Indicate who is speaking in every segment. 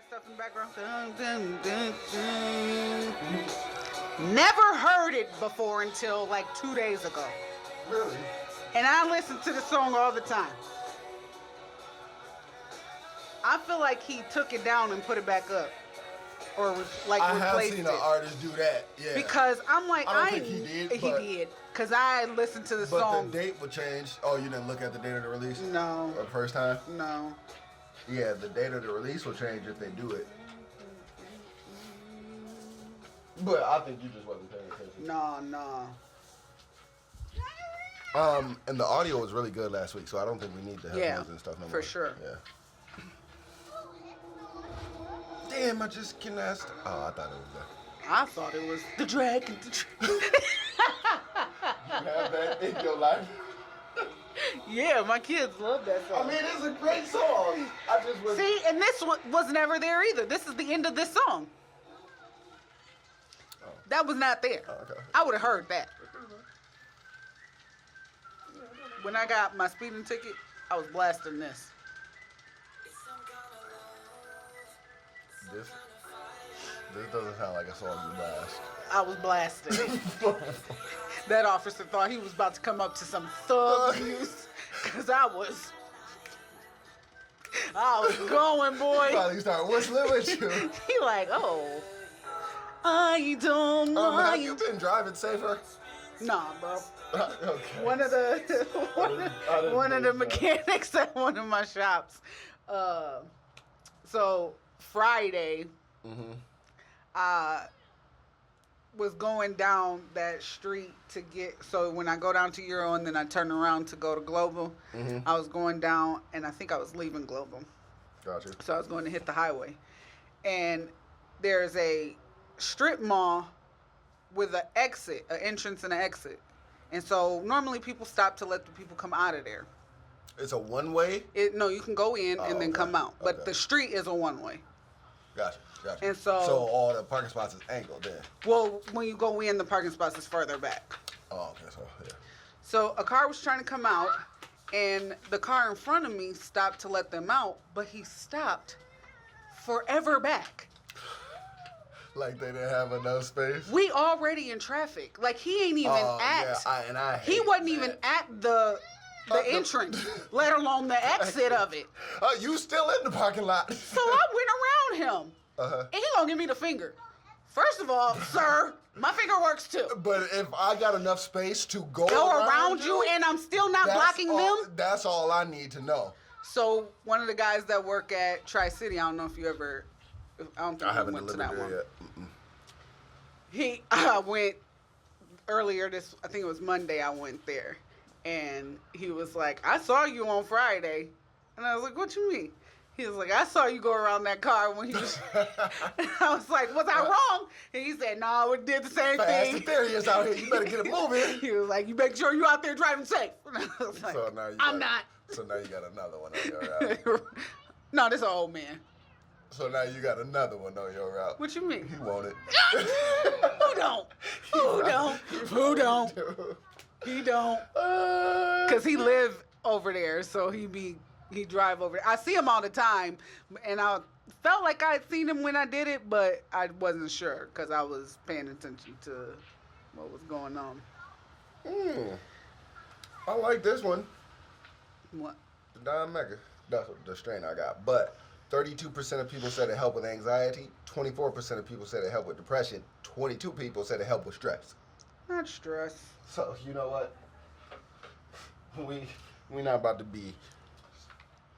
Speaker 1: stuff in the background. Dun, dun, dun, dun. Never heard it before until like 2 days ago.
Speaker 2: Really?
Speaker 1: And I listen to the song all the time. I feel like he took it down and put it back up. Or like
Speaker 2: I have
Speaker 1: replaced
Speaker 2: seen
Speaker 1: it.
Speaker 2: an artist do that, yeah.
Speaker 1: Because I'm like,
Speaker 2: I don't think he did,
Speaker 1: He did. Because I listened to the
Speaker 2: but
Speaker 1: song.
Speaker 2: the date would change. Oh, you didn't look at the date of the release?
Speaker 1: No.
Speaker 2: The first time?
Speaker 1: No.
Speaker 2: Yeah, the date of the release will change if they do it. But I think you just wasn't paying attention.
Speaker 1: No.
Speaker 2: And the audio was really good last week, so I don't think we need the headphones and stuff no more.
Speaker 1: For sure.
Speaker 2: Yeah. Damn, I just cannot. Oh, I thought it was that.
Speaker 1: I thought it was the dragon.
Speaker 2: You have that in your life?
Speaker 1: Yeah, my kids love that song.
Speaker 2: I mean, it's a great song. I just was.
Speaker 1: See, and this was never there either. This is the end of this song.
Speaker 2: Oh.
Speaker 1: That was not there.
Speaker 2: Oh, okay.
Speaker 1: I would have heard that. When I got my speeding ticket, I was blasting this.
Speaker 2: This doesn't sound like a song you blast.
Speaker 1: I was blasting. That officer thought he was about to come up to some thug news, cause I was going, boy.
Speaker 2: Probably start whistling with you.
Speaker 1: He like, oh, I don't know.
Speaker 2: Have you been driving safer?
Speaker 1: Nah, bro.
Speaker 2: Okay.
Speaker 1: One of the mechanics at one of my shops. So Friday, I was going down that street to get. So when I go down to Euro and then I turn around to go to Global, I was going down and I think I was leaving Global.
Speaker 2: Gotcha.
Speaker 1: So I was going to hit the highway, and there's a strip mall with an exit, an entrance and an exit. And so normally people stop to let the people come out of there.
Speaker 2: It's a one-way?
Speaker 1: No, you can go in and then come out. But
Speaker 2: Okay.
Speaker 1: the street is a one-way.
Speaker 2: Gotcha.
Speaker 1: And so
Speaker 2: all the parking spots is angled then?
Speaker 1: Well, when you go in, the parking spots is further back.
Speaker 2: Oh, okay. So, yeah.
Speaker 1: So a car was trying to come out, and the car in front of me stopped to let them out, but he stopped forever back.
Speaker 2: Like they didn't have enough space?
Speaker 1: We already in traffic. Like, he ain't even at...
Speaker 2: Yeah,
Speaker 1: he wasn't even at the entrance, let alone the exit of it.
Speaker 2: You still in the parking lot.
Speaker 1: So I went around him. And he gonna give me the finger. First of all, sir, my finger works too.
Speaker 2: But if I got enough space to go
Speaker 1: around you and I'm still not blocking them?
Speaker 2: That's all I need to know.
Speaker 1: So one of the guys that work at Tri-City, I don't know if you ever... I don't think
Speaker 2: I haven't
Speaker 1: went to
Speaker 2: delivered
Speaker 1: that
Speaker 2: there
Speaker 1: one.
Speaker 2: yet.
Speaker 1: I went earlier I think it was Monday I went there. And he was like, I saw you on Friday. And I was like, what you mean? He was like, I saw you go around that car when you was... And I was like, was I wrong? And he said, no, it did the same
Speaker 2: Fast
Speaker 1: thing.
Speaker 2: and Furious out here. You better get it moving.
Speaker 1: He was like, you make sure you out there driving safe. And I was like,
Speaker 2: So now
Speaker 1: I'm not.
Speaker 2: So now you got another one on your route.
Speaker 1: No, this is an old man.
Speaker 2: So now you got another one on your route.
Speaker 1: What you mean?
Speaker 2: He want it.
Speaker 1: Who don't? Who don't? Who don't? He don't. Because he live over there, so he drive over there. I see him all the time, and I felt like I had seen him when I did it, but I wasn't sure because I was paying attention to what was going on.
Speaker 2: I like this one.
Speaker 1: What?
Speaker 2: The Don Mega. That's the strain I got. But 32% of people said it helped with anxiety. 24% of people said it helped with depression. 22 people said it helped with stress.
Speaker 1: Not stress.
Speaker 2: So, you know what? We not about to be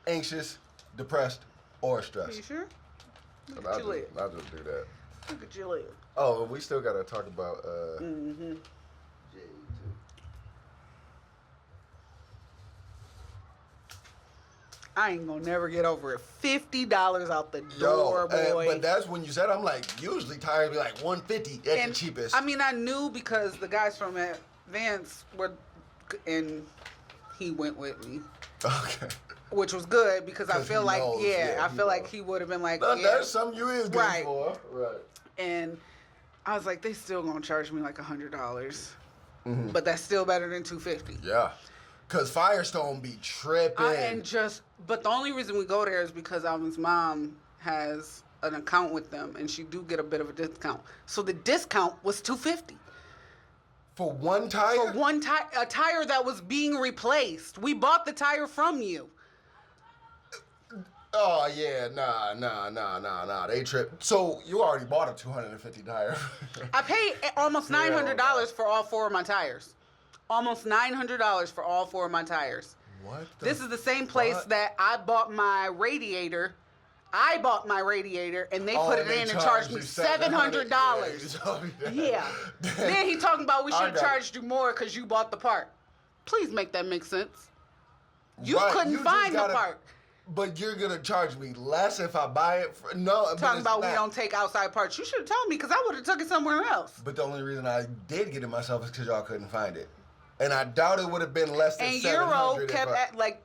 Speaker 2: anxious, depressed, or stressed.
Speaker 1: You sure? Look
Speaker 2: So
Speaker 1: at your leg.
Speaker 2: I'll just do that.
Speaker 1: Look at your leg.
Speaker 2: Oh, we still got to talk about Shady, too.
Speaker 1: I ain't gonna never get over it. $50 out the door, boy.
Speaker 2: But that's when you said, I'm like, usually tires be like $150 at the cheapest.
Speaker 1: I mean, I knew because the guys from Advance were, and he went with me.
Speaker 2: Okay.
Speaker 1: Which was good because I feel like,
Speaker 2: knows,
Speaker 1: I feel like
Speaker 2: knows.
Speaker 1: he would have been like,
Speaker 2: That's something you is good
Speaker 1: Right.
Speaker 2: for. Right.
Speaker 1: And I was like, they still gonna charge me like $100, but that's still better than $250.
Speaker 2: Yeah. Cause Firestone be tripping.
Speaker 1: But the only reason we go there is because Alvin's mom has an account with them, and she do get a bit of a discount. So the discount was $250
Speaker 2: For one tire?
Speaker 1: for one tire, a tire that was being replaced. We bought the tire from you.
Speaker 2: Oh, yeah, nah. They tripped. So you already bought a $250 tire.
Speaker 1: I paid almost $900 for all 4 of my tires. Almost $900 for all 4 of my tires.
Speaker 2: What?
Speaker 1: This is the same place that I bought my radiator. And they put it in and charged me $700. Yeah. Then he talking about we should have charged you more because you bought the part. Please make that make sense. You couldn't find the part.
Speaker 2: But you're going to charge me less if I buy it? No.
Speaker 1: Talking about we don't take outside parts. You should have told me because I would have took it somewhere else.
Speaker 2: But the only reason I did get it myself is because y'all couldn't find it. And I doubt it would have been less than $700. And
Speaker 1: Euro kept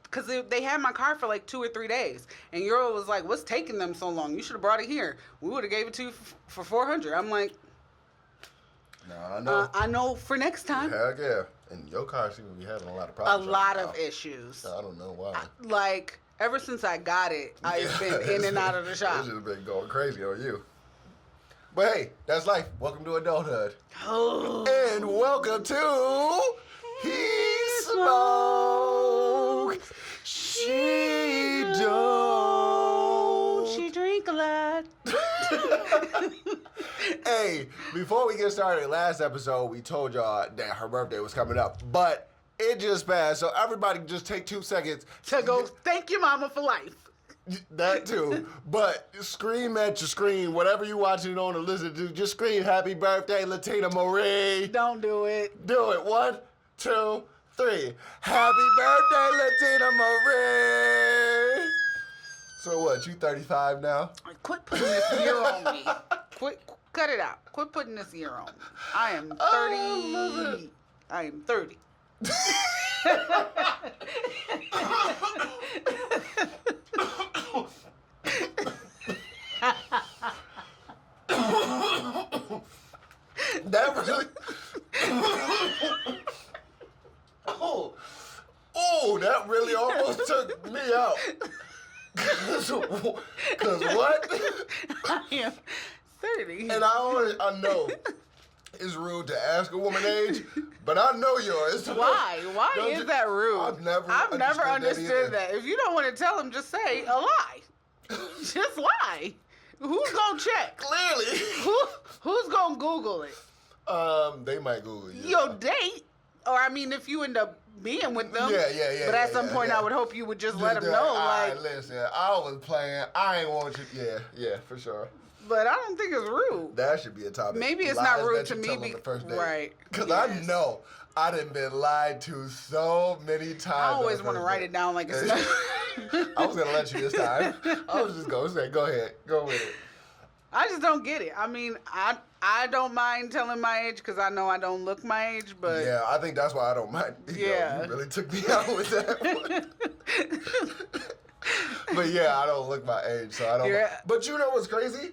Speaker 1: because they had my car for like 2 or 3 days. And Euro was like, what's taking them so long? You should have brought it here. We would have gave it to you for $400. I'm like,
Speaker 2: no, I know.
Speaker 1: I know for next time.
Speaker 2: Heck yeah. And your car seems to be having a lot of problems.
Speaker 1: A lot of issues.
Speaker 2: I don't know why.
Speaker 1: Ever since I got it, I've been in and out of the shop.
Speaker 2: It's just been going crazy on you. But hey, that's life. Welcome to adulthood.
Speaker 1: Oh.
Speaker 2: And welcome to He Smokes, She Don't.
Speaker 1: She drink a lot.
Speaker 2: Hey, before we get started, last episode we told y'all that her birthday was coming up, but it just passed, so everybody just take 2 seconds
Speaker 1: to go thank your mama for life.
Speaker 2: That too. But scream at your screen, whatever you watching on or listening to, just scream happy birthday, Latina Marie.
Speaker 1: Don't do it.
Speaker 2: Do it. 1, 2, 3. Happy birthday, Latina Marie. So what, you 35 now?
Speaker 1: Quit putting this year on me. Cut it out. Quit putting this year on me. I am 30. I am 30.
Speaker 2: That really... Oh, that really almost took me out. Cause what?
Speaker 1: I am 30.
Speaker 2: And I know it's rude to ask a woman age, but I know yours.
Speaker 1: Why? Why is that rude?
Speaker 2: I've never
Speaker 1: understood that. If you don't want to tell them, just say a lie. Just lie. Who's gonna check?
Speaker 2: Clearly.
Speaker 1: Who's gonna Google it?
Speaker 2: They might Google you.
Speaker 1: Your date, or I mean, if you end up being with them.
Speaker 2: Yeah.
Speaker 1: But at some point, I would hope you would just let them know, like.
Speaker 2: Listen, I was playing. I ain't want you. Yeah, for sure.
Speaker 1: But I don't think it's rude.
Speaker 2: That should be a topic.
Speaker 1: Maybe it's not rude to me.
Speaker 2: Right. Because I know I done been lied to so many times.
Speaker 1: I always want to write it down like it's not.
Speaker 2: I was going to let you this time. I was just going to say, go ahead. Go with it.
Speaker 1: I just don't get it. I mean, I don't mind telling my age because I know I don't look my age, but...
Speaker 2: Yeah, I think that's why I don't mind.
Speaker 1: Yeah.
Speaker 2: You really took me out with that one. But yeah, I don't look my age, so I don't...
Speaker 1: Yeah.
Speaker 2: But you know what's crazy?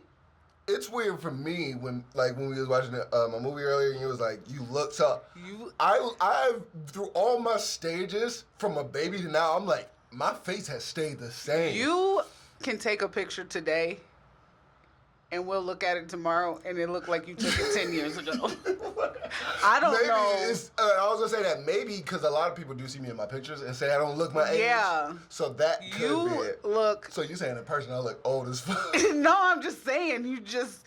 Speaker 2: It's weird for me when we was watching a movie earlier and you was like, you look so... I've through all my stages, from a baby to now, I'm like, my face has stayed the same.
Speaker 1: You can take a picture today and we'll look at it tomorrow and it look like you took it 10 years ago. I don't know.
Speaker 2: I was going to say that maybe because a lot of people do see me in my pictures and say I don't look my age.
Speaker 1: Yeah.
Speaker 2: So that could be it.
Speaker 1: Look.
Speaker 2: So you saying in person I look old as fuck.
Speaker 1: No, I'm just saying you just...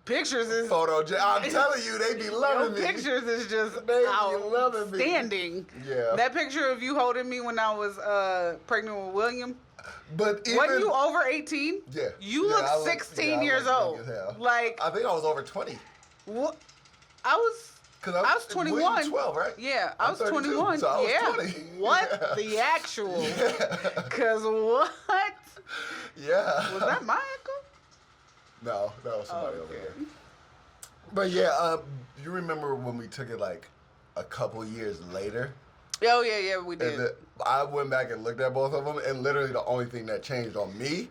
Speaker 1: Pictures is...
Speaker 2: I'm telling you, they be loving me.
Speaker 1: Pictures is just outstanding.
Speaker 2: Yeah.
Speaker 1: That picture of you holding me when I was pregnant with William...
Speaker 2: But even,
Speaker 1: wasn't you over 18?
Speaker 2: Yeah.
Speaker 1: You look 16 years old. Like,
Speaker 2: I think I was over 20.
Speaker 1: What? I was 21.
Speaker 2: 12, right?
Speaker 1: Yeah, I was 21.
Speaker 2: So I was 20.
Speaker 1: What?
Speaker 2: Yeah.
Speaker 1: The actual? Cause what?
Speaker 2: Yeah.
Speaker 1: Was that my echo?
Speaker 2: No, that was somebody over there. But yeah, you remember when we took it like a couple years later?
Speaker 1: Oh, yeah, we did.
Speaker 2: And I went back and looked at both of them, and literally the only thing that changed on me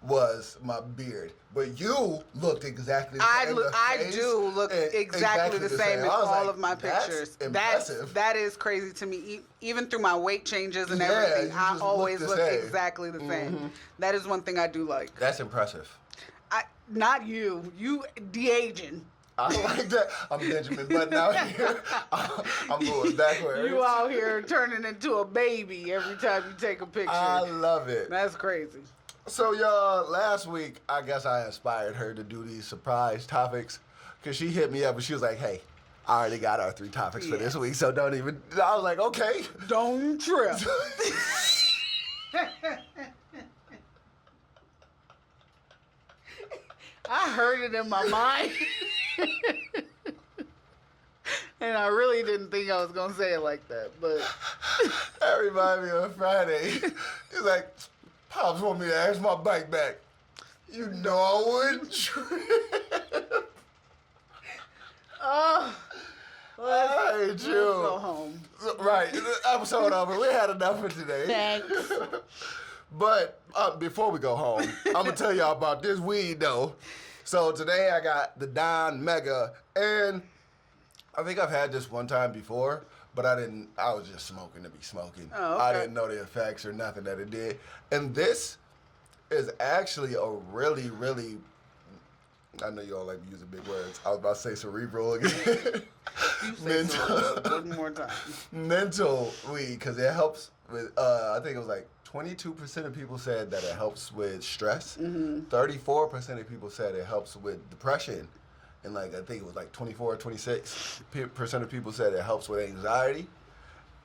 Speaker 2: was my beard. But you looked exactly the same.
Speaker 1: I do look exactly the same in all of my pictures.
Speaker 2: Impressive.
Speaker 1: That is crazy to me. Even through my weight changes and everything, I always look exactly the same. That is one thing I do like.
Speaker 2: That's impressive.
Speaker 1: Not you. You de-aging.
Speaker 2: I like that. I'm Benjamin Button out here. I'm going backwards.
Speaker 1: You out here turning into a baby every time you take a picture.
Speaker 2: I love it.
Speaker 1: That's crazy.
Speaker 2: So, y'all, last week, I guess I inspired her to do these surprise topics because she hit me up and she was like, hey, I already got our 3 topics for this week, so don't even... I was like, okay.
Speaker 1: Don't trip. I heard it in my mind. And I really didn't think I was going to say it like that, but...
Speaker 2: That reminded me of Friday. He's like, Pops want me to ask my bike back. You know I wouldn't trip.
Speaker 1: Oh,
Speaker 2: let's
Speaker 1: go home.
Speaker 2: Right, the episode over. We had enough for today.
Speaker 1: Thanks.
Speaker 2: But before we go home, I'm going to tell y'all about this weed, though. So today I got the Don Mega, and I think I've had this one time before, but I was just smoking to be smoking.
Speaker 1: Oh, okay.
Speaker 2: I didn't know the effects or nothing that it did. And this is actually a really, really, I know you all like using big words. I was about to say cerebral again.
Speaker 1: You say cerebral one more time.
Speaker 2: Mental weed, because it helps with, I think it was like 22% of people said that it helps with stress. 34% of people said it helps with depression. And like, I think it was like 24 or 26% of people said it helps with anxiety.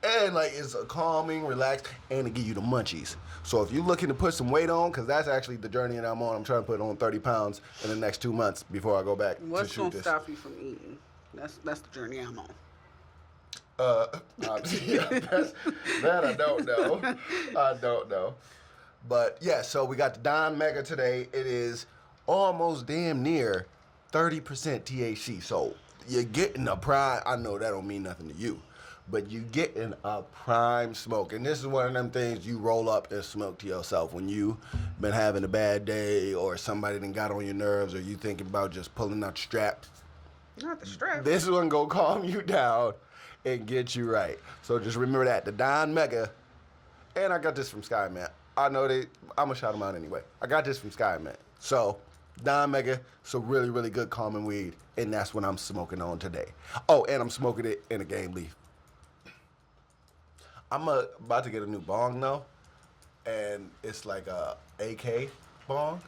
Speaker 2: And like, it's a calming, relaxed, and it give you the munchies. So if you're looking to put some weight on, because that's actually the journey that I'm on. I'm trying to put on 30 pounds in the next 2 months before I go back to shoot this.
Speaker 1: What's going to stop you from eating? That's the journey I'm on.
Speaker 2: That I don't know. I don't know. But yeah, so we got the Don Mega today. It is almost damn near 30% THC. So you're getting a prime. I know that don't mean nothing to you, but you're getting a prime smoke. And this is one of them things you roll up and smoke to yourself when you been having a bad day or somebody done got on your nerves or you thinking about just pulling out the strap.
Speaker 1: Not the strap.
Speaker 2: This one gonna calm you down and get you right. So just remember that, the Don Mega. And I got this from Skyman. I know I'm gonna shout them out anyway. I got this from Skyman. So, Don Mega, so really, really good calming weed. And that's what I'm smoking on today. Oh, and I'm smoking it in a game leaf. I'm about to get a new bong though. And it's like a AK bong.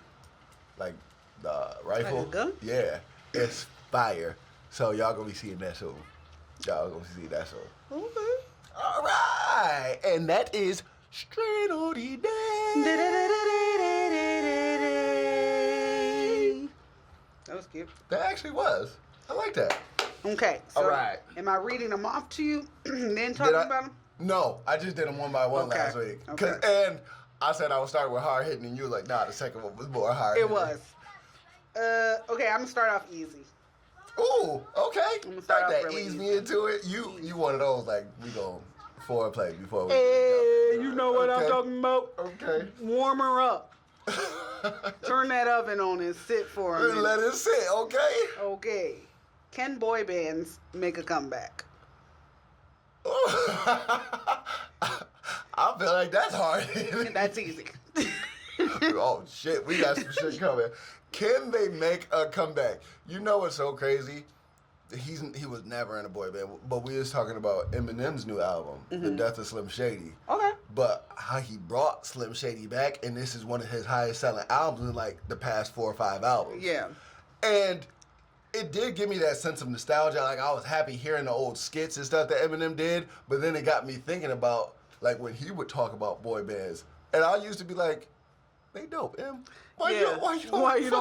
Speaker 2: Like the rifle.
Speaker 1: Like a gun?
Speaker 2: Yeah. It's fire. So y'all gonna be seeing that soon. Y'all gonna see that soon.
Speaker 1: Okay.
Speaker 2: All right. And that is Straight Oldie Day.
Speaker 1: That was cute.
Speaker 2: That actually was. I like that.
Speaker 1: Okay. So
Speaker 2: all right.
Speaker 1: Am I reading them off to you then talking about them?
Speaker 2: No, I just did them one by one last week.
Speaker 1: Okay.
Speaker 2: And I said I would start with hard hitting, and you were like, nah, the second one was more hard hitting.
Speaker 1: It was. Okay, I'm gonna start off easy.
Speaker 2: Ooh, okay.
Speaker 1: I'm gonna start off
Speaker 2: that
Speaker 1: really
Speaker 2: ease
Speaker 1: easy.
Speaker 2: me into it. You one of those, like, we go foreplay before we
Speaker 1: Hey, you know what I'm
Speaker 2: Okay.
Speaker 1: talking about?
Speaker 2: Okay.
Speaker 1: Warm her up. Turn that oven on and sit for a minute.
Speaker 2: Let it sit, okay?
Speaker 1: Okay. Can boy bands make a comeback?
Speaker 2: I feel like that's hard.
Speaker 1: That's easy.
Speaker 2: Oh shit, we got some shit coming. Can they make a comeback? You know what's so crazy? He was never in a boy band, but we was talking about Eminem's new album, The Death of Slim Shady.
Speaker 1: Okay.
Speaker 2: But how he brought Slim Shady back, and this is one of his highest selling albums in like the past 4 or 5 albums.
Speaker 1: Yeah.
Speaker 2: And it did give me that sense of nostalgia. Like, I was happy hearing the old skits and stuff that Eminem did, but then it got me thinking about, like, when he would talk about boy bands. And I used to be like, they dope, Em. Why you don't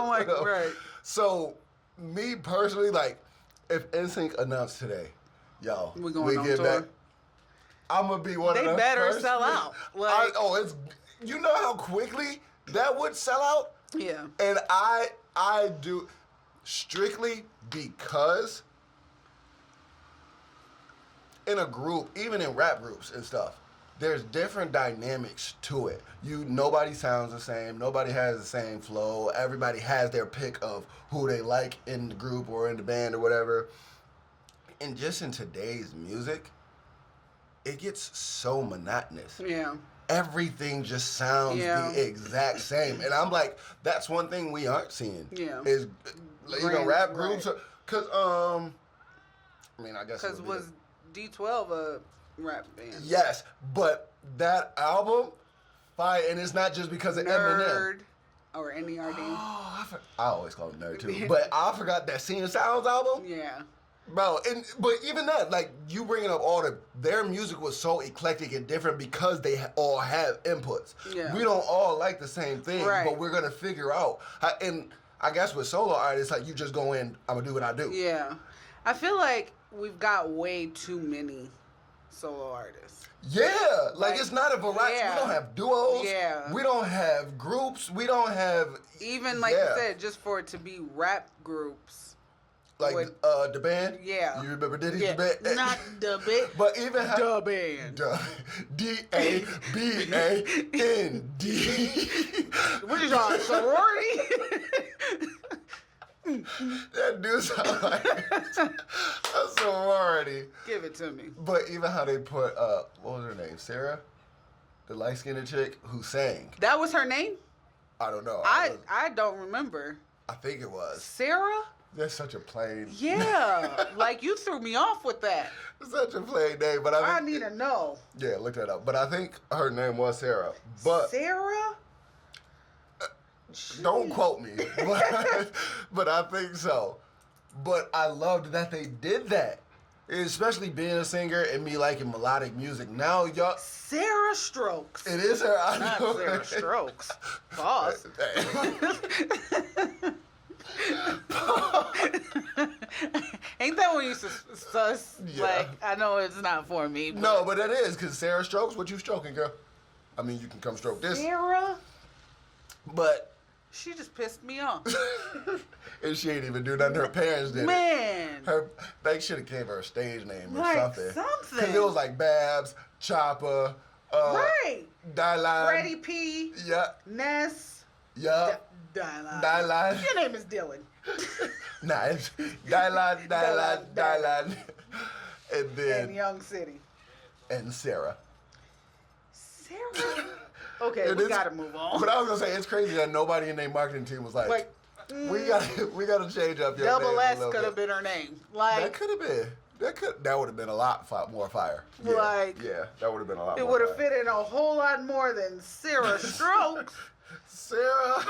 Speaker 2: like them?
Speaker 1: Right.
Speaker 2: So, me personally, like, if NSYNC announced today, yo,
Speaker 1: we going on
Speaker 2: get
Speaker 1: tour.
Speaker 2: back, I'm going to be one of the
Speaker 1: They better
Speaker 2: first
Speaker 1: sell out. Like,
Speaker 2: you know how quickly that would sell out?
Speaker 1: yeah.
Speaker 2: And I do strictly because in a group, even in rap groups and stuff, there's different dynamics to it. Nobody sounds the same. Nobody has the same flow. Everybody has their pick of who they like in the group or in the band or whatever. And just in today's music, it gets so monotonous.
Speaker 1: Yeah.
Speaker 2: everything just sounds the exact same. And I'm like, that's one thing we aren't seeing.
Speaker 1: Yeah.
Speaker 2: Is, rap groups. Because, I mean, I guess.
Speaker 1: Because was D12 a rap band?
Speaker 2: Yes, but that album, fire, and it's not just because of Eminem.
Speaker 1: Or NERD.
Speaker 2: Oh, I always call him Nerd too. But I forgot that Seeing Sounds album.
Speaker 1: Yeah.
Speaker 2: Bro, but even that, like, you bringing up their music was so eclectic and different because they all have inputs.
Speaker 1: Yeah.
Speaker 2: We don't all like the same thing,
Speaker 1: right.
Speaker 2: but we're going to figure out how, and I guess with solo artists, like, you just go in, I'm going to do what I do.
Speaker 1: Yeah. I feel like we've got way too many solo artists.
Speaker 2: Yeah, like it's not a variety.
Speaker 1: Yeah.
Speaker 2: We don't have duos.
Speaker 1: Yeah.
Speaker 2: We don't have groups. We don't have...
Speaker 1: Even, like you said, just for it to be rap groups.
Speaker 2: Like, Da Band?
Speaker 1: Yeah.
Speaker 2: You remember Diddy's
Speaker 1: Da
Speaker 2: Band?
Speaker 1: Not Da Band.
Speaker 2: But even how...
Speaker 1: Da Band.
Speaker 2: D-A-B-A-N-D.
Speaker 1: What is y'all, sorority?
Speaker 2: That do sound like a sorority.
Speaker 1: Give it to me.
Speaker 2: But even how they put, what was her name? Sarah? The light-skinned chick who sang.
Speaker 1: That was her name?
Speaker 2: I don't know.
Speaker 1: I don't remember.
Speaker 2: I think it was.
Speaker 1: Sarah?
Speaker 2: That's such a plain...
Speaker 1: Yeah. Like, you threw me off with that.
Speaker 2: Such a plain name, but
Speaker 1: I need to know.
Speaker 2: Yeah, look that up. But I think her name was Sarah. But
Speaker 1: Sarah?
Speaker 2: Don't quote me, but I think so. But I loved that they did that, especially being a singer and me liking melodic music. Now, y'all...
Speaker 1: Sarah Strokes.
Speaker 2: It is her. I
Speaker 1: Not
Speaker 2: know.
Speaker 1: Sarah Strokes. Boss. Ain't that when you sus?
Speaker 2: Yeah.
Speaker 1: Like, I know it's not for me. But
Speaker 2: No, but it is, because Sarah Strokes, what you stroking, girl? I mean, you can come stroke this.
Speaker 1: Sarah?
Speaker 2: But...
Speaker 1: She just pissed me off.
Speaker 2: And she ain't even do nothing. Her parents did
Speaker 1: Man.
Speaker 2: They should have gave her a stage name or
Speaker 1: Like
Speaker 2: something.
Speaker 1: something.
Speaker 2: Because it was like Babs, Chopper,
Speaker 1: right.
Speaker 2: Dylan.
Speaker 1: Freddie P.
Speaker 2: Yeah.
Speaker 1: Ness.
Speaker 2: Yeah.
Speaker 1: Dylan. Your name is Dylan.
Speaker 2: Nah, it's Dylan. And then...
Speaker 1: And Young City.
Speaker 2: And Sarah.
Speaker 1: Sarah? Okay, we gotta move on.
Speaker 2: But I was gonna say, it's crazy that nobody in their marketing team was like we gotta change up your name.
Speaker 1: Double S
Speaker 2: a little
Speaker 1: could have
Speaker 2: bit.
Speaker 1: been her name. Like
Speaker 2: That could have been. That would have been a lot more fire. Yeah,
Speaker 1: like
Speaker 2: that would have been a lot.
Speaker 1: It
Speaker 2: more
Speaker 1: would have
Speaker 2: fire.
Speaker 1: fit in a whole lot more than Sarah Strokes.
Speaker 2: Sarah,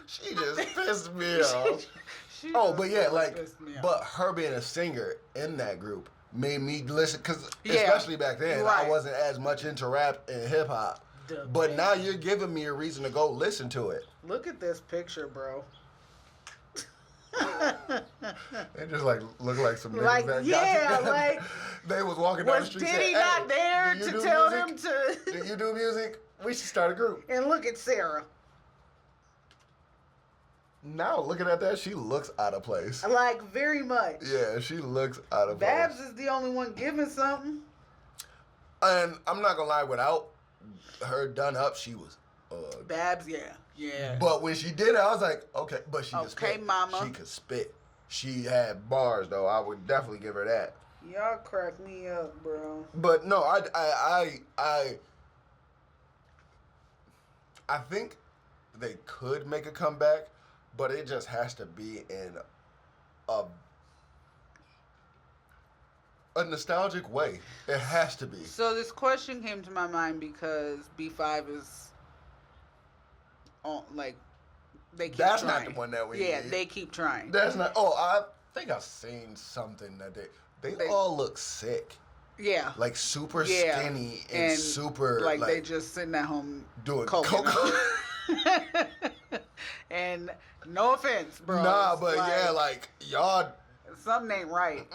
Speaker 2: she just pissed me off. But yeah, but her being a singer in that group made me listen, because especially back then, I wasn't as much into rap and hip hop. But now you're giving me a reason to go listen to it.
Speaker 1: Look at this picture, bro.
Speaker 2: They just look like some niggas
Speaker 1: like
Speaker 2: that
Speaker 1: like
Speaker 2: they was walking down the street.
Speaker 1: Was Diddy not there to tell him to?
Speaker 2: Do you do music? We should start a group.
Speaker 1: And look at Sarah.
Speaker 2: Now looking at that, she looks out of place.
Speaker 1: Like very much.
Speaker 2: Yeah, she looks out of place.
Speaker 1: Babs is the only one giving something.
Speaker 2: And I'm not gonna lie, without her done up, she was.
Speaker 1: Babs, yeah.
Speaker 2: But when she did it, I was like, okay, but she could spit.
Speaker 1: Okay, mama.
Speaker 2: She could spit. She had bars though. I would definitely give her that.
Speaker 1: Y'all crack me up, bro.
Speaker 2: But no, I think they could make a comeback, but it just has to be in a nostalgic way. It has to be.
Speaker 1: So this question came to my mind because B5 is on, like, they keep
Speaker 2: That's
Speaker 1: trying.
Speaker 2: not the one that we
Speaker 1: Yeah,
Speaker 2: need.
Speaker 1: they keep trying.
Speaker 2: That's not. Oh, I think I've seen something that they all look sick.
Speaker 1: Yeah.
Speaker 2: Like super skinny and super
Speaker 1: like they just sitting at home
Speaker 2: doing
Speaker 1: coke. And no offense, bro.
Speaker 2: Nah, but like y'all.
Speaker 1: Something ain't right.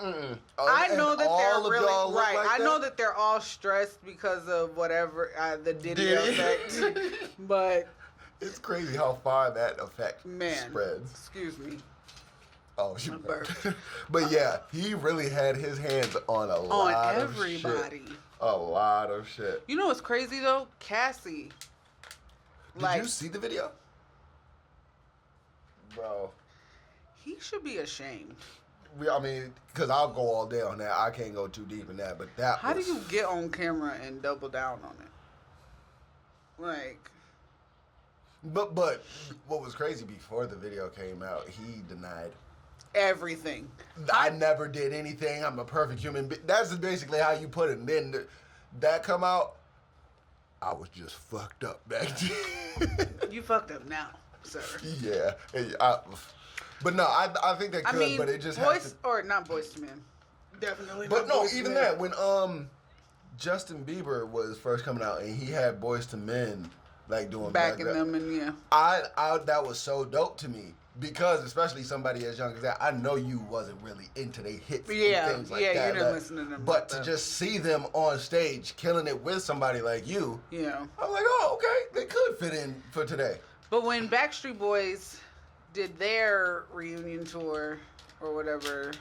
Speaker 2: I
Speaker 1: know that they're really right.
Speaker 2: Like
Speaker 1: I know that they're all stressed because of whatever the Diddy effect, but
Speaker 2: it's crazy how far that effect spreads.
Speaker 1: Excuse me.
Speaker 2: Oh, you But yeah, he really had his hands on a lot of
Speaker 1: everybody.
Speaker 2: Shit. A lot of shit.
Speaker 1: You know what's crazy though? Cassie.
Speaker 2: Did you see the video? Bro.
Speaker 1: He should be ashamed.
Speaker 2: I mean, because I'll go all day on that. I can't go too deep in that, but that
Speaker 1: How do you get on camera and double down on it? Like.
Speaker 2: But what was crazy before the video came out, he denied
Speaker 1: everything.
Speaker 2: I never did anything. I'm a perfect human being. That's basically how you put it. And then that come out, I was just fucked up back then.
Speaker 1: You fucked up now, sir.
Speaker 2: Yeah. But no, I think they could, but it just has to...
Speaker 1: Or not Boys to Men. Definitely
Speaker 2: but
Speaker 1: not
Speaker 2: no,
Speaker 1: Boys to
Speaker 2: even
Speaker 1: Men.
Speaker 2: that, when Justin Bieber was first coming out and he had Boys to Men, like doing
Speaker 1: backing them, and yeah.
Speaker 2: I that was so dope to me. Because especially somebody as young as that, I know you wasn't really into their hits and things like that.
Speaker 1: Yeah, you didn't listen to them.
Speaker 2: But to just see them on stage killing it with somebody like you, I'm like, oh, okay, they could fit in for today.
Speaker 1: But when Backstreet Boys did their reunion tour or whatever,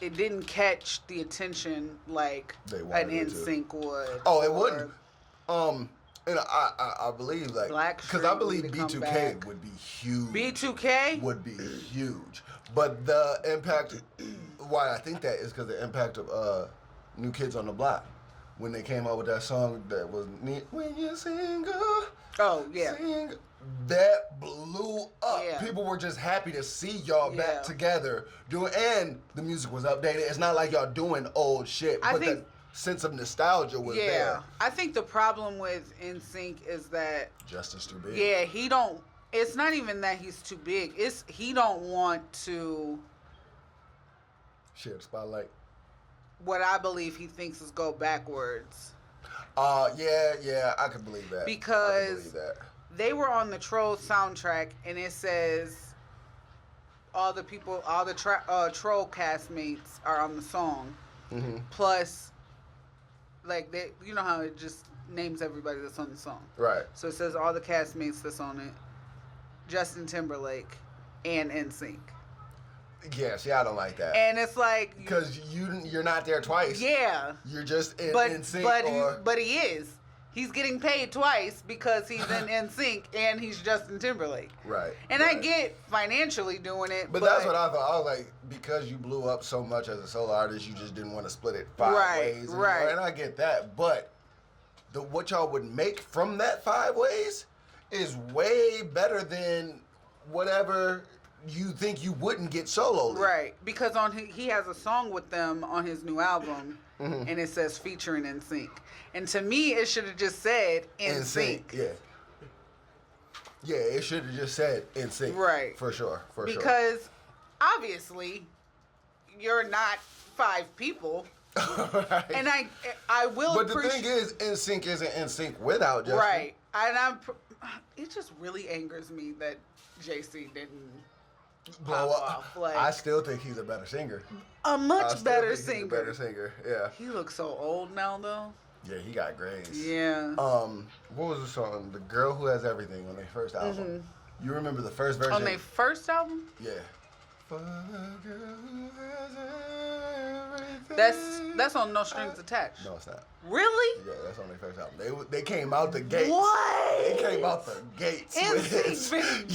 Speaker 1: it didn't catch the attention like an NSYNC would.
Speaker 2: Oh, it wouldn't. And I believe, like, because I believe B2K would be huge.
Speaker 1: B2K?
Speaker 2: Would be huge. But the impact, why I think that is because the impact of New Kids on the Block. When they came out with that song that was, When You Sing, Sing, that blew up. Yeah. People were just happy to see y'all back together. And the music was updated. It's not like y'all doing old shit.
Speaker 1: I think...
Speaker 2: sense of nostalgia was there.
Speaker 1: I think the problem with NSYNC is that
Speaker 2: Justin's too big.
Speaker 1: Yeah, he don't. It's not even that he's too big. It's he don't want to
Speaker 2: share the spotlight.
Speaker 1: What I believe he thinks is go backwards.
Speaker 2: Yeah, I can believe that.
Speaker 1: Because they were on the Troll soundtrack, and it says all the Troll castmates are on the song. Mm-hmm. Plus. Like, you know how it just names everybody that's on the song.
Speaker 2: Right.
Speaker 1: So it says all the castmates that's on it. Justin Timberlake and NSYNC.
Speaker 2: Yeah, see, I don't like that.
Speaker 1: And it's like...
Speaker 2: Because you're not there twice.
Speaker 1: Yeah.
Speaker 2: You're just in NSYNC
Speaker 1: but he is. He's getting paid twice because he's in NSYNC and he's Justin Timberlake.
Speaker 2: Right.
Speaker 1: And I get financially doing it,
Speaker 2: but that's what I thought. I was like, because you blew up so much as a solo artist, you just didn't want to split it 5 ways.
Speaker 1: Right.
Speaker 2: And I get that. But what y'all would make from that 5 ways is way better than whatever you think you wouldn't get solo.
Speaker 1: Right. Because he has a song with them on his new album, and it says featuring NSYNC. And to me, it should have just said NSYNC.
Speaker 2: Yeah, it should have just said NSYNC.
Speaker 1: Right.
Speaker 2: For sure.
Speaker 1: Because obviously, you're not 5 people.
Speaker 2: Right.
Speaker 1: And I will
Speaker 2: But the thing is, NSYNC isn't NSYNC without Justin.
Speaker 1: Right. And it just really angers me that JC didn't
Speaker 2: blow up. I still think he's a better singer.
Speaker 1: A much better singer.
Speaker 2: He's a better singer, yeah.
Speaker 1: He looks so old now, though.
Speaker 2: Yeah, he got grays.
Speaker 1: Yeah.
Speaker 2: What was the song? The Girl Who Has Everything on their first album. Mm-hmm. You remember the first version?
Speaker 1: On their first album?
Speaker 2: Yeah. For the girl who has everything.
Speaker 1: That's on No Strings Attached.
Speaker 2: No, it's not.
Speaker 1: Really?
Speaker 2: Yeah, that's on their first album. They came out the gates.
Speaker 1: What?
Speaker 2: They came out the gates.
Speaker 1: NSYNC's been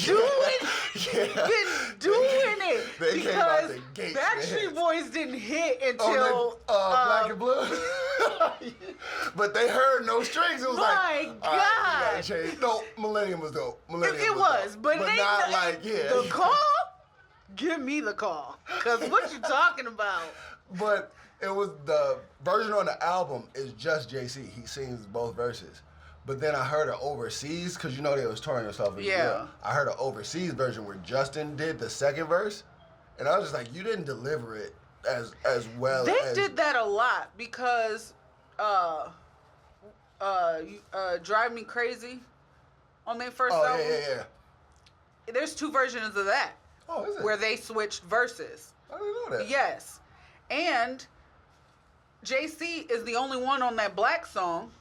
Speaker 1: doing it.
Speaker 2: They came out the gates.
Speaker 1: Backstreet Boys didn't hit until
Speaker 2: Black and Blue. But they heard No Strings. It was
Speaker 1: my God.
Speaker 2: No, Millennium was dope.
Speaker 1: It was, but
Speaker 2: not like
Speaker 1: the call. Give me the call, cause what you talking about?
Speaker 2: But it was the version on the album is just JC. He sings both verses. But then I heard an overseas, cause you know they was touring and stuff.
Speaker 1: Yeah.
Speaker 2: I heard an overseas version where Justin did the second verse, and I was just like, you didn't deliver it as well.
Speaker 1: They did that a lot because, Drive Me Crazy, on their first album.
Speaker 2: Yeah.
Speaker 1: There's 2 versions of that.
Speaker 2: Oh, is it?
Speaker 1: Where they switched verses.
Speaker 2: I didn't know that.
Speaker 1: Yes. And JC is the only one on that Black song.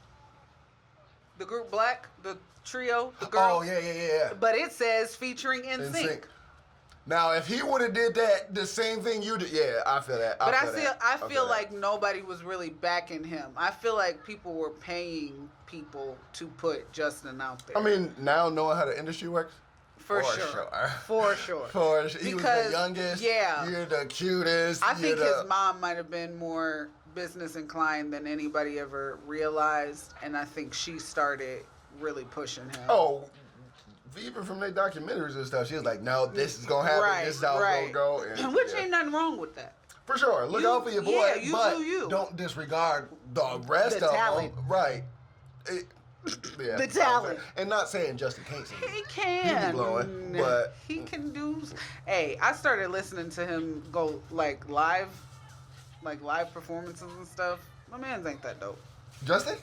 Speaker 1: The group Black, the trio, the girl.
Speaker 2: Oh, yeah.
Speaker 1: But it says featuring NSYNC.
Speaker 2: Now, if he would have did that, the same thing you did, yeah, I feel that.
Speaker 1: I feel like nobody was really backing him. I feel like people were paying people to put Justin out there.
Speaker 2: I mean, now knowing how the industry works.
Speaker 1: For sure.
Speaker 2: He was the youngest.
Speaker 1: Yeah.
Speaker 2: You're the cutest.
Speaker 1: I think his mom might have been more business inclined than anybody ever realized, and I think she started really pushing him.
Speaker 2: Oh, even from their documentaries and stuff, she was like, "No, this is gonna happen. This is how it's gonna go." And,
Speaker 1: which ain't nothing wrong with that.
Speaker 2: For sure, look out for your boy, but
Speaker 1: do
Speaker 2: don't disregard the rest of
Speaker 1: talent.
Speaker 2: them. Right.
Speaker 1: The talent.
Speaker 2: And not saying Justin can't sing.
Speaker 1: He can.
Speaker 2: He be blowing, but
Speaker 1: he can do. Hey, I started listening to him go like live performances and stuff. My man's ain't that dope.
Speaker 2: Justin?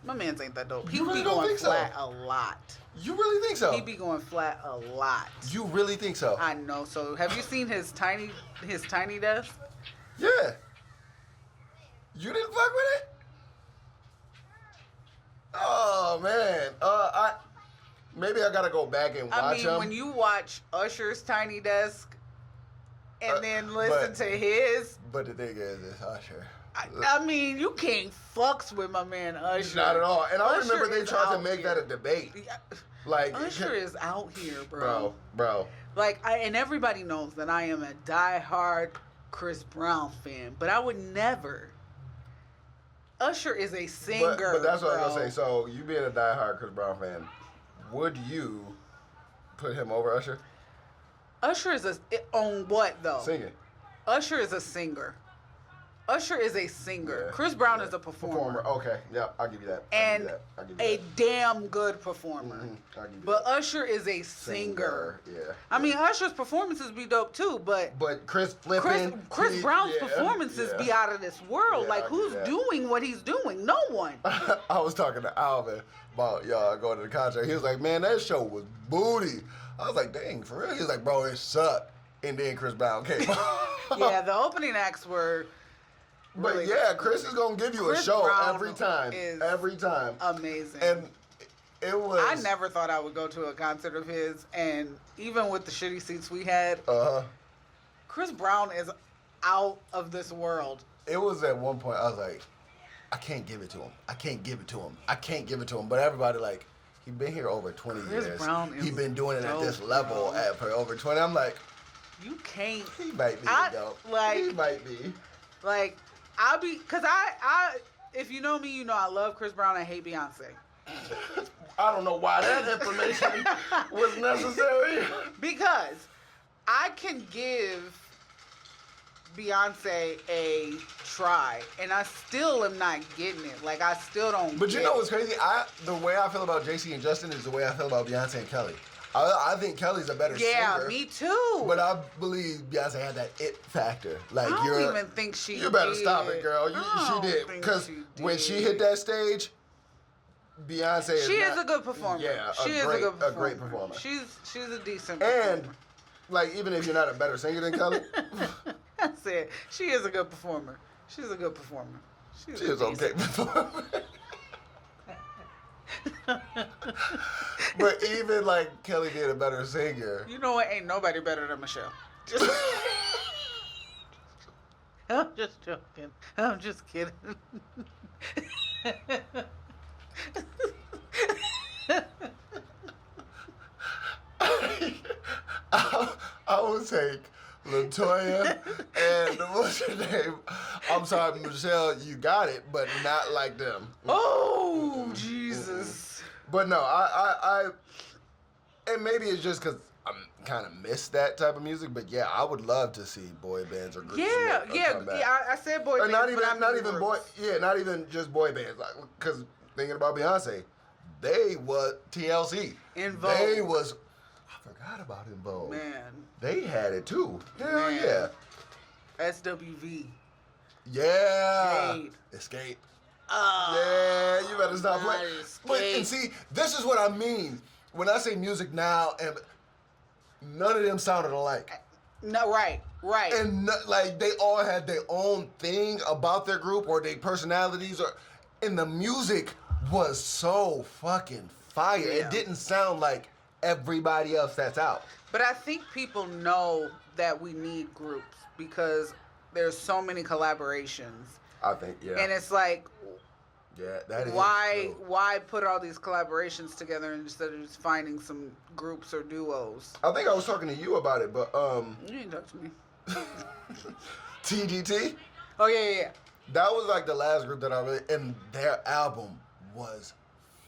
Speaker 1: My man's ain't that dope. He
Speaker 2: really
Speaker 1: be
Speaker 2: don't
Speaker 1: going
Speaker 2: think
Speaker 1: flat
Speaker 2: so?
Speaker 1: a lot.
Speaker 2: You really think so?
Speaker 1: He be going flat a lot.
Speaker 2: You really think so?
Speaker 1: I know. So have you seen his tiny desk?
Speaker 2: Yeah. You didn't fuck with it? Oh man. Maybe I gotta go back and watch him.
Speaker 1: When you watch Usher's tiny desk and then listen to his.
Speaker 2: But the thing is, it's Usher.
Speaker 1: I mean, you can't fucks with my man Usher.
Speaker 2: Not at all. And I
Speaker 1: Usher
Speaker 2: remember they tried to make
Speaker 1: here.
Speaker 2: that a debate. Like
Speaker 1: Usher is out here, bro.
Speaker 2: Bro.
Speaker 1: Like, and everybody knows that I am a diehard Chris Brown fan, but I would never. Usher is a singer.
Speaker 2: But that's what I was
Speaker 1: bro.
Speaker 2: gonna say. So you being a diehard Chris Brown fan, would you put him over Usher?
Speaker 1: Usher is on what though?
Speaker 2: Singing.
Speaker 1: Usher is a singer. Usher is a singer. Yeah, Chris Brown is a performer.
Speaker 2: Okay, yeah, I'll give you that.
Speaker 1: And a damn good performer.
Speaker 2: Mm-hmm. I'll give you
Speaker 1: but
Speaker 2: that.
Speaker 1: Usher is a singer.
Speaker 2: Yeah.
Speaker 1: I mean, Usher's performances be dope too, but
Speaker 2: Chris
Speaker 1: Brown's performances be out of this world.
Speaker 2: Yeah,
Speaker 1: like, who's doing what he's doing? No one.
Speaker 2: I was talking to Alvin about y'all going to the concert. He was like, "Man, that show was booty." I was like, "Dang, for real?" He was like, "Bro, it sucked." And then Chris Brown came.
Speaker 1: Yeah, the opening acts were.
Speaker 2: But
Speaker 1: really
Speaker 2: yeah, Chris is gonna give you a show
Speaker 1: Brown
Speaker 2: every time. Every time.
Speaker 1: Amazing.
Speaker 2: And it was.
Speaker 1: I never thought I would go to a concert of his, and even with the shitty seats we had, Chris Brown is out of this world.
Speaker 2: It was at one point I was like, I can't give it to him. I can't give it to him. I can't give it to him. But everybody like, he been here over 20 years.
Speaker 1: Chris Brown is
Speaker 2: He been doing it
Speaker 1: dope,
Speaker 2: at this level for over 20. I'm like,
Speaker 1: you can't.
Speaker 2: He might be dope.
Speaker 1: Like,
Speaker 2: he might be.
Speaker 1: Like. Cause if you know me, you know I love Chris Brown. I hate Beyonce.
Speaker 2: I don't know why that information was necessary.
Speaker 1: Because I can give Beyonce a try, and I still am not getting it. Like, I still don't.
Speaker 2: But you know what's crazy? The way I feel about JC and Justin is the way I feel about Beyonce and Kelly. I think Kelly's a better singer.
Speaker 1: Yeah, me too.
Speaker 2: But I believe Beyonce had that it factor. Like,
Speaker 1: I don't even think she did.
Speaker 2: You better stop it, girl. She did. Because when she hit that stage, Beyonce is
Speaker 1: a good performer.
Speaker 2: Yeah,
Speaker 1: she is a good performer.
Speaker 2: A great performer.
Speaker 1: She's a decent performer.
Speaker 2: And, like, even if you're not a better singer than Kelly.
Speaker 1: That's it. She is a good performer. She's a good performer.
Speaker 2: She is okay performer. But even like Kelly did a better singer.
Speaker 1: You know what? Ain't nobody better than Michelle. I'm just joking. I'm just kidding.
Speaker 2: I would take LaToya and what's her name? I'm sorry, Michelle, you got it, but not like them.
Speaker 1: Oh, Jesus.
Speaker 2: But no, I and maybe it's just because I'm kind of miss that type of music, but yeah, I would love to see boy bands or groups.
Speaker 1: Yeah. I said boy bands,
Speaker 2: not even just boy bands. Like, because thinking about Beyonce, they was TLC.
Speaker 1: In Vogue.
Speaker 2: They was. I forgot about In Vogue.
Speaker 1: Man.
Speaker 2: They had it too. Hell yeah.
Speaker 1: SWV.
Speaker 2: Yeah.
Speaker 1: Shade.
Speaker 2: Escape. Yeah, you better stop playing. But, and see, this is what I mean when I say music now, and none of them sounded alike.
Speaker 1: No, right.
Speaker 2: And like they all had their own thing about their group or their personalities, and the music was so fucking fire.
Speaker 1: Yeah.
Speaker 2: It didn't sound like everybody else that's out.
Speaker 1: But I think people know that we need groups because there's so many collaborations.
Speaker 2: I think, yeah.
Speaker 1: And it's like,
Speaker 2: yeah, that is
Speaker 1: why put all these collaborations together instead of just finding some groups or duos?
Speaker 2: I think I was talking to you about it, but
Speaker 1: you didn't talk to me.
Speaker 2: TGT?
Speaker 1: Oh yeah.
Speaker 2: That was like the last group that I really, and their album was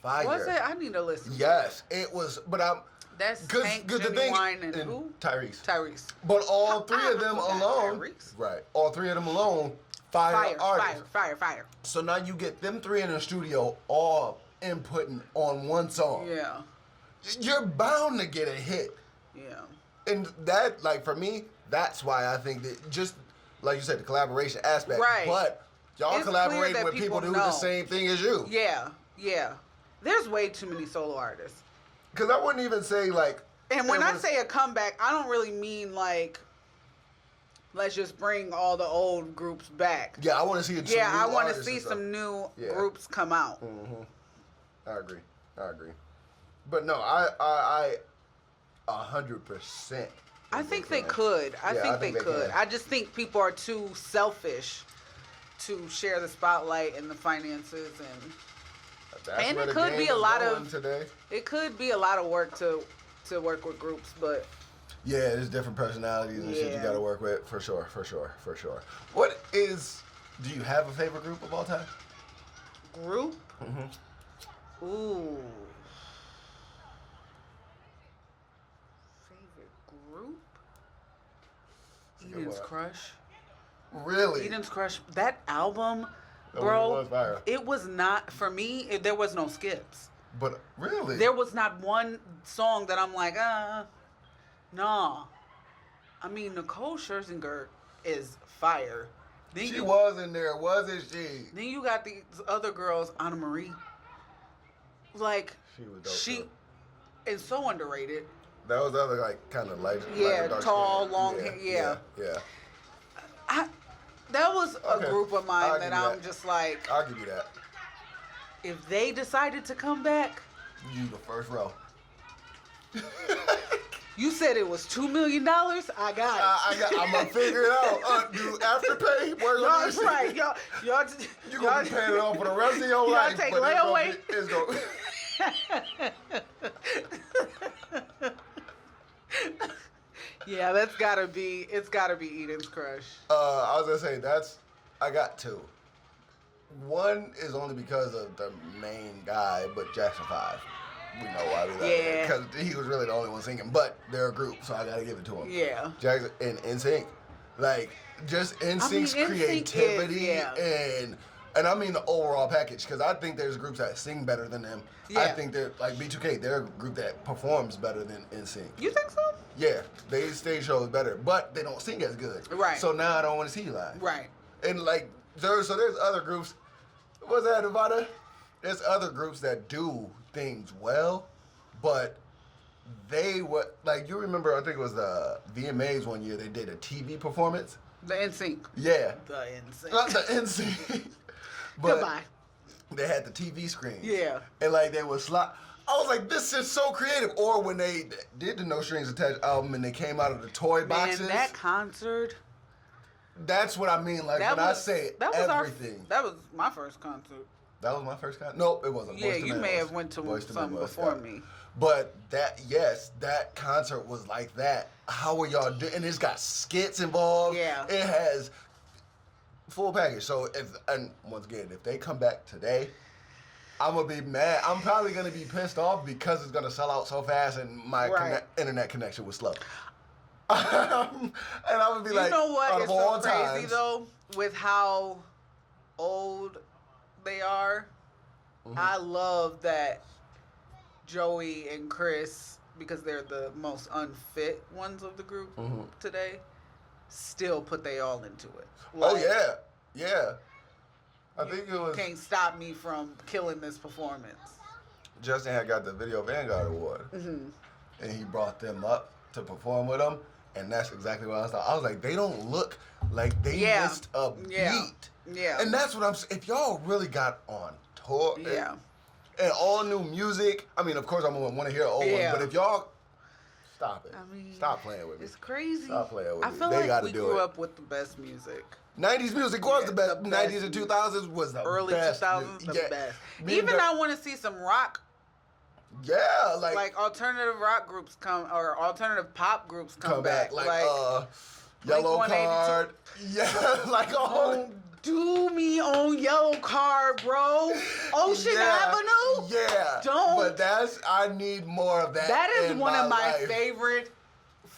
Speaker 2: fire.
Speaker 1: Was it? I need to listen.
Speaker 2: Yes, it was. But
Speaker 1: that's Tank, Jimmy Wine, and who?
Speaker 2: Tyrese. But all three of them alone, right? All three of them alone, fire artists.
Speaker 1: Fire.
Speaker 2: So now you get them three in the studio, all inputting on one song.
Speaker 1: Yeah.
Speaker 2: You're bound to get a hit.
Speaker 1: Yeah.
Speaker 2: And that, like, for me, that's why I think that just like you said, the collaboration aspect.
Speaker 1: Right.
Speaker 2: But y'all collaborating with people who do the same thing as you.
Speaker 1: Yeah. There's way too many solo artists.
Speaker 2: Because I wouldn't even say, like...
Speaker 1: And when I say a comeback, I don't really mean, like, let's just bring all the old groups back.
Speaker 2: Yeah, I want to see
Speaker 1: I want to see some new groups come out.
Speaker 2: Mm-hmm. I agree. But no, I 100%.
Speaker 1: I think they could. I think they could. I just think people are too selfish to share the spotlight and the finances and it could be a lot of today. It could be a lot of work to work with groups, but
Speaker 2: yeah, there's different personalities and shit you got to work with for sure. What is? Do you have a favorite group of all time?
Speaker 1: Group? Mm-hmm. Ooh. Favorite group? Eden's Crush.
Speaker 2: Really?
Speaker 1: Eden's Crush. That album, bro. It was not for me. There was no skips.
Speaker 2: But really,
Speaker 1: there was not one song that I'm like, nah. I mean, Nicole Scherzinger is fire. Then
Speaker 2: she was in there, wasn't she?
Speaker 1: Then you got these other girls, Latina Marie. Like
Speaker 2: she was dope.
Speaker 1: She is so underrated.
Speaker 2: That was the other like kind of light.
Speaker 1: Yeah, tall, long hair. Yeah. That was a group of mine that I'm just like.
Speaker 2: I'll give you that.
Speaker 1: If they decided to come back,
Speaker 2: you the first row.
Speaker 1: You said it was $2 million. I got it.
Speaker 2: I'm gonna figure it out. Do Afterpay?
Speaker 1: That's right. Y'all.
Speaker 2: You gonna be paying it off for the rest of your life.
Speaker 1: Take layaway. Yeah, it's gotta be Eden's Crush.
Speaker 2: I was gonna say I got two. One is only because of the main guy, but Jackson 5. We know why we love it. Because he was really the only one singing, but they're a group, so I gotta give it to him.
Speaker 1: Yeah.
Speaker 2: Jackson and NSYNC. Like, just NSYNC's creativity and I mean the overall package, because I think there's groups that sing better than them. Yeah. I think they're, like B2K, they're a group that performs better than NSYNC.
Speaker 1: You think so?
Speaker 2: Yeah. They stage show is better, but they don't sing as good. Right. So now I don't want to see you live.
Speaker 1: Right.
Speaker 2: And like, there's other groups. What's that, Nevada? There's other groups that do things well, but you remember, I think it was the VMAs one year, they did a TV performance.
Speaker 1: The NSYNC.
Speaker 2: Yeah.
Speaker 1: The NSYNC.
Speaker 2: Not the NSYNC. But
Speaker 1: goodbye.
Speaker 2: They had the TV screens.
Speaker 1: Yeah.
Speaker 2: And like they would slide. I was like, this is so creative. Or when they did the No Strings Attached album and they came out of the toy boxes.
Speaker 1: Man, that concert.
Speaker 2: That's what I mean. Like, when I say everything.
Speaker 1: That was my first concert.
Speaker 2: That was my first concert? Nope, it wasn't.
Speaker 1: Yeah, you may have went to something before me.
Speaker 2: But that concert was like that. How are y'all doing? And it's got skits involved.
Speaker 1: Yeah.
Speaker 2: It has full package. So, once again, if they come back today, I'm going to be mad. I'm probably going to be pissed off because it's going to sell out so fast and my internet connection was slow. And I would be like,
Speaker 1: you know what? It's so crazy,
Speaker 2: times,
Speaker 1: though, with how old they are. Mm-hmm. I love that Joey and Chris, because they're the most unfit ones of the group today, still put they all into it. Like,
Speaker 2: yeah. I think it was...
Speaker 1: Can't stop me from killing this performance.
Speaker 2: Justin had got the Video Vanguard Award. Mm-hmm. And he brought them up to perform with him. And that's exactly what I thought. I was like, they don't look like they missed a beat.
Speaker 1: Yeah.
Speaker 2: And that's what I'm saying. If y'all really got on tour and all new music, I mean, of course, I'm going to want to hear an old one. But if y'all... Stop it. I mean, stop playing with me.
Speaker 1: It's crazy.
Speaker 2: Stop playing with me.
Speaker 1: I feel like we grew up with the best music.
Speaker 2: 90s music was the best. 90s and 2000s was the
Speaker 1: early
Speaker 2: best.
Speaker 1: Early 2000s, the best. Even I want to see some rock.
Speaker 2: Yeah,
Speaker 1: like alternative rock groups or alternative pop groups come back.
Speaker 2: Like Yellow Card. Yeah, like
Speaker 1: Home Do me on yellow card, bro. Ocean Avenue?
Speaker 2: Yeah.
Speaker 1: Don't.
Speaker 2: But I need more of that.
Speaker 1: That is one of my
Speaker 2: life.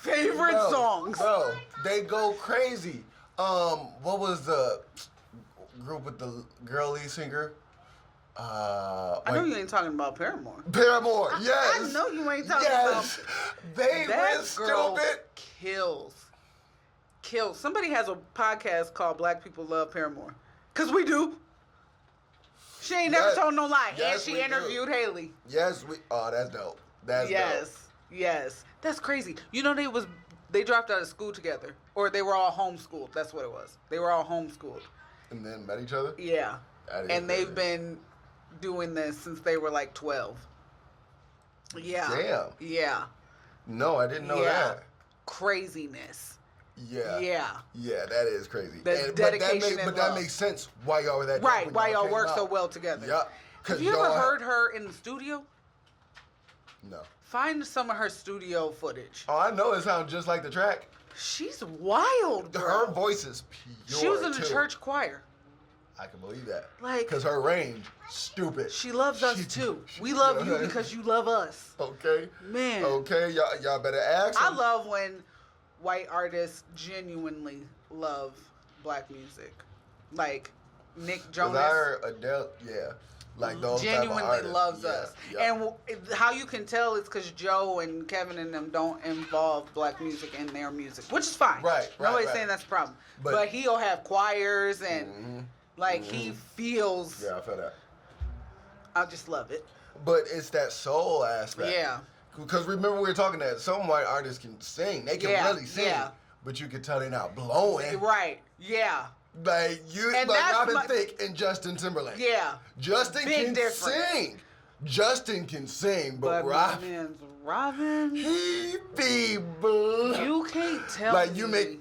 Speaker 1: favorite songs.
Speaker 2: Bro, they go crazy. What was the group with the girl lead singer?
Speaker 1: I know you ain't talking about Paramore.
Speaker 2: Paramore, yes.
Speaker 1: I know you ain't talking about.
Speaker 2: They
Speaker 1: that
Speaker 2: went
Speaker 1: girl
Speaker 2: stupid.
Speaker 1: Kills. Somebody has a podcast called Black People Love Paramore. Cause we do. She ain't never told no lie.
Speaker 2: Yes,
Speaker 1: and she interviewed Haley.
Speaker 2: Yes, oh, that's dope. That's dope.
Speaker 1: Yes. That's crazy. You know they dropped out of school together. Or they were all homeschooled. That's what it was. They were all homeschooled.
Speaker 2: And then met each other?
Speaker 1: Yeah. And they've been doing this since they were like 12. Yeah.
Speaker 2: Damn.
Speaker 1: Yeah.
Speaker 2: No, I didn't know that.
Speaker 1: Craziness.
Speaker 2: Yeah.
Speaker 1: Yeah.
Speaker 2: Yeah, that is crazy.
Speaker 1: Dedication
Speaker 2: but that makes sense why y'all were that.
Speaker 1: Right, why y'all work so well together.
Speaker 2: Yep.
Speaker 1: Have you ever heard her in the studio?
Speaker 2: No.
Speaker 1: Find some of her studio footage.
Speaker 2: Oh, I know it sounds just like the track.
Speaker 1: She's wild, bro.
Speaker 2: Her voice is pure.
Speaker 1: She was in the church choir.
Speaker 2: I can believe that.
Speaker 1: Like,
Speaker 2: because her range, stupid.
Speaker 1: She loves us too. We love you because you love us.
Speaker 2: Okay.
Speaker 1: Man.
Speaker 2: Okay, y'all better ask.
Speaker 1: I love when white artists genuinely love black music. Like Nick Jonas.
Speaker 2: I heard Adele, like those
Speaker 1: genuinely loves us.
Speaker 2: Yeah.
Speaker 1: And how you can tell is because Joe and Kevin and them don't involve black music in their music, which is fine. Nobody's saying that's a problem. But he'll have choirs and he feels.
Speaker 2: Yeah, I feel that.
Speaker 1: I just love it.
Speaker 2: But it's that soul aspect.
Speaker 1: Yeah.
Speaker 2: Because remember we were talking that some white artists can sing. They can really sing. But you can tell they're not blowing. Right.
Speaker 1: Yeah.
Speaker 2: Like Robin Thicke and Justin Timberlake.
Speaker 1: Yeah.
Speaker 2: Justin can sing. Justin can sing, but
Speaker 1: Robin,
Speaker 2: he be blue.
Speaker 1: You can't tell me.
Speaker 2: You make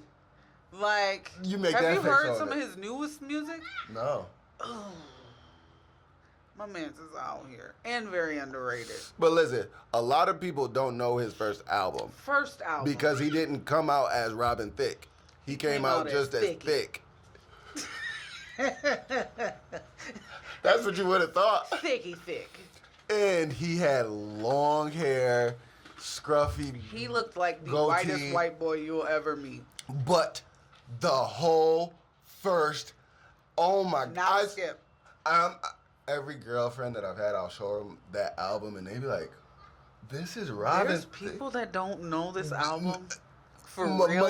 Speaker 1: have you heard some of his newest music?
Speaker 2: No.
Speaker 1: Oh. My man's is out here and very underrated.
Speaker 2: But listen, a lot of people don't know his first album. Because he didn't come out as Robin Thicke. He came out just as Thick. That's what you would have thought.
Speaker 1: Thick.
Speaker 2: And he had long hair, scruffy.
Speaker 1: He looked like the whitest white boy you'll ever meet.
Speaker 2: But the whole first, oh my God.
Speaker 1: Skip.
Speaker 2: Every girlfriend that I've had, I'll show them that album, and they be like, "This is Robin."
Speaker 1: There's people that don't know this album. For real.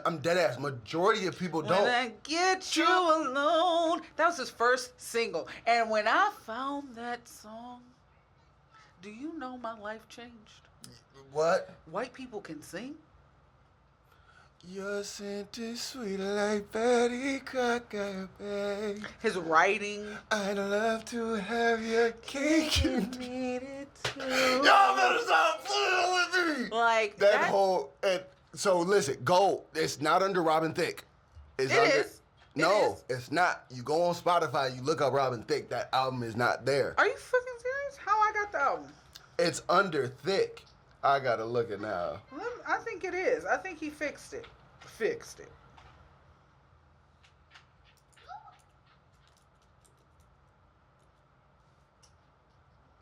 Speaker 2: I'm dead ass. Majority of people don't.
Speaker 1: When I get you alone. That was his first single. And when I found that song, do you know my life changed?
Speaker 2: What?
Speaker 1: White people can sing.
Speaker 2: Your scent is sweet like Betty Crocker, babe.
Speaker 1: His writing.
Speaker 2: I'd love to have your cake.
Speaker 1: You need it too.
Speaker 2: Y'all better stop playing with me.
Speaker 1: Like
Speaker 2: that whole. So listen, go. It's not under Robin Thicke.
Speaker 1: It is.
Speaker 2: No, it's not. You go on Spotify, you look up Robin Thicke. That album is not there.
Speaker 1: Are you fucking serious? How I got the album?
Speaker 2: It's under Thicke. I gotta look it now.
Speaker 1: I think it is. I think he fixed it.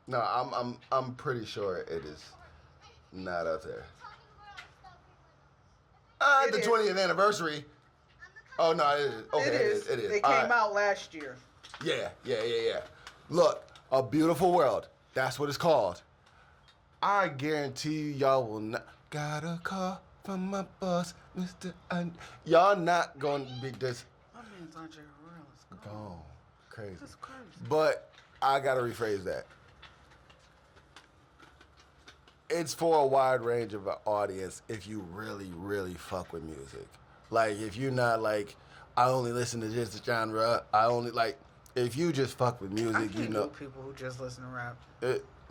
Speaker 2: No, I'm pretty sure it is not up there. The 20th anniversary. Oh no, it is. Okay, it is.
Speaker 1: It came out last year.
Speaker 2: Yeah. Look, A Beautiful World. That's what it's called. I guarantee you, y'all will not. Got a call from my boss, Mr. Y'all not going to be this.
Speaker 1: My man's Andre Harrell's
Speaker 2: gone. Crazy.
Speaker 1: That's crazy.
Speaker 2: But I got to rephrase that. It's for a wide range of an audience if you really, really fuck with music. Like, if you're not like, I only listen to this genre, if you just fuck with music,
Speaker 1: you know. People who just listen to rap.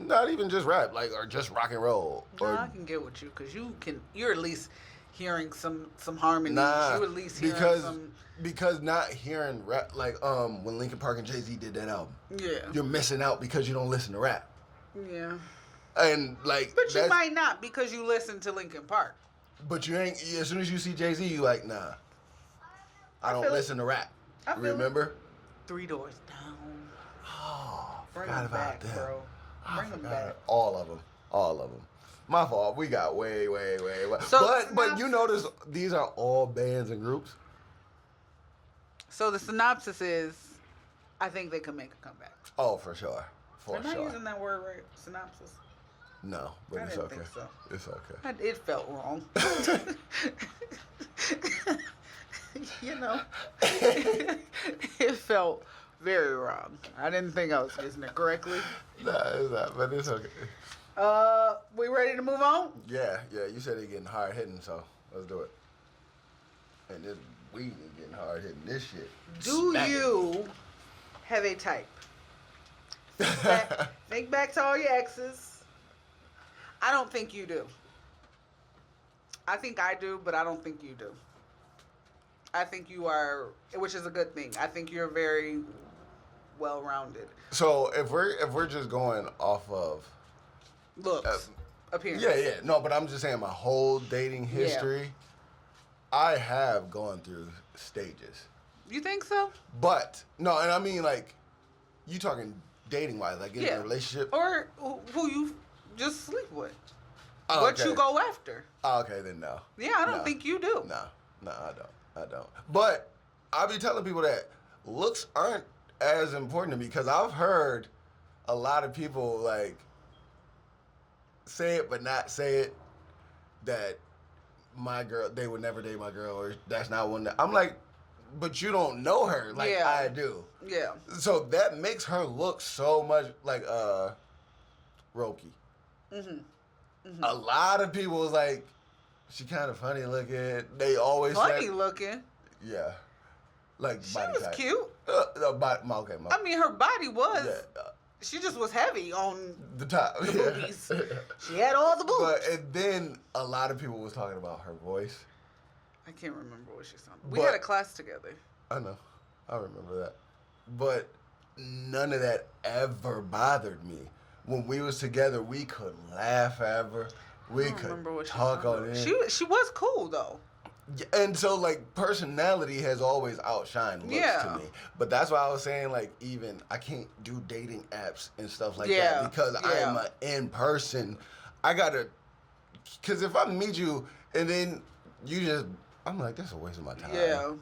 Speaker 2: Not even just rap, or just rock and roll.
Speaker 1: No, I can get with you, because you're at least hearing some harmonies.
Speaker 2: Nah,
Speaker 1: you're at least hearing
Speaker 2: because not hearing rap, when Linkin Park and Jay-Z did that album.
Speaker 1: Yeah.
Speaker 2: You're missing out because you don't listen to rap.
Speaker 1: Yeah.
Speaker 2: And
Speaker 1: but you might not because you listen to Linkin Park.
Speaker 2: But you ain't. As soon as you see Jay-Z, you like, nah. I don't listen to rap. Remember?
Speaker 1: 3 Doors Down.
Speaker 2: Oh,
Speaker 1: Bring
Speaker 2: forgot
Speaker 1: them
Speaker 2: about
Speaker 1: back,
Speaker 2: them.
Speaker 1: bro. Bring them back.
Speaker 2: All of them. My fault. We got way.
Speaker 1: So
Speaker 2: but you notice these are all bands and groups.
Speaker 1: So the synopsis is, I think they could make a comeback.
Speaker 2: Oh, for sure.
Speaker 1: Am I using that word right? Synopsis?
Speaker 2: No, but it's okay.
Speaker 1: Think so.
Speaker 2: It's okay.
Speaker 1: It felt wrong. You know, it felt very wrong. I didn't think I was using it correctly.
Speaker 2: No, it's not, but it's okay.
Speaker 1: We ready to move on?
Speaker 2: Yeah. You said it getting hard hitting, so let's do it. And this weed is getting hard hitting. This shit.
Speaker 1: Do you have a type? Think back to all your exes. I don't think you do. I think I do, but I don't think you do. I think you are, which is a good thing. I think you're very well-rounded.
Speaker 2: So if we're just going off of
Speaker 1: looks, appearance.
Speaker 2: Yeah. No, but I'm just saying my whole dating history, I have gone through stages.
Speaker 1: You think so?
Speaker 2: But no, and I mean like, you talking dating wise, like in a relationship,
Speaker 1: or who you just sleep with.
Speaker 2: Oh,
Speaker 1: what you go after?
Speaker 2: Oh, okay, then no.
Speaker 1: Yeah, I don't think you do.
Speaker 2: No, I don't. But I be telling people that looks aren't as important to me because I've heard a lot of people like say it but not say it, that my girl, they would never date my girl, or that's not one that I'm like, but you don't know her like I do.
Speaker 1: Yeah.
Speaker 2: So that makes her look so much like Roki. A lot of people was like, she kind of funny looking. They always
Speaker 1: funny looking.
Speaker 2: Yeah, like
Speaker 1: she
Speaker 2: body
Speaker 1: was
Speaker 2: type.
Speaker 1: cute.
Speaker 2: Okay.
Speaker 1: I mean, her body was. Yeah. She just was heavy on
Speaker 2: the top.
Speaker 1: The boobies. She had all the boobs.
Speaker 2: But and then a lot of people was talking about her voice.
Speaker 1: I can't remember what she sounded. We had a class together.
Speaker 2: I know. I remember that. But none of that ever bothered me. When we was together, we could laugh forever. We could talk on it.
Speaker 1: She was cool though.
Speaker 2: And so like personality has always outshined looks to me. But that's why I was saying like even I can't do dating apps and stuff like that because I am an in person. I gotta, because if I meet you and then you just, I'm like, that's a waste of my time.
Speaker 1: Yeah.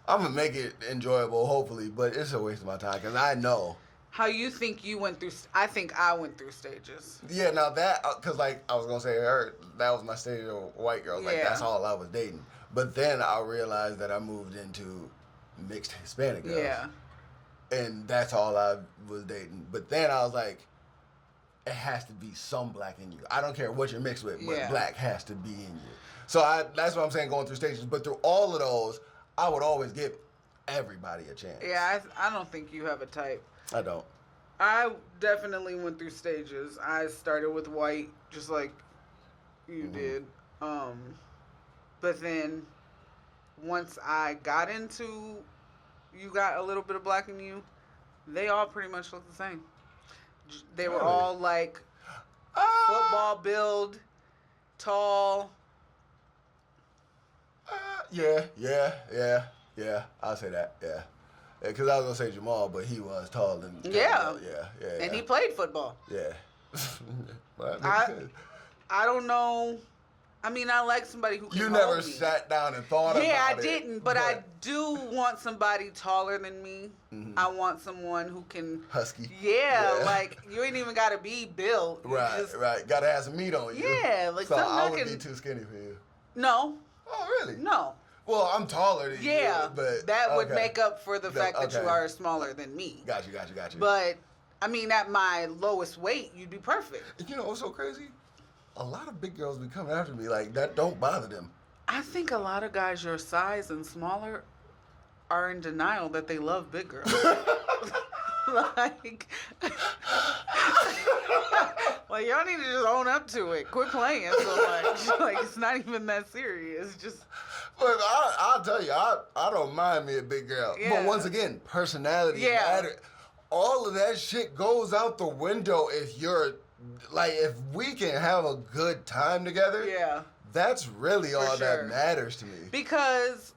Speaker 2: I'm gonna make it enjoyable hopefully, but it's a waste of my time because I know.
Speaker 1: How you think you went through? I think I went through stages.
Speaker 2: Yeah, now that, because like I was gonna say, that was my stage of white girl. Like that's all I was dating. But then I realized that I moved into mixed Hispanic girls.
Speaker 1: Yeah.
Speaker 2: And that's all I was dating. But then I was like, it has to be some black in you. I don't care what you're mixed with, but black has to be in you. So that's what I'm saying, going through stages. But through all of those, I would always give everybody a chance.
Speaker 1: Yeah, I don't think you have a type.
Speaker 2: I don't.
Speaker 1: I definitely went through stages. I started with white, just like you did. But then once I got into, you got a little bit of black in you, they all pretty much look the same. They were all like football build, tall.
Speaker 2: Yeah. I'll say that. Yeah. Because I was gonna say Jamal, but he was tall and
Speaker 1: yeah.
Speaker 2: Yeah.
Speaker 1: And he played football.
Speaker 2: Yeah.
Speaker 1: I don't know. I mean, I like somebody who can
Speaker 2: You
Speaker 1: hold
Speaker 2: never
Speaker 1: me.
Speaker 2: sat down and thought about it.
Speaker 1: Yeah, I didn't, but I do want somebody taller than me. I want someone who can...
Speaker 2: Husky.
Speaker 1: Yeah, like, you ain't even got to be built.
Speaker 2: Right. Got to have some meat on you.
Speaker 1: Yeah, like
Speaker 2: so
Speaker 1: something
Speaker 2: I would be too skinny for you.
Speaker 1: No.
Speaker 2: Oh, really?
Speaker 1: No.
Speaker 2: Well, I'm taller than you, but...
Speaker 1: that would make up for the fact that you are smaller than me.
Speaker 2: Got you.
Speaker 1: But, I mean, at my lowest weight, you'd be perfect.
Speaker 2: You know what's so crazy? A lot of big girls be coming after me like that. Don't bother them.
Speaker 1: I think a lot of guys your size and smaller are in denial that they love big girls. like y'all need to just own up to it. Quit playing so much. Like it's not even that serious. Just.
Speaker 2: But I'll tell you, I don't mind me a big girl. Yeah. But once again, personality matters. All of that shit goes out the window if you're. Like, if we can have a good time together, that's really all that matters to me.
Speaker 1: Because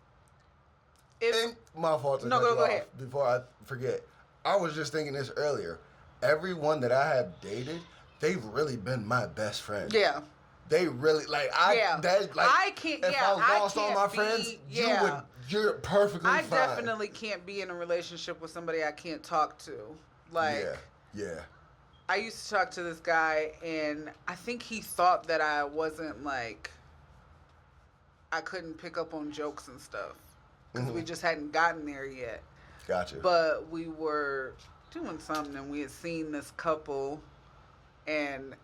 Speaker 2: And my fault to cut you off before I forget. I was just thinking this earlier. Everyone that I have dated, they've really been my best friend.
Speaker 1: Yeah.
Speaker 2: They really I can't. If I lost all my friends, you're perfectly fine.
Speaker 1: I definitely can't be in a relationship with somebody I can't talk to.
Speaker 2: Yeah.
Speaker 1: I used to talk to this guy, and I think he thought that I wasn't I couldn't pick up on jokes and stuff because we just hadn't gotten there yet.
Speaker 2: Gotcha.
Speaker 1: But we were doing something, and we had seen this couple, and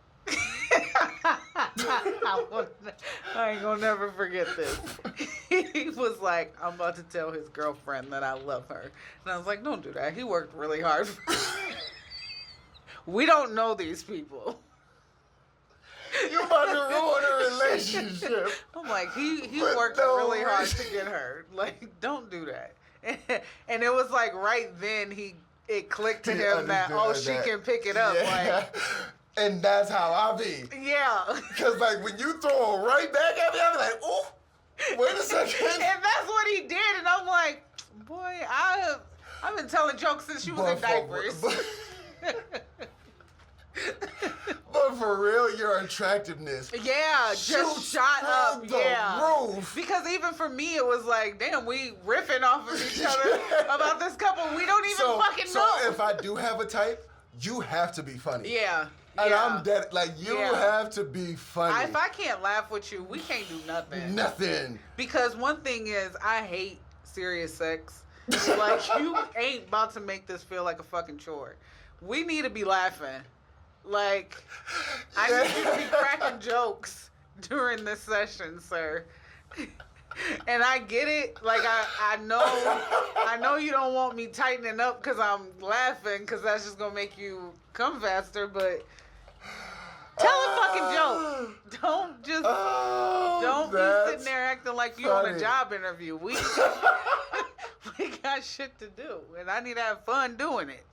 Speaker 1: I ain't gonna never forget this. He was like, I'm about to tell his girlfriend that I love her. And I was like, don't do that. He worked really hard for me. We don't know these people.
Speaker 2: You about to ruin a relationship.
Speaker 1: I'm like, he worked really hard to get her. Don't do that. And it was right then it clicked to him that she can pick it up.
Speaker 2: Yeah. And that's how I be.
Speaker 1: Yeah.
Speaker 2: Because when you throw it right back at me, I'm like, oh, wait a second.
Speaker 1: And that's what he did. And I'm like, boy, I've been telling jokes since she was in diapers.
Speaker 2: But for real, your attractiveness.
Speaker 1: Yeah, just shot up.
Speaker 2: The roof.
Speaker 1: Because even for me, it was like, damn, we riffing off of each other about this couple we don't even fucking know.
Speaker 2: So if I do have a type, you have to be funny.
Speaker 1: Yeah.
Speaker 2: And I'm dead. You have to be funny.
Speaker 1: If I can't laugh with you, we can't do nothing.
Speaker 2: Nothing.
Speaker 1: Because one thing is, I hate serious sex. You ain't about to make this feel like a fucking chore. We need to be laughing. I need you to be cracking jokes during this session, sir. And I get it. I know you don't want me tightening up because I'm laughing because that's just gonna make you come faster. But tell a fucking joke. Don't just don't be sitting there acting like you on a job interview. We got shit to do, and I need to have fun doing it.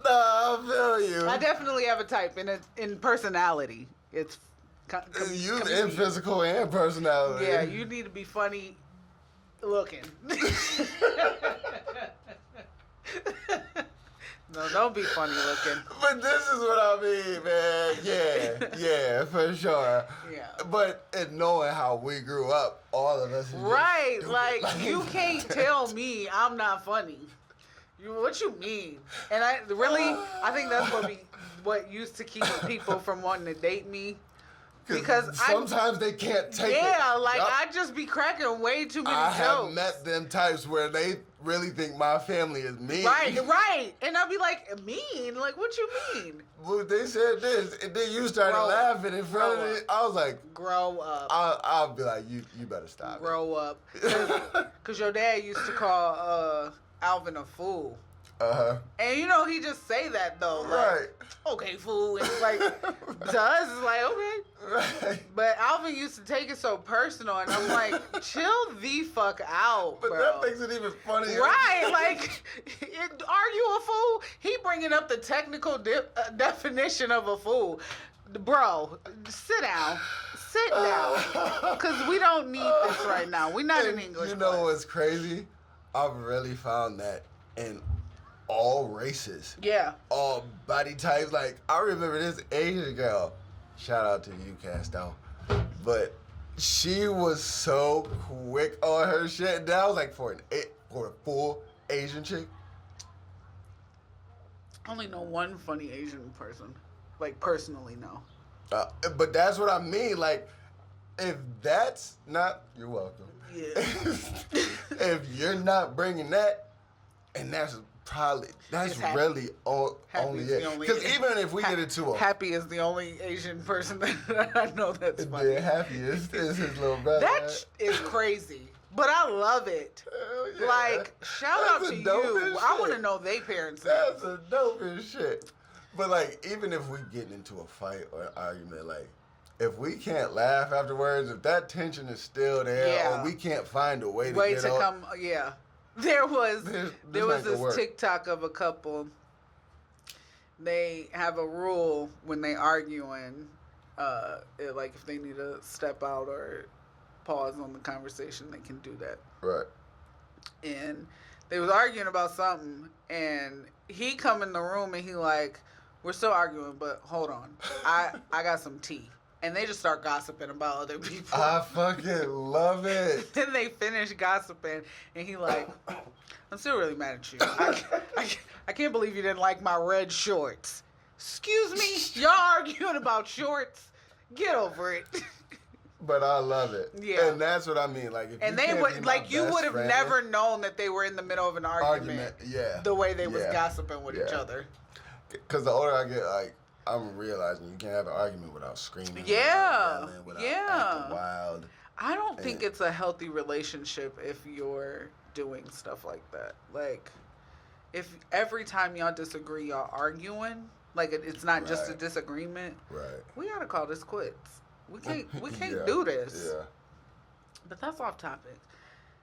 Speaker 2: No, I feel you.
Speaker 1: I definitely have a type in personality. It's
Speaker 2: you in physical and personality.
Speaker 1: Yeah, you need to be funny looking. No, don't be funny looking.
Speaker 2: But this is what I mean, man. Yeah, for sure.
Speaker 1: Yeah.
Speaker 2: But in knowing how we grew up, all of us.
Speaker 1: Right, you can't tell me I'm not funny. What you mean? And I think that's what used to keep people from wanting to date me. Because
Speaker 2: sometimes they can't take it.
Speaker 1: Yeah, I just be cracking way too many jokes. I have
Speaker 2: met them types where they really think my family is mean.
Speaker 1: Right. And I'll be like, mean? What you mean?
Speaker 2: Well, they said this, and then you started laughing in front of it. I was like,
Speaker 1: grow up.
Speaker 2: I'll be like, you better stop.
Speaker 1: Grow up. Because your dad used to call Alvin a fool.
Speaker 2: Uh-huh.
Speaker 1: And he just say that though.
Speaker 2: Right.
Speaker 1: Okay, fool. And to us, it's like, okay.
Speaker 2: Right.
Speaker 1: But Alvin used to take it so personal, and I'm like, chill the fuck out,
Speaker 2: bro. But that makes it even funnier.
Speaker 1: Right. Are you a fool? He bringing up the technical definition of a fool. Bro, sit down. Sit down. Because we don't need this right now. We're not in English
Speaker 2: You know what's crazy? I've really found that in all races.
Speaker 1: Yeah.
Speaker 2: All body types. I remember this Asian girl. Shout out to you, Casto. But she was so quick on her shit. And that was for a full Asian chick.
Speaker 1: I only know one funny Asian person. Personally, no.
Speaker 2: But that's what I mean. If that's not, you're welcome.
Speaker 1: Yeah.
Speaker 2: If you're not bringing that, and that's really only it. Because even if we get into
Speaker 1: Happy is the only Asian person that I know that's funny.
Speaker 2: Yeah, Happy is his little brother.
Speaker 1: That is crazy. But I love it.
Speaker 2: Yeah.
Speaker 1: Shout out to you. I want to know they parents.
Speaker 2: That's a dopest shit. But even if we get into a fight or an argument, if we can't laugh afterwards, if that tension is still there, or we can't find a way to
Speaker 1: come. Yeah. There was this TikTok of a couple. They have a rule when they arguing, if they need to step out or pause on the conversation, they can do that.
Speaker 2: Right.
Speaker 1: And they was arguing about something, and he come in the room and he like, we're still arguing, but hold on, I got some tea. And they just start gossiping about other people.
Speaker 2: I fucking love it.
Speaker 1: Then they finish gossiping, and he like, I'm still really mad at you. I can't believe you didn't like my red shorts. Excuse me? Y'all arguing about shorts? Get over it.
Speaker 2: But I love it.
Speaker 1: Yeah.
Speaker 2: And that's what I mean. Like, if
Speaker 1: and
Speaker 2: you
Speaker 1: they
Speaker 2: can't
Speaker 1: would
Speaker 2: be
Speaker 1: like
Speaker 2: my
Speaker 1: you
Speaker 2: best
Speaker 1: would have
Speaker 2: friend,
Speaker 1: never known that they were in the middle of an argument.
Speaker 2: Yeah.
Speaker 1: The way they was gossiping with each other.
Speaker 2: Because the older I get, like, I'm realizing you can't have an argument without screaming.
Speaker 1: Yeah.
Speaker 2: Without yelling, without acting wild.
Speaker 1: I don't think it's a healthy relationship if you're doing stuff like that. Like, if every time y'all disagree, y'all arguing, like it's not just a disagreement. Right. We gotta call this quits. We can't do this. Yeah. But that's off topic.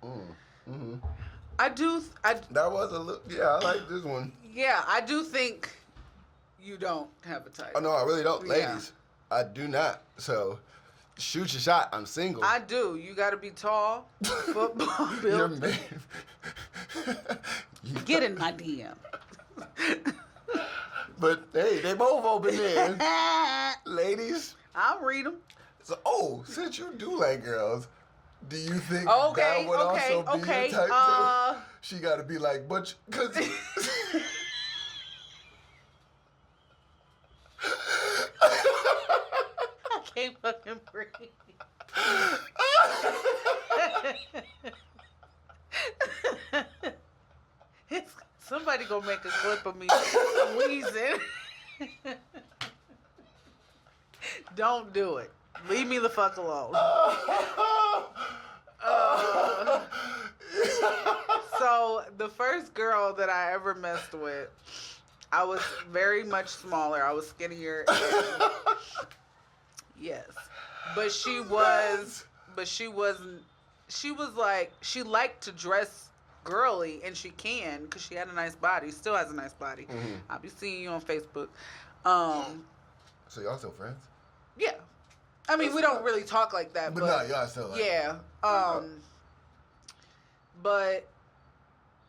Speaker 1: Mm-hmm.
Speaker 2: That was a little. Yeah, I like this one.
Speaker 1: Yeah, I do think you don't have a type.
Speaker 2: Oh no, I really don't, ladies. I do not. So, shoot your shot. I'm single.
Speaker 1: I do. You got to be tall, football built. Get in my DM.
Speaker 2: But hey, they both open there. Ladies.
Speaker 1: I'll read them.
Speaker 2: So, since you do like girls, do you think that would also be your type too? She got to be like Butch, because
Speaker 1: I can't fucking breathe. Somebody gonna make a clip of me wheezing. Don't do it. Leave me the fuck alone. So the first girl that I ever messed with, I was very much smaller. I was skinnier. Yes, but she was like, she liked to dress girly, and she can, because she had a nice body. Still has a nice body. Mm-hmm. I'll be seeing you on Facebook.
Speaker 2: So y'all still friends?
Speaker 1: Yeah. I mean, we don't really talk like that, but
Speaker 2: no, y'all still like.
Speaker 1: Yeah. But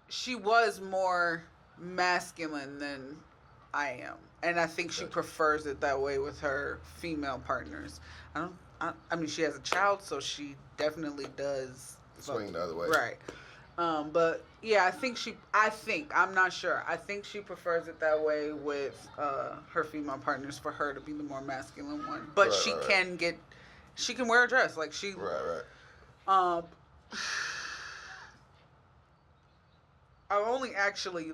Speaker 1: she was more masculine than I am, and I think she prefers it that way with her female partners. I mean, she has a child, so she definitely does
Speaker 2: swing the other way.
Speaker 1: Right. But yeah, I'm not sure. I think she prefers it that way with her female partners, for her to be the more masculine one. But she can wear a dress. Like she. Right. I only actually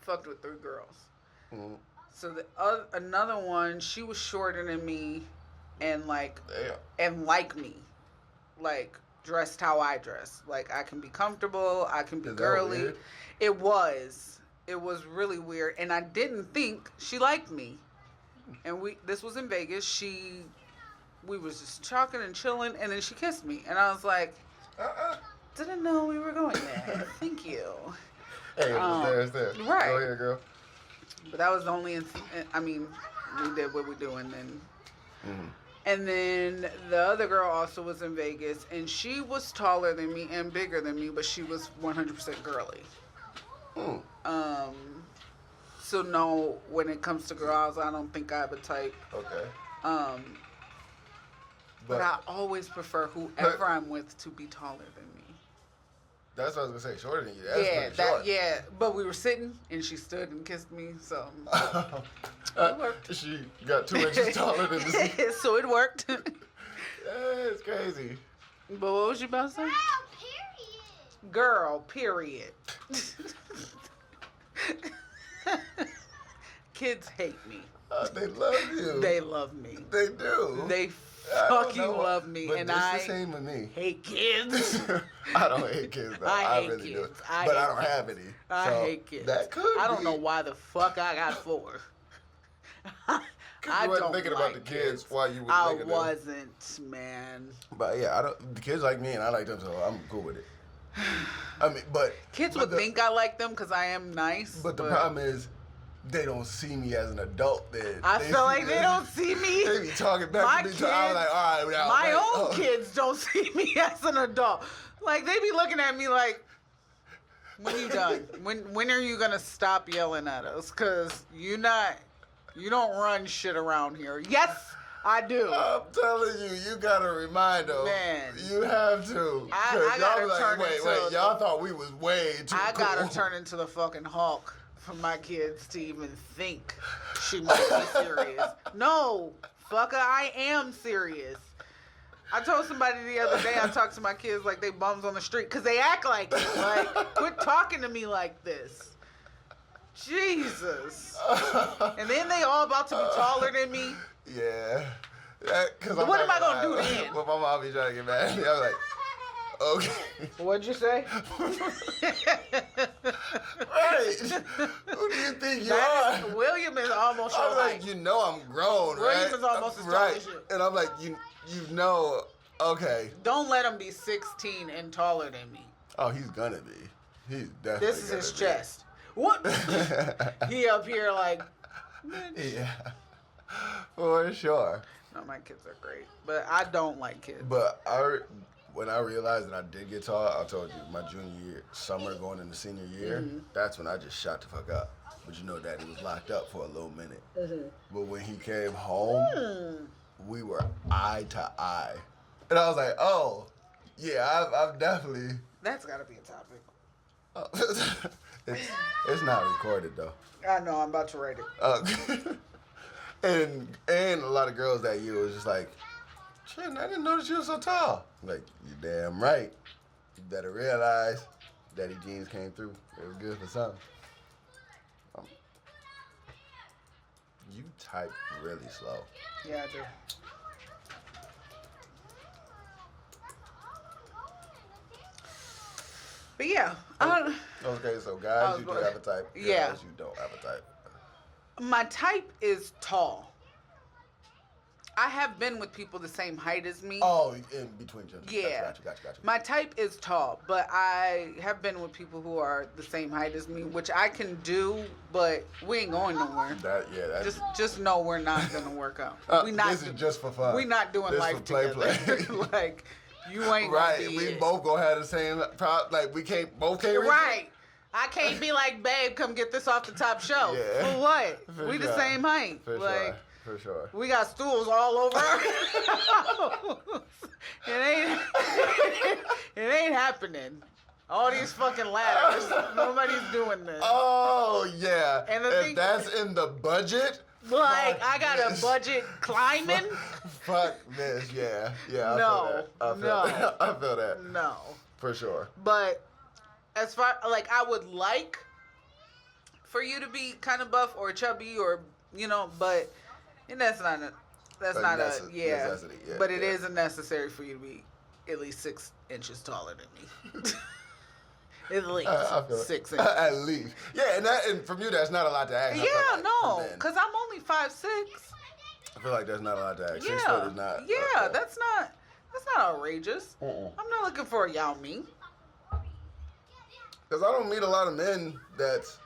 Speaker 1: fucked with 3 girls. Mm-hmm. So another one, she was shorter than me, and like me, like dressed how I dress. Like, I can be comfortable, I can be girly. It was really weird, and I didn't think she liked me. And this was in Vegas. We was just talking and chilling, and then she kissed me, and I was like, didn't know we were going there. Thank you.
Speaker 2: Hey, it's there.
Speaker 1: Right.
Speaker 2: Go ahead, girl.
Speaker 1: But that was the only. I mean, we did what we do, and then. Mm-hmm. And then the other girl also was in Vegas, and she was taller than me and bigger than me, but she was 100% girly. Mm. So no, when it comes to girls, I don't think I have a type. Okay. But I always prefer whoever I'm with to be taller than me.
Speaker 2: That's what I was gonna say. Shorter than you. That's short.
Speaker 1: Yeah. But we were sitting, and she stood and kissed me, so it worked.
Speaker 2: She got 2 inches taller than me.
Speaker 1: So it worked.
Speaker 2: Yeah, it's crazy.
Speaker 1: But what was you about to say? Girl, period. Kids hate me.
Speaker 2: They love you.
Speaker 1: They love me.
Speaker 2: They do.
Speaker 1: They fucking love me,
Speaker 2: but
Speaker 1: and
Speaker 2: the same with me.
Speaker 1: Hate kids.
Speaker 2: I don't hate kids, though. I hate really kids. But I don't have any.
Speaker 1: I hate kids.
Speaker 2: That could be.
Speaker 1: I don't know why the fuck I got 4.
Speaker 2: You wasn't thinking about the kids while you were thinking of them.
Speaker 1: I wasn't, man.
Speaker 2: But yeah, the kids like me, and I like them, so I'm cool with it. I mean, but
Speaker 1: kids would think I like them because I am nice.
Speaker 2: But the problem is, they don't see me as an adult.
Speaker 1: I feel like they don't see me.
Speaker 2: They be talking back to me. I was like, all right, now.
Speaker 1: My own kids don't see me as an adult. Like, they be looking at me like, when you done? When are you gonna stop yelling at us? Cause you don't run shit around here. Yes, I do.
Speaker 2: I'm telling you, you gotta remind them.
Speaker 1: Man,
Speaker 2: you have to.
Speaker 1: I gotta
Speaker 2: y'all
Speaker 1: turn
Speaker 2: like, wait, y'all thought we was way too
Speaker 1: I
Speaker 2: cool.
Speaker 1: gotta turn into the fucking Hulk for my kids to even think she might be serious. No, fucker, I am serious. I told somebody the other day, I talked to my kids like they bums on the street, because they act like it. Like, quit talking to me like this. Jesus. And then they all about to be taller than me.
Speaker 2: Yeah.
Speaker 1: What am I going to do then?
Speaker 2: Well, my mom be trying to get mad at me. I'm like, okay.
Speaker 1: What'd you say?
Speaker 2: Right. Who do you think you are?
Speaker 1: William is almost your
Speaker 2: I'm like,
Speaker 1: height.
Speaker 2: you know I'm grown, right?
Speaker 1: William is almost as tall as you.
Speaker 2: And I'm like, you know, okay.
Speaker 1: Don't let him be 16 and taller than me.
Speaker 2: Oh, he's gonna be. He's definitely
Speaker 1: This is his chest. What? He up here like, bitch.
Speaker 2: Yeah. For sure.
Speaker 1: No, my kids are great. But I don't like kids.
Speaker 2: But when I realized that I did get tall, I told you, my junior year, summer going into senior year, that's when I just shot the fuck up. But you know, Daddy was locked up for a little minute. But when he came home, we were eye to eye. And I was like, oh, yeah, I've definitely...
Speaker 1: That's got to be a topic.
Speaker 2: Oh. It's not recorded, though.
Speaker 1: I know, I'm about to write it.
Speaker 2: And a lot of girls that year was just like, shit, I didn't know that you were so tall. I'm like, you damn right. You better realize Daddy jeans came through. It was good for something. You type really slow.
Speaker 1: Yeah, I do. But yeah.
Speaker 2: Okay, so guys, you do have a type. Girls,
Speaker 1: yeah.
Speaker 2: you don't have a type.
Speaker 1: My type is tall. I have been with people the same height as me.
Speaker 2: Oh, in between genders.
Speaker 1: Yeah.
Speaker 2: Gotcha.
Speaker 1: My type is tall, but I have been with people who are the same height as me, which I can do, but we ain't going nowhere. Just know we're not gonna work out.
Speaker 2: This is just for fun.
Speaker 1: We not doing
Speaker 2: this
Speaker 1: life
Speaker 2: for
Speaker 1: together. Like, you ain't
Speaker 2: right.
Speaker 1: Gonna be
Speaker 2: We
Speaker 1: it.
Speaker 2: both gonna have the same like we can't both can't reach
Speaker 1: right.
Speaker 2: it.
Speaker 1: I can't be like, babe, come get this off the top shelf.
Speaker 2: Yeah.
Speaker 1: For what?
Speaker 2: For
Speaker 1: we
Speaker 2: sure.
Speaker 1: the same height.
Speaker 2: For
Speaker 1: like,
Speaker 2: sure. For sure.
Speaker 1: We got stools all over our house. It ain't happening. All these fucking ladders. Nobody's doing this.
Speaker 2: Oh yeah.
Speaker 1: And
Speaker 2: if that's in the budget.
Speaker 1: Like, I got a budget climbing.
Speaker 2: Fuck this, yeah.
Speaker 1: No.
Speaker 2: I feel that.
Speaker 1: No.
Speaker 2: For sure.
Speaker 1: But as far, like, I would like for you to be kind of buff or chubby or, but that's not a necessity. Yeah. But it is a necessary for you to be at least 6 inches taller than me. At least
Speaker 2: I feel
Speaker 1: 6 inches.
Speaker 2: At least. Yeah, and from you, that's not a lot to ask.
Speaker 1: Yeah, no, because I'm only 5'6".
Speaker 2: I feel like that's not a lot to ask.
Speaker 1: Yeah.
Speaker 2: 6 foot is not.
Speaker 1: Yeah, that's not outrageous.
Speaker 2: Uh-uh.
Speaker 1: I'm not looking for a Yao Ming.
Speaker 2: Because I don't meet a lot of men that's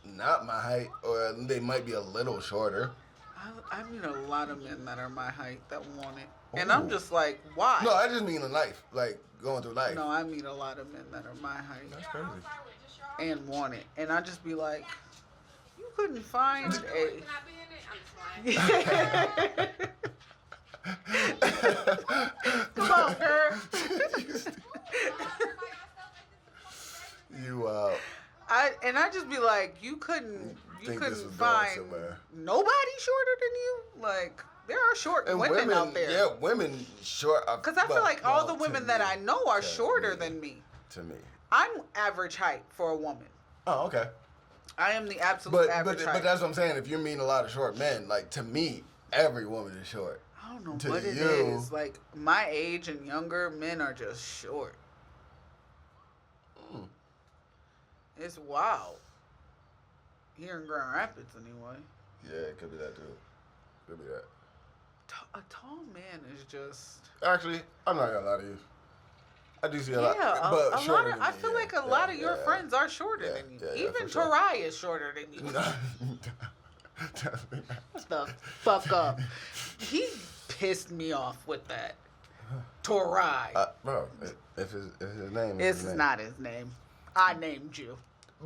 Speaker 2: not my height, or they might be a little shorter.
Speaker 1: I meet a lot of men that are my height that want it. And I'm just like, why?
Speaker 2: No, I just mean in life, like going through life.
Speaker 1: No, I meet a lot of men that are my height.
Speaker 2: That's crazy.
Speaker 1: And want it. And I just be like, you couldn't find a... Come on, girl. I just be like, you couldn't find nobody shorter than you. Like, there are short women out there.
Speaker 2: Yeah, women short.
Speaker 1: Because I feel like all the women that I know are shorter than me.
Speaker 2: To me,
Speaker 1: I'm average height for a woman.
Speaker 2: Oh, okay.
Speaker 1: I am the absolute average height.
Speaker 2: But that's what I'm saying. If you're meeting a lot of short men, like, to me, every woman is short.
Speaker 1: I don't know what it is. Like, my age and younger men are just short. It's wild. Here in Grand Rapids, anyway.
Speaker 2: Yeah, it could be that, too. Could be that.
Speaker 1: A tall man is just...
Speaker 2: Actually, I'm not going to lie to you. I do see a lot.
Speaker 1: Yeah,
Speaker 2: But shorter than me,
Speaker 1: I feel like a lot of your friends are shorter than you. Even Tarai is shorter than you. Shut the fuck up. He pissed me off with that. Torai.
Speaker 2: Bro, if his name
Speaker 1: This is not his name. I named you.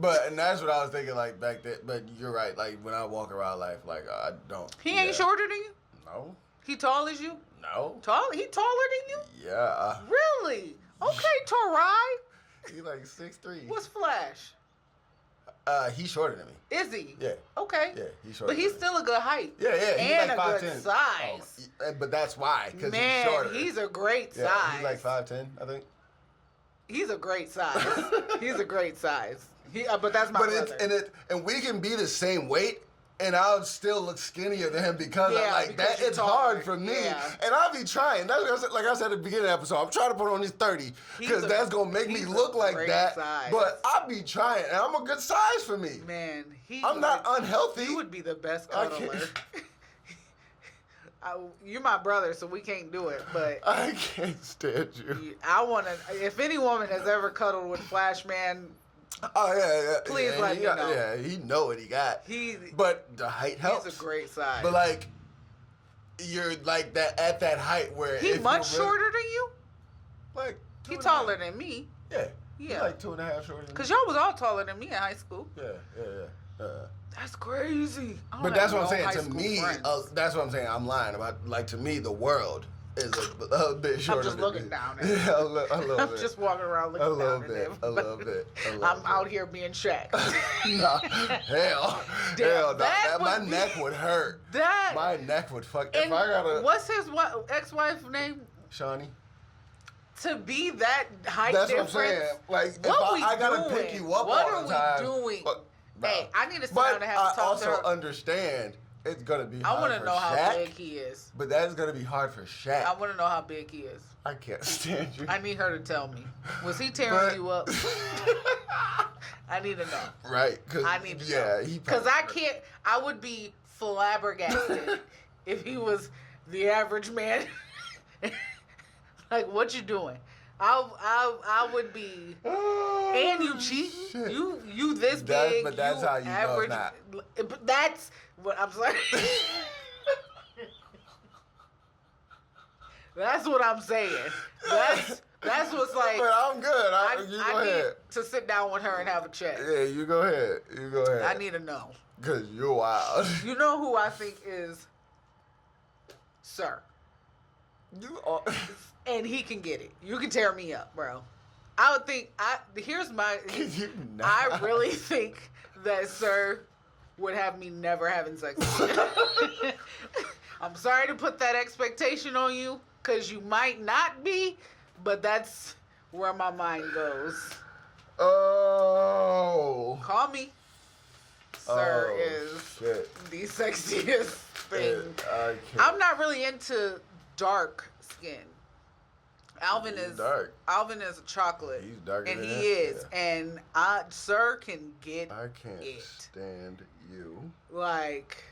Speaker 2: And that's what I was thinking, like, back then. But you're right. Like, when I walk around life, like, I don't.
Speaker 1: He ain't shorter than you?
Speaker 2: No.
Speaker 1: He tall as you?
Speaker 2: No.
Speaker 1: Tall? He taller than you?
Speaker 2: Yeah.
Speaker 1: Really? Okay, Torai.
Speaker 2: He like 6'3".
Speaker 1: What's Flash?
Speaker 2: He's shorter than me.
Speaker 1: Is he?
Speaker 2: Yeah.
Speaker 1: Okay.
Speaker 2: Yeah, he's shorter.
Speaker 1: But he's still a good height.
Speaker 2: Yeah. He's
Speaker 1: and
Speaker 2: like 5'10".
Speaker 1: a good size.
Speaker 2: But that's why, because he's
Speaker 1: Man,
Speaker 2: shorter.
Speaker 1: he's a great size.
Speaker 2: He's like 5'10", I think.
Speaker 1: He's a great size. He's a great size. But that's my brother.
Speaker 2: And we can be the same weight, and I'll still look skinnier than him because it's
Speaker 1: taller.
Speaker 2: hard for me.
Speaker 1: Yeah.
Speaker 2: And I'll be trying. That's like I said at the beginning of the episode, I'm trying to put on these 30 because that's going to make me look like that.
Speaker 1: Size.
Speaker 2: But I'll be trying, and I'm a good size for me.
Speaker 1: Man,
Speaker 2: I'm not unhealthy.
Speaker 1: He would be the best cuddler. You're my brother, so we can't do it, but
Speaker 2: I can't stand you.
Speaker 1: I want to. If any woman has ever cuddled with Flash Man, please let me know.
Speaker 2: Yeah, he know what he got. But the height helps.
Speaker 1: He's a great size.
Speaker 2: But like, you're like that at that height where
Speaker 1: he much shorter than you.
Speaker 2: Like
Speaker 1: he taller than me.
Speaker 2: Yeah.
Speaker 1: Yeah.
Speaker 2: He's like 2.5 shorter than me.
Speaker 1: Cause y'all was all taller than me in high school.
Speaker 2: Yeah.
Speaker 1: That's crazy.
Speaker 2: But that's what I'm saying. To me, that's what I'm saying. I'm lying about. Like, to me, the world is a bit shorter.
Speaker 1: I'm just looking down at
Speaker 2: Yeah, a little bit.
Speaker 1: I'm just walking around looking down at him.
Speaker 2: A little bit.
Speaker 1: I'm out here being Shaq.
Speaker 2: Nah, hell, my neck would hurt. My neck would fuck. If I gotta.
Speaker 1: What's his ex-wife name?
Speaker 2: Shawnee.
Speaker 1: To be that height
Speaker 2: That's
Speaker 1: difference.
Speaker 2: What I'm saying. Like, if I gotta pick you up
Speaker 1: what
Speaker 2: all the time.
Speaker 1: What are we doing?
Speaker 2: No.
Speaker 1: Hey, I need to sit down and have to talk to her.
Speaker 2: I also understand it's gonna be hard
Speaker 1: I want to know
Speaker 2: Shaq,
Speaker 1: how big he is.
Speaker 2: But that is gonna be hard for Shaq.
Speaker 1: I want to know how big he is.
Speaker 2: I can't stand you.
Speaker 1: I need her to tell me. Was he tearing you up? I need to know.
Speaker 2: Right.
Speaker 1: I need to know. Because I can't. I would be flabbergasted if he was the average man. Like, what you doing? I would be. And you cheat.
Speaker 2: Shit.
Speaker 1: You this big.
Speaker 2: But that's how you
Speaker 1: average,
Speaker 2: know not.
Speaker 1: But that's what I'm sorry. That's what I'm saying. That's what's like.
Speaker 2: But I'm good. You go ahead.
Speaker 1: Need to sit down with her and have a chat.
Speaker 2: Yeah, you go ahead.
Speaker 1: I need to know.
Speaker 2: Because you're wild.
Speaker 1: You know who I think is Sir.
Speaker 2: You are.
Speaker 1: And he can get it. You can tear me up, bro. I would think. Here's my. I really think that Sir would have me never having sex again. I'm sorry to put that expectation on you, because you might not be, but that's where my mind goes.
Speaker 2: Oh.
Speaker 1: Call me. Sir is the sexiest thing. I'm not really into dark skin. Alvin is dark. Alvin is a chocolate.
Speaker 2: He's darker
Speaker 1: and
Speaker 2: than
Speaker 1: he
Speaker 2: that?
Speaker 1: is. And Sir can get
Speaker 2: I can't
Speaker 1: it.
Speaker 2: stand you.
Speaker 1: Like,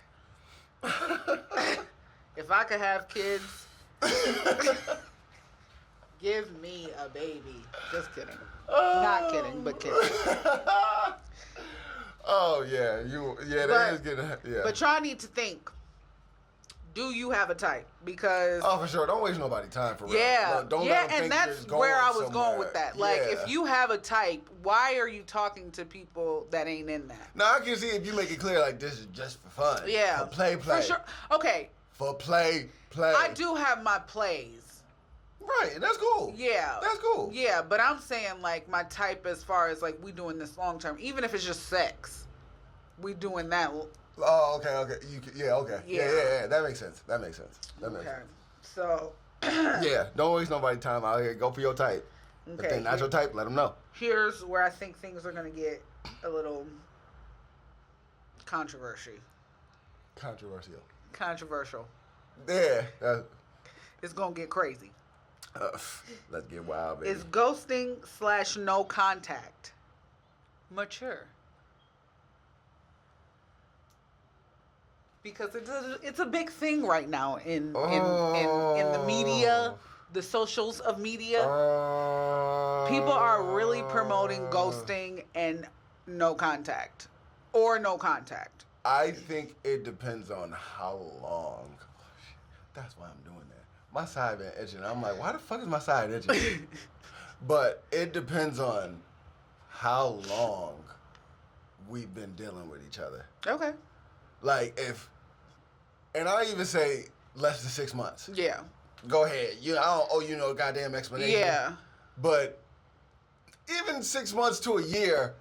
Speaker 1: if I could have kids, give me a baby. Just kidding. Not kidding, but kidding.
Speaker 2: Oh yeah, that is getting
Speaker 1: But y'all need to think. Do you have a type? Because
Speaker 2: for sure, don't waste nobody's time for real.
Speaker 1: Yeah,
Speaker 2: don't
Speaker 1: yeah, and that's where I was going with that. Like,
Speaker 2: yeah.
Speaker 1: if you have a type, why are you talking to people that ain't in that?
Speaker 2: Now I can see if you make it clear, like, this is just for fun.
Speaker 1: Yeah,
Speaker 2: for play.
Speaker 1: For sure. Okay.
Speaker 2: For play.
Speaker 1: I do have my plays.
Speaker 2: Right, that's cool.
Speaker 1: Yeah,
Speaker 2: that's cool.
Speaker 1: Yeah, but I'm saying, like, my type as far as, like, we doing this long term, even if it's just sex, we doing that.
Speaker 2: Oh, okay. Okay. Yeah. That makes sense. Makes sense.
Speaker 1: So.
Speaker 2: Yeah, don't waste nobody's time out here. Go for your type.
Speaker 1: Okay.
Speaker 2: If they're not your type, let them know.
Speaker 1: Here's where I think things are gonna get a little controversial.
Speaker 2: Yeah.
Speaker 1: It's gonna get crazy.
Speaker 2: Let's get wild, baby.
Speaker 1: Is ghosting / no contact mature? Because it's a big thing right now in the media, the socials of media. People are really promoting ghosting and no contact, or no contact.
Speaker 2: I think it depends on how long. That's why I'm doing that. My side been itching. I'm like, why the fuck is my side itching? But it depends on how long we've been dealing with each other.
Speaker 1: Okay.
Speaker 2: Like and I even say less than 6 months.
Speaker 1: Yeah.
Speaker 2: Go ahead. I don't owe you no goddamn explanation.
Speaker 1: Yeah.
Speaker 2: But even 6 months to a year,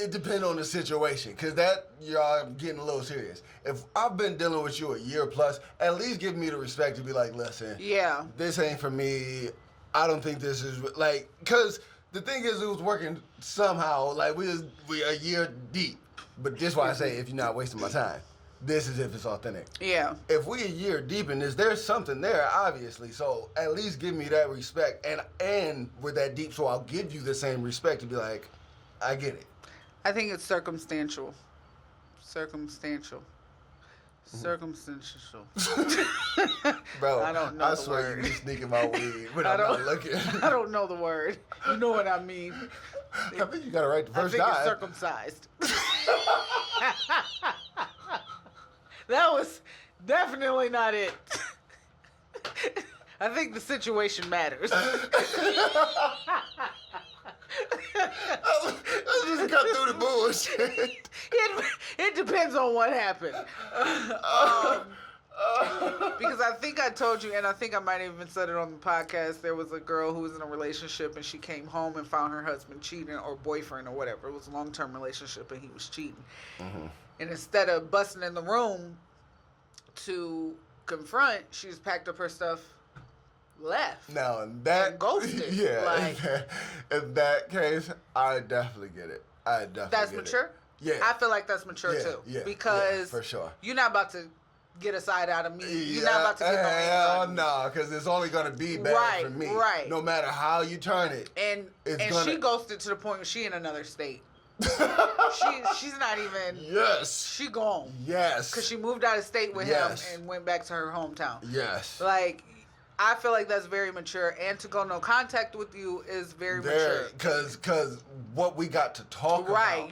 Speaker 2: it depends on the situation. Because y'all getting a little serious. If I've been dealing with you a year plus, at least give me the respect to be like, listen, this ain't for me. I don't think this is, like, because the thing is, it was working somehow. Like, we a year deep. But this is why I say, if you're not wasting my time, this is if it's authentic.
Speaker 1: Yeah.
Speaker 2: If we a year deep in this, there's something there, obviously. So at least give me that respect. And we're that deep, so I'll give you the same respect to be like, I get it.
Speaker 1: I think it's circumstantial.
Speaker 2: Bro,
Speaker 1: I don't know
Speaker 2: I
Speaker 1: the
Speaker 2: swear
Speaker 1: word.
Speaker 2: you be sneaking my weed when I'm not looking.
Speaker 1: I don't know the word. You know what I mean.
Speaker 2: I think you got it right the first time.
Speaker 1: I think it's circumcised. That was definitely not it. I think the situation matters.
Speaker 2: Let's just cut through the bullshit.
Speaker 1: It depends on what happened. Because I think I told you, and I think I might have even said it on the podcast, there was a girl who was in a relationship and she came home and found her husband cheating, or boyfriend or whatever. It was a long-term relationship and he was cheating. Mm-hmm. And instead of busting in the room to confront, she just packed up her stuff, left.
Speaker 2: Now, and
Speaker 1: ghosted.
Speaker 2: Yeah,
Speaker 1: like,
Speaker 2: in that case, I definitely get it.
Speaker 1: That's mature?
Speaker 2: Yeah.
Speaker 1: I feel like that's mature too.
Speaker 2: Yeah,
Speaker 1: because
Speaker 2: for sure.
Speaker 1: You're not about to get a side out of me. You're not about to get no
Speaker 2: hell no, because it's only going to be bad for me.
Speaker 1: Right.
Speaker 2: No matter how you turn it.
Speaker 1: And she ghosted to the point where she in another state. She's not even.
Speaker 2: Yes.
Speaker 1: She gone.
Speaker 2: Yes.
Speaker 1: Because she moved out of state with him and went back to her hometown.
Speaker 2: Yes.
Speaker 1: Like, I feel like that's very mature, and to go no contact with you is very mature.
Speaker 2: Because what we got to talk about.
Speaker 1: Right.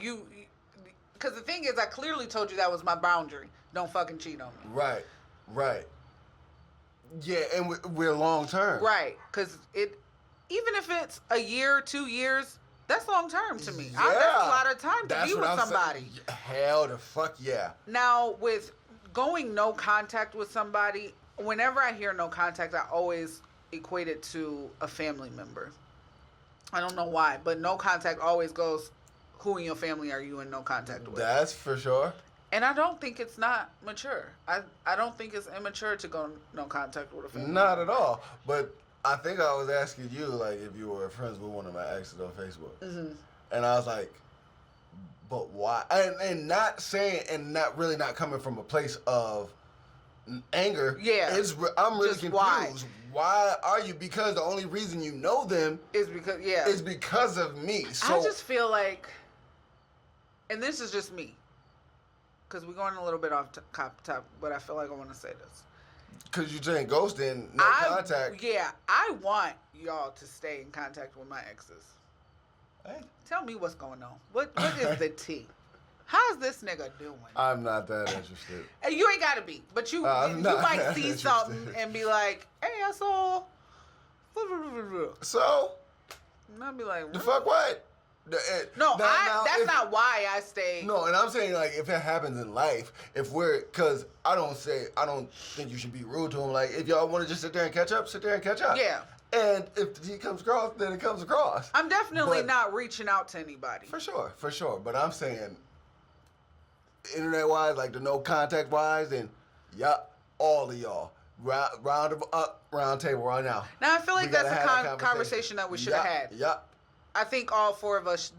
Speaker 1: Because the thing is, I clearly told you that was my boundary. Don't fucking cheat on me.
Speaker 2: Right. Yeah, and we're long term.
Speaker 1: Right. Because even if it's a year, 2 years, that's long term to me.
Speaker 2: Yeah.
Speaker 1: That's a lot of time to be with somebody.
Speaker 2: Saying. Hell the fuck yeah.
Speaker 1: Now, with going no contact with somebody, whenever I hear no contact, I always equate it to a family member. I don't know why, but no contact always goes, who in your family are you in no contact with?
Speaker 2: That's for sure.
Speaker 1: And I don't think it's not mature. I don't think it's immature to go no contact with a family
Speaker 2: Not
Speaker 1: member.
Speaker 2: at all. But I think I was asking you, like, if you were friends with one of my exes on Facebook. Mm-hmm. And I was like, but why? And not saying, and not really not coming from a place of anger.
Speaker 1: Yeah.
Speaker 2: I'm really
Speaker 1: just
Speaker 2: confused. Why are you? Because the only reason you know them
Speaker 1: is because
Speaker 2: of me. So
Speaker 1: I just feel like, and this is just me, because we're going a little bit off top, but I feel like I want to say this.
Speaker 2: Because you're saying ghosting, no contact.
Speaker 1: Yeah, I want y'all to stay in contact with my exes.
Speaker 2: Hey.
Speaker 1: Tell me what's going on. What is the tea? How's this nigga doing?
Speaker 2: I'm not that interested.
Speaker 1: And you ain't gotta be, but you might see something and be like, "Hey, I saw."
Speaker 2: So.
Speaker 1: And I'll be like,
Speaker 2: "The fuck what?"
Speaker 1: That's not why I stay.
Speaker 2: No, and I'm saying, like, if it happens in life, because I don't think you should be rude to him. Like, if y'all want to just sit there and catch up, sit there and catch up.
Speaker 1: Yeah.
Speaker 2: And if he comes across, then it comes across.
Speaker 1: I'm definitely not reaching out to anybody.
Speaker 2: For sure. But I'm saying, internet-wise, like the no contact-wise, and all of y'all, round table right now.
Speaker 1: Now, I feel like that's a conversation that we should have had.
Speaker 2: Yep.
Speaker 1: I think all 4 of us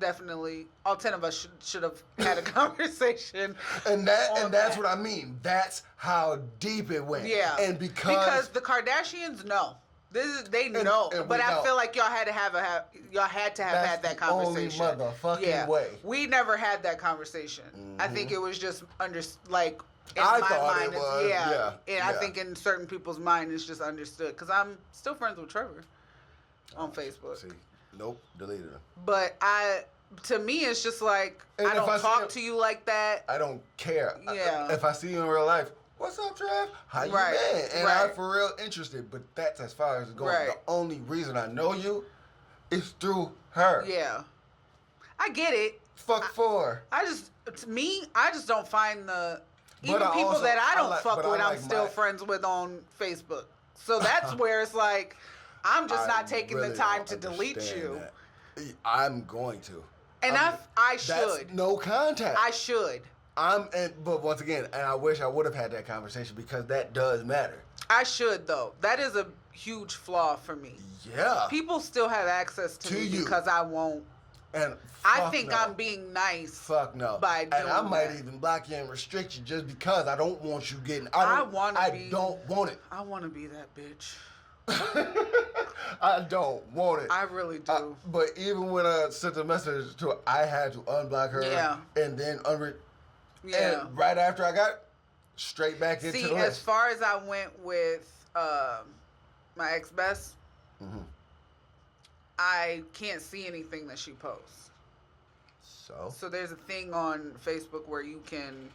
Speaker 1: all 10 of us should have had a conversation.
Speaker 2: and that's what I mean. That's how deep it went.
Speaker 1: Yeah.
Speaker 2: And because
Speaker 1: the Kardashians know. They know. But I feel like y'all had to have had that conversation.
Speaker 2: Only motherfucking way.
Speaker 1: We never had that conversation. Mm-hmm. I think it was just in
Speaker 2: I
Speaker 1: my
Speaker 2: thought
Speaker 1: mind.
Speaker 2: It was. Yeah.
Speaker 1: And I think in certain people's mind it's just understood. Because I'm still friends with Trevor on Facebook.
Speaker 2: See. Nope, deleted him.
Speaker 1: But to me, it's just like,
Speaker 2: And
Speaker 1: I don't talk to you like that.
Speaker 2: I don't care.
Speaker 1: Yeah.
Speaker 2: If I see you in real life, what's up, Trav? How you been? And I'm for real interested, but that's as far as it's going.
Speaker 1: Right.
Speaker 2: The only reason I know you is through her.
Speaker 1: Yeah. I get it.
Speaker 2: I
Speaker 1: just don't find even
Speaker 2: But
Speaker 1: people that I don't fuck with, I'm
Speaker 2: like
Speaker 1: still friends with on Facebook. So that's where it's like, I'm just not taking the time to delete you.
Speaker 2: That. I'm going to.
Speaker 1: And I should.
Speaker 2: That's no contact.
Speaker 1: I should.
Speaker 2: But once again, and I wish I would have had that conversation because that does matter.
Speaker 1: I should, though. That is a huge flaw for me.
Speaker 2: Yeah.
Speaker 1: People still have access to me because I won't.
Speaker 2: And
Speaker 1: I think I'm being nice.
Speaker 2: Fuck no.
Speaker 1: By doing
Speaker 2: and I might
Speaker 1: that.
Speaker 2: even block you and restrict you just because I don't want you getting.
Speaker 1: I
Speaker 2: don't want it.
Speaker 1: I want to be that bitch.
Speaker 2: I don't want it.
Speaker 1: I really do.
Speaker 2: But even when I sent a message to her, I had to unblock her.
Speaker 1: Yeah.
Speaker 2: And then
Speaker 1: Yeah.
Speaker 2: And right after I got straight back into the list.
Speaker 1: As far as I went with my ex-best, I can't see anything that she posts. So there's a thing on Facebook where you can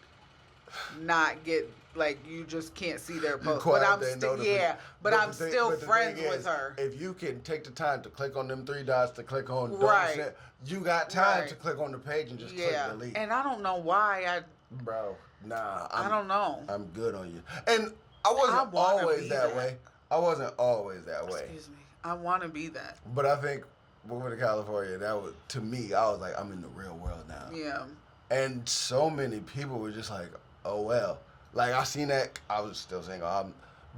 Speaker 1: not get, like, you just can't see their posts. But I'm still friends with her.
Speaker 2: If you can take the time to click on them 3 dots to click on
Speaker 1: right.
Speaker 2: you got time to click on the page and just click delete.
Speaker 1: And I don't know why
Speaker 2: Bro, nah.
Speaker 1: I don't know.
Speaker 2: I'm good on you. And I wasn't always that way. I wasn't always that way.
Speaker 1: Excuse me. I want to be that.
Speaker 2: But I think moving to California, that was, to me, I was like, I'm in the real world now.
Speaker 1: Yeah.
Speaker 2: And so many people were just like, oh, well. Like, I seen that. I was still single.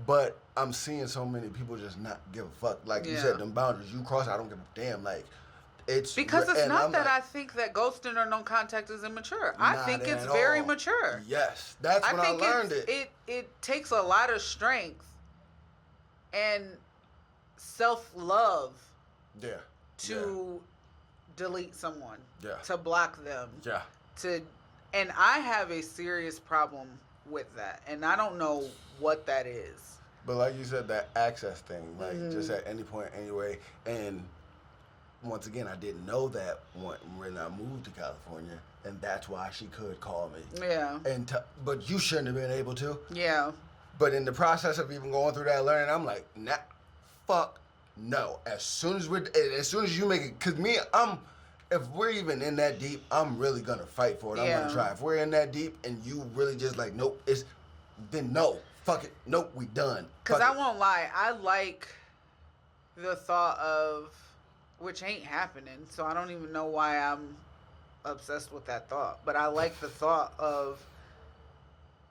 Speaker 2: But I'm seeing so many people just not give a fuck. Like you said, them boundaries. You cross, I don't give a damn. Like, it's...
Speaker 1: Because it's not that I think that ghosting or no contact is immature. I think it's very mature.
Speaker 2: Yes. That's when I learned it.
Speaker 1: It takes a lot of strength and self-love to delete someone, to block them, and I have a serious problem with that, and I don't know what that is.
Speaker 2: But like you said, that access thing, like just at any point, anyway, and once again, I didn't know that when I moved to California, and that's why she could call me. Yeah. But you shouldn't have been able to. Yeah. But in the process of even going through that learning, I'm like, nah, fuck no. As soon as you make it, because if we're even in that deep, I'm really gonna fight for it. I'm gonna try. If we're in that deep and you really just like, nope, then no, fuck it, nope, we done.
Speaker 1: Because I won't lie, I like the thought of, which ain't happening, so I don't even know why I'm obsessed with that thought. But I like the thought of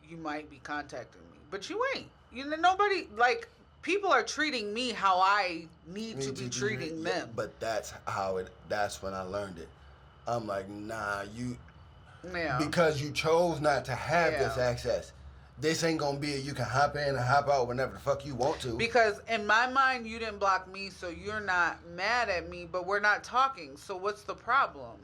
Speaker 1: you might be contacting me, but you ain't. You know, nobody, like, people are treating me how I need to be treating them.
Speaker 2: But that's when I learned it. I'm like, nah, because you chose not to have this access. This ain't gonna be you can hop in and hop out whenever the fuck you want to.
Speaker 1: Because in my mind, you didn't block me, so you're not mad at me, but we're not talking. So what's the problem?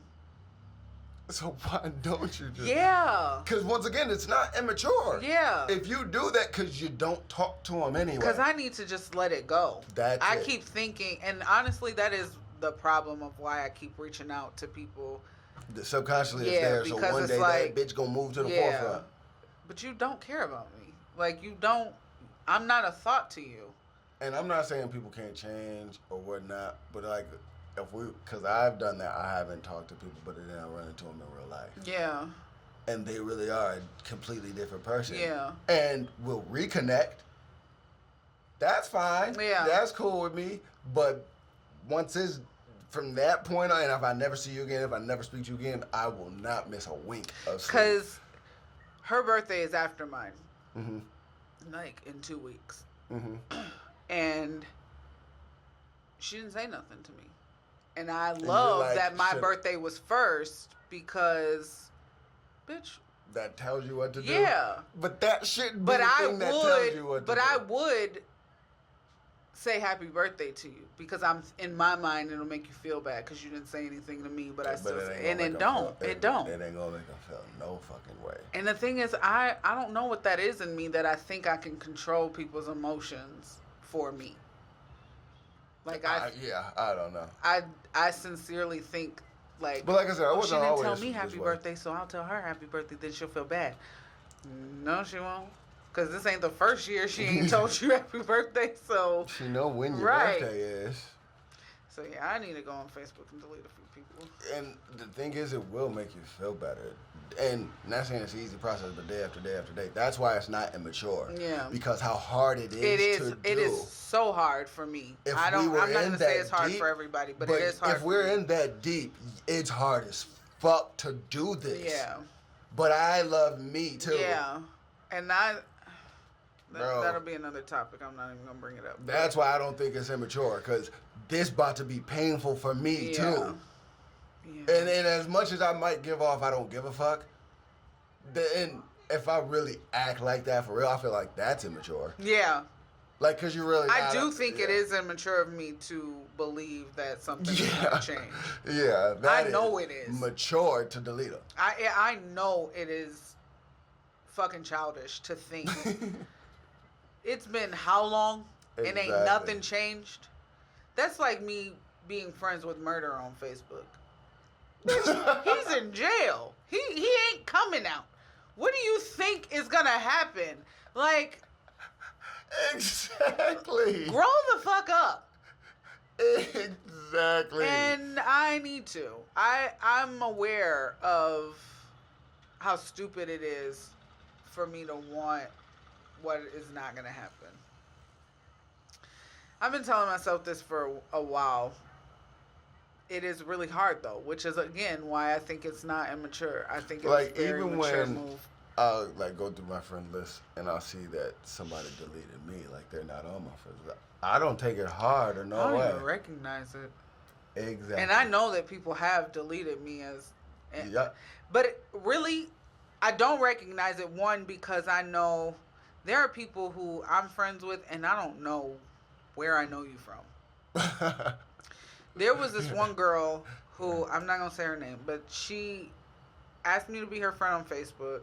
Speaker 2: So why don't you just...
Speaker 1: Yeah.
Speaker 2: Because once again, it's not immature.
Speaker 1: Yeah.
Speaker 2: If you do that because you don't talk to him anyway.
Speaker 1: Because I need to just let it go. I keep thinking, and honestly, that is the problem of why I keep reaching out to people.
Speaker 2: Subconsciously it's there, so one day that bitch gonna move to the forefront.
Speaker 1: But you don't care about me. Like, you don't... I'm not a thought to you.
Speaker 2: And I'm not saying people can't change or whatnot, but like... Because I've done that, I haven't talked to people, but then I run into them in real life. Yeah. And they really are a completely different person. Yeah. And we'll reconnect. That's fine. Yeah. That's cool with me. But once it's from that point on, and if I never see you again, if I never speak to you again, I will not miss a wink of sleep. Because
Speaker 1: her birthday is after mine. Mm-hmm. Like, in 2 weeks. Mm-hmm. And she didn't say nothing to me. And I love that my birthday was first because, bitch.
Speaker 2: That tells you what to do.
Speaker 1: Yeah.
Speaker 2: But that shouldn't be the thing that tells you what to do.
Speaker 1: But I would say happy birthday to you because in my mind, it'll make you feel bad because you didn't say anything to me, but I still say, and it don't. It don't.
Speaker 2: It ain't gonna make them feel no fucking way.
Speaker 1: And the thing is, I don't know what that is in me that I think I can control people's emotions for me. Like I don't know. I sincerely think Like,
Speaker 2: but like I said, I wasn't
Speaker 1: she didn't
Speaker 2: always
Speaker 1: tell me
Speaker 2: this
Speaker 1: happy
Speaker 2: way.
Speaker 1: birthday, so I'll tell her happy birthday. Then she'll feel bad. No, she won't. Because this ain't the first year she ain't told you happy birthday, so...
Speaker 2: She know when your
Speaker 1: right.
Speaker 2: birthday is.
Speaker 1: So, yeah, I need to go on Facebook and delete a few people.
Speaker 2: And the thing is, it will make you feel better. And not saying it's an easy process, but day after day after day. That's why it's not immature.
Speaker 1: Yeah.
Speaker 2: Because how hard it is to do.
Speaker 1: It is so hard for me. I'm not going to say it's hard for everybody, but it is hard
Speaker 2: if we're in that deep, it's hard as fuck to do this.
Speaker 1: Yeah.
Speaker 2: But I love me, too.
Speaker 1: Yeah. And that'll be another topic. I'm not even going to bring it up.
Speaker 2: That's why I don't think it's immature, because this about to be painful for me, too. Yeah. And as much as I might give off, I don't give a fuck. Then if I really act like that for real, I feel like that's immature.
Speaker 1: Yeah.
Speaker 2: Like, because you really...
Speaker 1: I do think it is immature of me to believe that something is going to change.
Speaker 2: Yeah.
Speaker 1: I know it is.
Speaker 2: Mature to delete them.
Speaker 1: I know it is fucking childish to think. It's been how long? Exactly. And ain't nothing changed? That's like me being friends with Murder on Facebook. Bitch, he's in jail. He ain't coming out. What do you think is gonna happen? Like,
Speaker 2: exactly.
Speaker 1: Grow the fuck up.
Speaker 2: Exactly.
Speaker 1: And I need to. I'm aware of how stupid it is for me to want what is not gonna happen. I've been telling myself this for a while. It is really hard though, which is again why I think it's not immature. I think it's like, a very even mature when move.
Speaker 2: I'll like go through my friend list and I'll see that somebody deleted me, like they're not on my friend list. I don't take it hard or no way.
Speaker 1: I don't even recognize it.
Speaker 2: Exactly.
Speaker 1: And I know that people have deleted me but really, I don't recognize it. One, because I know there are people who I'm friends with and I don't know where I know you from. There was this one girl who, I'm not going to say her name, but she asked me to be her friend on Facebook.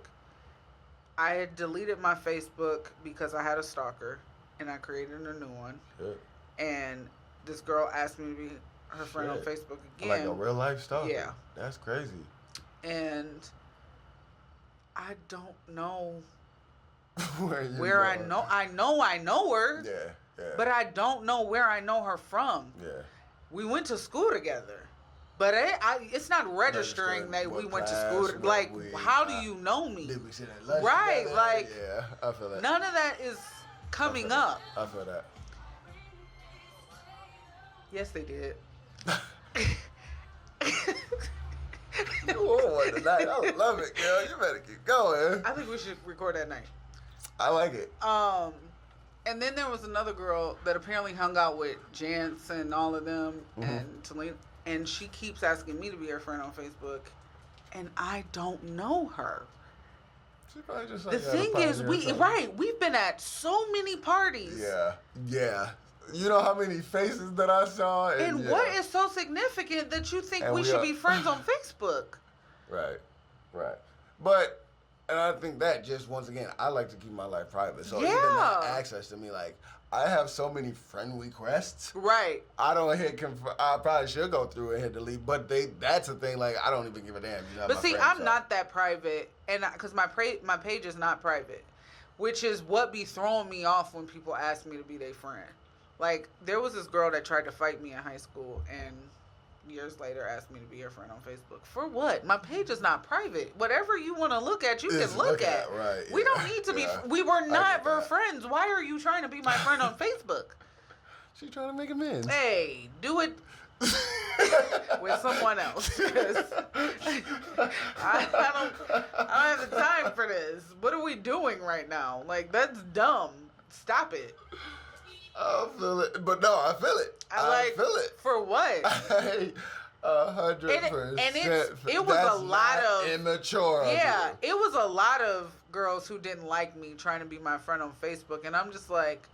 Speaker 1: I had deleted my Facebook because I had a stalker, and I created a new one. Shit. And this girl asked me to be her friend on Facebook again.
Speaker 2: Like a real life stalker?
Speaker 1: Yeah.
Speaker 2: That's crazy.
Speaker 1: And I don't know
Speaker 2: where
Speaker 1: I know her.
Speaker 2: Yeah.
Speaker 1: But I don't know where I know her from.
Speaker 2: Yeah.
Speaker 1: We went to school together, but it's not registering that we went to school. Like, how do you know me?
Speaker 2: Did we sit at lunch
Speaker 1: right,
Speaker 2: together?
Speaker 1: like,
Speaker 2: yeah, I feel that.
Speaker 1: None of that is coming up.
Speaker 2: I feel that.
Speaker 1: Yes, they did.
Speaker 2: You on one tonight. I love it, girl. You better keep going.
Speaker 1: I think we should record that night.
Speaker 2: I like it.
Speaker 1: And then there was another girl that apparently hung out with Jance and all of them, and Talina, and she keeps asking me to be her friend on Facebook, and I don't know her.
Speaker 2: She probably just like,
Speaker 1: the thing is, we've been at so many parties.
Speaker 2: Yeah. You know how many faces that I saw?
Speaker 1: And what is so significant that you think we should be friends on Facebook?
Speaker 2: Right. But... And I think that just, once again, I like to keep my life private. So even that access to me, like, I have so many friend requests.
Speaker 1: Right.
Speaker 2: I don't hit I probably should go through and hit delete, but that's a thing, like, I don't even give a damn.
Speaker 1: But see, I'm not that private, and because my page is not private, which is what be throwing me off when people ask me to be their friend. Like, there was this girl that tried to fight me in high school, and years later asked me to be her friend on Facebook. For what? My page is not private. Whatever you want to look at, you can look at.
Speaker 2: Right.
Speaker 1: We don't need to be. We were never friends. Why are you trying to be my friend on Facebook?
Speaker 2: She's trying to make amends.
Speaker 1: Hey, do it with someone else. I don't have the time for this. What are we doing right now? Like, that's dumb. Stop it.
Speaker 2: I feel it, but no, I feel it. I feel it.
Speaker 1: For what?
Speaker 2: 100%.
Speaker 1: And it was a lot of
Speaker 2: immature.
Speaker 1: Yeah, it was a lot of girls who didn't like me trying to be my friend on Facebook, and I'm just like,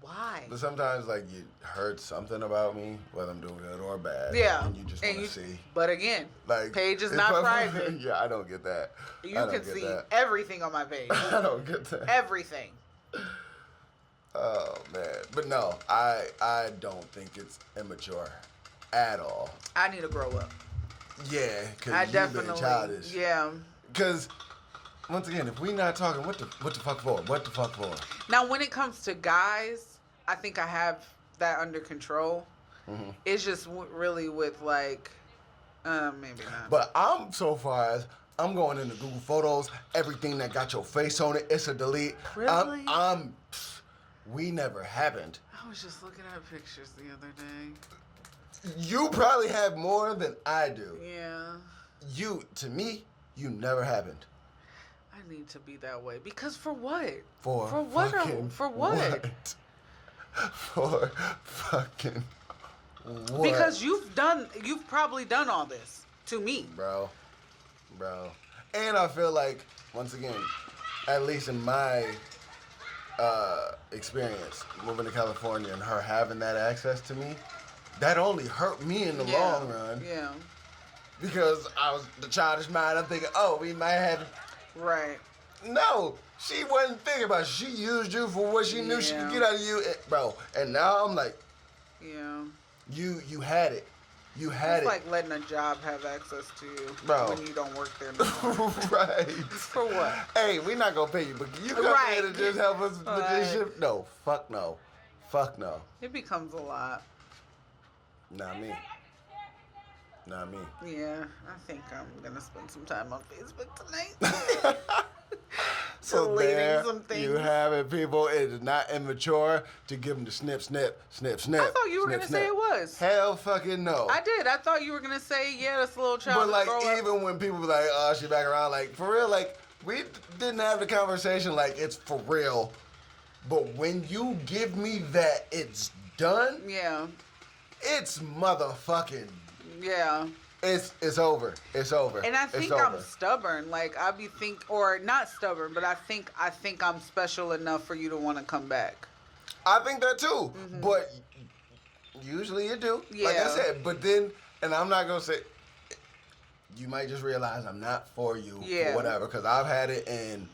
Speaker 1: why?
Speaker 2: But sometimes, like, you heard something about me, whether I'm doing good or bad.
Speaker 1: Yeah,
Speaker 2: and you just want to see.
Speaker 1: But again,
Speaker 2: like,
Speaker 1: page is not private.
Speaker 2: Yeah, I don't get that.
Speaker 1: You can see everything on my page.
Speaker 2: I don't get that.
Speaker 1: Everything.
Speaker 2: Oh man, but no, I don't think it's immature at all.
Speaker 1: I need to grow up.
Speaker 2: Yeah,
Speaker 1: I
Speaker 2: because you've
Speaker 1: definitely,
Speaker 2: been childish.
Speaker 1: yeah.
Speaker 2: Because, once again, if we not talking, what the fuck for? What the fuck for?
Speaker 1: Now, when it comes to guys, I think I have that under control. Mm-hmm. It's just really with, like, maybe not.
Speaker 2: But I'm so far as, I'm going into Google Photos, everything that got your face on it, it's a delete.
Speaker 1: Really?
Speaker 2: We never happened.
Speaker 1: I was just looking at pictures the other day.
Speaker 2: You probably have more than I do.
Speaker 1: Yeah.
Speaker 2: To me, you never happened.
Speaker 1: I need to be that way. Because for what?
Speaker 2: For
Speaker 1: what?
Speaker 2: Fucking
Speaker 1: For what?
Speaker 2: For fucking what?
Speaker 1: Because you've probably done all this to me.
Speaker 2: Bro. And I feel like, once again, at least in my experience moving to California and her having that access to me, that only hurt me in the long run.
Speaker 1: Yeah.
Speaker 2: Because I was the childish mind. I'm thinking, oh, we might have.
Speaker 1: Right.
Speaker 2: No, she wasn't thinking about it. She used you for what she knew she could get out of you, bro. And now I'm like,
Speaker 1: yeah.
Speaker 2: You had it. You had
Speaker 1: it's like letting a job have access to you,
Speaker 2: bro,
Speaker 1: when you don't work there no more.
Speaker 2: Right.
Speaker 1: For what?
Speaker 2: Hey, we're not gonna pay you, but you come here to just help us with this shit? No, fuck no. Fuck no.
Speaker 1: It becomes a lot.
Speaker 2: Not me.
Speaker 1: Yeah, I think I'm gonna spend some time on Facebook tonight.
Speaker 2: So there
Speaker 1: some things.
Speaker 2: you have it, people. It is not immature to give them the snip.
Speaker 1: I thought you were gonna say it was.
Speaker 2: Hell fucking no.
Speaker 1: I did. I thought you were gonna say, yeah, that's a little child.
Speaker 2: But like, even when people be like, oh, she back around, like, for real, like, we didn't have the conversation like it's for real. But when you give me that it's done,
Speaker 1: yeah,
Speaker 2: it's motherfucking.
Speaker 1: Yeah.
Speaker 2: It's over. It's over.
Speaker 1: And I think I'm stubborn. Like I be or not stubborn, but I think I'm special enough for you to want to come back.
Speaker 2: I think that too. Mm-hmm. But usually you do. Yeah. Like I said, but then, and I'm not gonna say, you might just realize I'm not for you or whatever, because I've had it in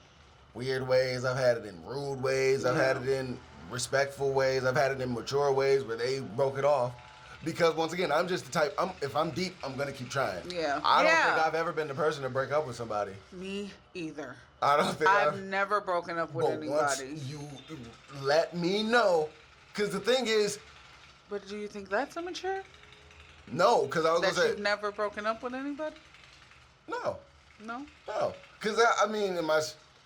Speaker 2: weird ways, I've had it in rude ways, I've had it in respectful ways, I've had it in mature ways where they broke it off. Because once again, I'm just the type, if I'm deep, I'm gonna keep trying.
Speaker 1: Yeah.
Speaker 2: I don't think I've ever been the person to break up with somebody.
Speaker 1: Me either.
Speaker 2: I don't think
Speaker 1: I've never broken up with anybody.
Speaker 2: Once you let me know, because the thing is.
Speaker 1: But do you think that's immature?
Speaker 2: No, because I was gonna say.
Speaker 1: That you've never broken up with anybody?
Speaker 2: No.
Speaker 1: No?
Speaker 2: No. Because I mean, in my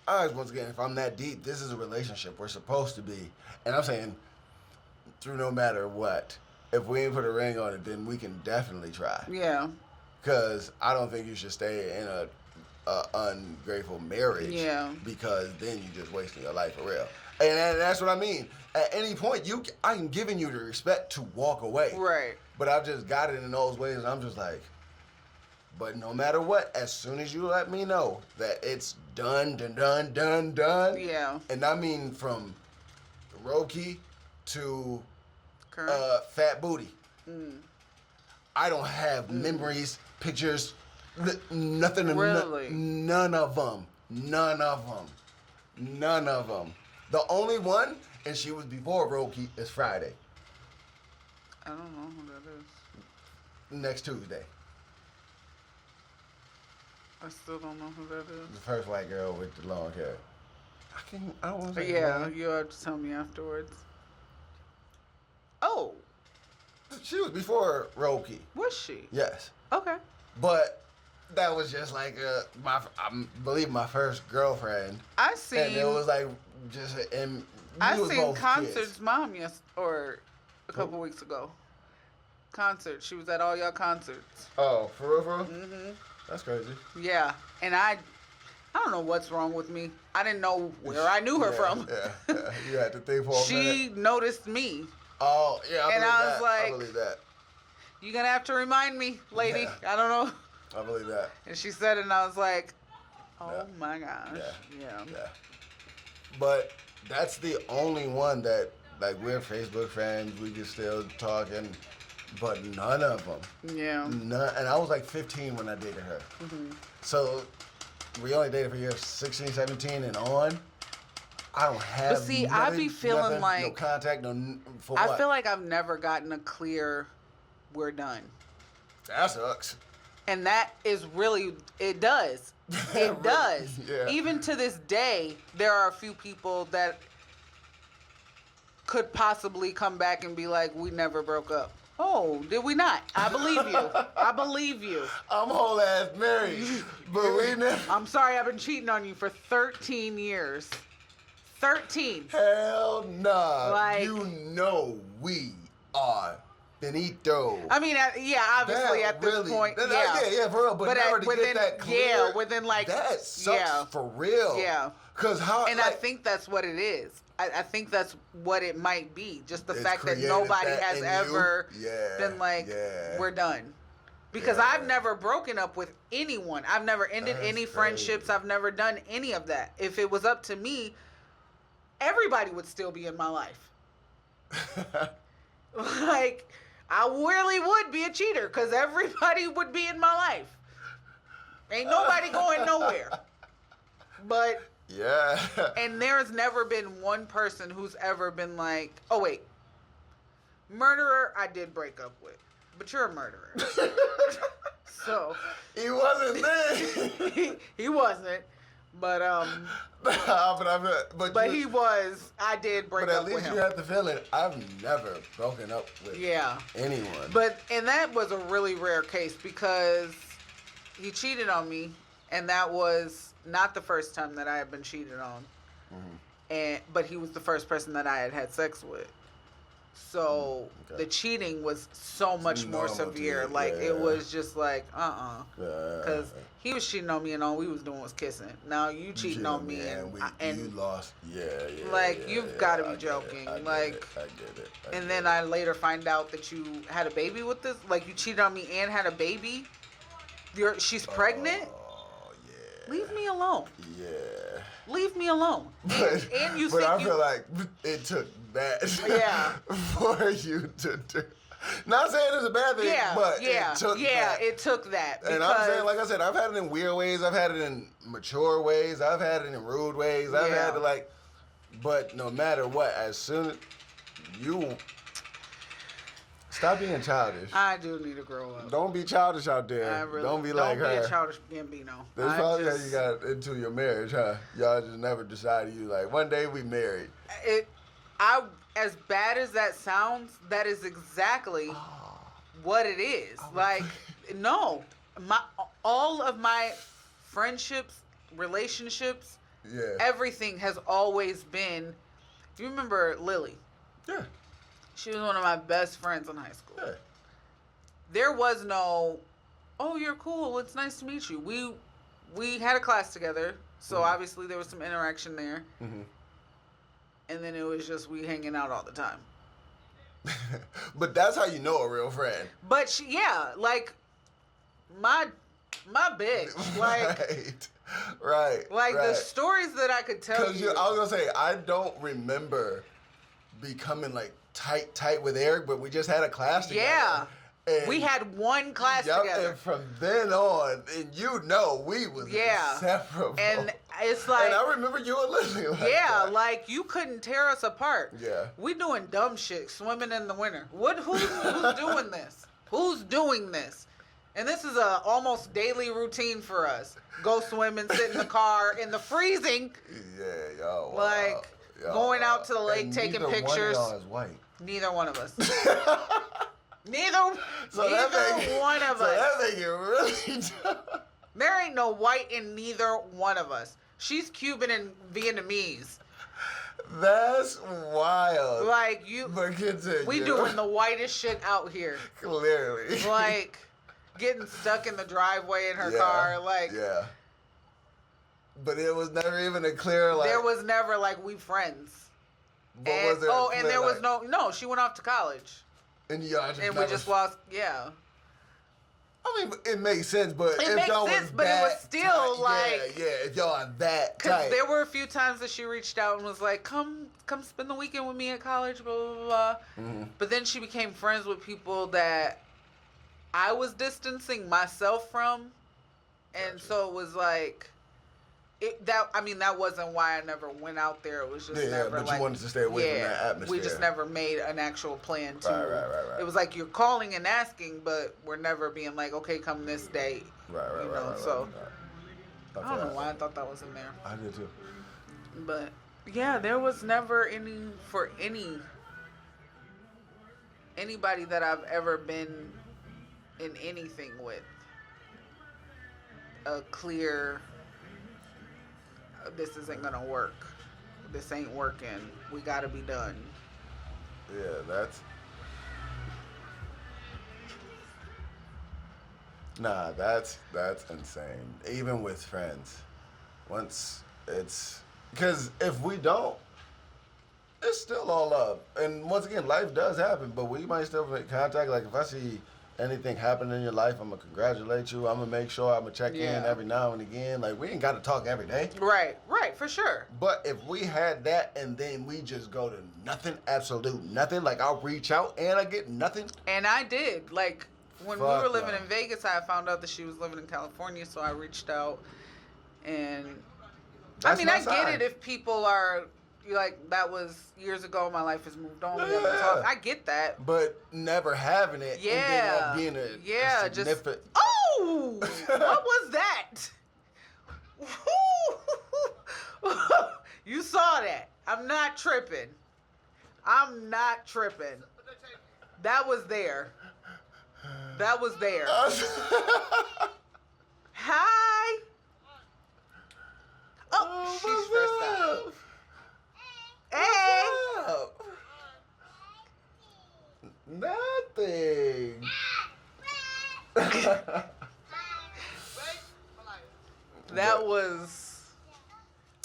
Speaker 2: eyes, once again, if I'm that deep, this is a relationship we're supposed to be. And I'm saying, through no matter what. If we ain't put a ring on it, then we can definitely try.
Speaker 1: Yeah.
Speaker 2: Because I don't think you should stay in a ungrateful marriage. Yeah. Because then you just wasting your life for real. And that's what I mean. At any point, I'm giving you the respect to walk away.
Speaker 1: Right.
Speaker 2: But I've just got it in those ways, and I'm just like, but no matter what, as soon as you let me know that it's done.
Speaker 1: Yeah.
Speaker 2: And I mean from Roki to fat booty. Mm. I don't have memories, pictures, nothing.
Speaker 1: Really?
Speaker 2: None of them. The only one, and she was before Roki, is Friday.
Speaker 1: I don't know who that is.
Speaker 2: Next Tuesday.
Speaker 1: I still don't know who that is.
Speaker 2: The first white girl with the long hair. I don't want to say
Speaker 1: yeah, you'll have to tell me afterwards. Oh.
Speaker 2: She was before Roki.
Speaker 1: Was she?
Speaker 2: Yes.
Speaker 1: Okay.
Speaker 2: But that was just like I believe my first girlfriend.
Speaker 1: I seen.
Speaker 2: And it was like just
Speaker 1: I seen Concert's mom or a couple weeks ago. Concert. She was at all y'all concerts.
Speaker 2: Oh, for real? Mm-hmm. That's crazy.
Speaker 1: Yeah, and I don't know what's wrong with me. I didn't know where I knew her from.
Speaker 2: Yeah. You had to think for a minute.
Speaker 1: She noticed me.
Speaker 2: Oh, yeah,
Speaker 1: I
Speaker 2: believe that.
Speaker 1: You're going to have to remind me, lady.
Speaker 2: Yeah.
Speaker 1: I don't know.
Speaker 2: I believe that.
Speaker 1: And she said it, and I was like, my gosh.
Speaker 2: Yeah. But that's the only one that, like, we're Facebook friends. We can still talk, but none of them.
Speaker 1: Yeah.
Speaker 2: None, and I was like 15 when I dated her. Mm-hmm. So we only dated for years 16, 17, and on. I don't have. But
Speaker 1: see, I be feeling like
Speaker 2: no contact, for
Speaker 1: what? I feel like I've never gotten a clear, we're done.
Speaker 2: That sucks.
Speaker 1: And that is really, it does. It does.
Speaker 2: Yeah.
Speaker 1: Even to this day, there are a few people that could possibly come back and be like, we never broke up. Oh, did we not? I believe you. I believe you.
Speaker 2: I'm whole ass married, but we never.
Speaker 1: I'm sorry, I've been cheating on you for 13 years. 13.
Speaker 2: Hell nah.
Speaker 1: Like,
Speaker 2: you know we are finito.
Speaker 1: I mean, yeah, obviously
Speaker 2: that
Speaker 1: at this
Speaker 2: really,
Speaker 1: point,
Speaker 2: that,
Speaker 1: yeah.
Speaker 2: Yeah, for real. But never to
Speaker 1: within,
Speaker 2: get that clear.
Speaker 1: Yeah, within like,
Speaker 2: that sucks
Speaker 1: yeah,
Speaker 2: for real.
Speaker 1: Yeah.
Speaker 2: Cause how?
Speaker 1: And
Speaker 2: like,
Speaker 1: I think that's what it is. I think that's what it might be. Just the fact that
Speaker 2: created
Speaker 1: nobody
Speaker 2: that
Speaker 1: has
Speaker 2: in
Speaker 1: ever
Speaker 2: you? Yeah,
Speaker 1: been like,
Speaker 2: yeah.
Speaker 1: we're done. Because
Speaker 2: Yeah.
Speaker 1: I've never broken up with anyone. I've never ended
Speaker 2: That's
Speaker 1: any
Speaker 2: crazy.
Speaker 1: friendships. I've never done any of that. If it was up to me, everybody would still be in my life. Like, I really would be a cheater because everybody would be in my life. Ain't nobody going nowhere. But,
Speaker 2: yeah.
Speaker 1: and there's never been one person who's ever been like, oh, wait. Murderer, I did break up with. But you're a murderer. So.
Speaker 2: He wasn't there.
Speaker 1: he wasn't. But,
Speaker 2: but
Speaker 1: he was. I did break up with him.
Speaker 2: But at least you have the feeling, I've never broken up with anyone.
Speaker 1: And that was a really rare case because he cheated on me, and that was not the first time that I had been cheated on. Mm-hmm. But he was the first person that I had had sex with. So the cheating was so much more severe. Like, it was just like, because he was cheating on me and all we was doing was kissing. Now you cheating on me and
Speaker 2: you lost.
Speaker 1: You've got to be joking.
Speaker 2: I get it.
Speaker 1: And then I later find out that you had a baby with this. Like, you cheated on me and had a baby. She's pregnant.
Speaker 2: Oh yeah.
Speaker 1: Leave me alone.
Speaker 2: Yeah.
Speaker 1: Leave me alone. And you
Speaker 2: but
Speaker 1: think
Speaker 2: I feel like it took that for you to do. Not saying it's a bad thing, but it took that.
Speaker 1: It took that.
Speaker 2: And I'm saying, like I said, I've had it in weird ways. I've had it in mature ways. I've had it in rude ways. I've had it but no matter what, as soon as you stop being childish.
Speaker 1: I do need to grow up.
Speaker 2: Don't be childish out there. Don't be like her.
Speaker 1: Don't be a childish Gambino.
Speaker 2: That's probably how you got into your marriage, huh? Y'all just never decided you like, one day we married.
Speaker 1: As bad as that sounds, that is exactly what it is. Like, no. All of my friendships, relationships, everything has always been, if you remember Lily.
Speaker 2: Yeah.
Speaker 1: She was one of my best friends in high school.
Speaker 2: Yeah.
Speaker 1: There was no, oh, you're cool. It's nice to meet you. We had a class together, so obviously there was some interaction there. Mm-hmm. And then it was just we hanging out all the time.
Speaker 2: But that's how you know a real friend.
Speaker 1: But she, like my bitch, like
Speaker 2: right.
Speaker 1: Like the stories that I could tell you.
Speaker 2: I was gonna say I don't remember becoming like tight with Eric, but we just had a class together. Yeah.
Speaker 1: And we had one class together.
Speaker 2: And from then on, and we was inseparable.
Speaker 1: And it's like...
Speaker 2: And I remember you and Lily like
Speaker 1: that. Like, you couldn't tear us apart.
Speaker 2: Yeah.
Speaker 1: We doing dumb shit, swimming in the winter. Who's doing this? Who's doing this? And this is a almost daily routine for us. Go swim and sit in the car in the freezing.
Speaker 2: Yeah, yo. Wow.
Speaker 1: Like, going out to the lake, taking pictures.
Speaker 2: Neither one of y'all is white.
Speaker 1: Neither one of us. Neither one of us.
Speaker 2: So that make it really tough.
Speaker 1: There ain't no white in neither one of us. She's Cuban and Vietnamese.
Speaker 2: That's wild.
Speaker 1: Like,
Speaker 2: but continue.
Speaker 1: We doing the whitest shit out here.
Speaker 2: Clearly.
Speaker 1: Like, getting stuck in the driveway in her car. Like,
Speaker 2: yeah. But it was never even a clear, like...
Speaker 1: There was never, like, we friends.
Speaker 2: But was there
Speaker 1: and there was no, she went off to college.
Speaker 2: And y'all just
Speaker 1: we just lost, I
Speaker 2: mean, it makes sense, but
Speaker 1: it makes sense, but it was still
Speaker 2: tight,
Speaker 1: like...
Speaker 2: if y'all are that tight.
Speaker 1: Because there were a few times that she reached out and was like, come spend the weekend with me at college, blah, blah, blah. Mm-hmm. But then she became friends with people that I was distancing myself from. And so it was like... That wasn't why I never went out there. It was just never
Speaker 2: but
Speaker 1: like,
Speaker 2: you wanted to stay away from that atmosphere.
Speaker 1: We just never made an actual plan to.
Speaker 2: Right.
Speaker 1: It was like you're calling and asking, but we're never being like, okay, come this day.
Speaker 2: Right.
Speaker 1: So I don't know why I thought that was in there.
Speaker 2: I did too.
Speaker 1: But yeah, there was never anybody that I've ever been in anything with a clear, this isn't gonna work, this ain't working, we gotta be done.
Speaker 2: Yeah, that's insane. Even with friends, once it's, because if we don't, it's still all love. And once again, life does happen, but we might still make contact. Like if I see anything happen in your life, I'm gonna congratulate you. I'm gonna make sure I'm gonna check in every now and again. Like we ain't gotta talk every day.
Speaker 1: Right, for sure.
Speaker 2: But if we had that and then we just go to nothing, absolute nothing, like I'll reach out and I get nothing.
Speaker 1: And I did. Like when we were living in Vegas, I found out that she was living in California, so I reached out. And I get it if people are like, that was years ago, my life has moved on. We haven't talked. I get that.
Speaker 2: But never having it and then being a significant...
Speaker 1: Oh! What was that? You saw that. I'm not tripping. That was there. Hi. Oh, she's stressed out. Hey.
Speaker 2: Nothing.
Speaker 1: That was...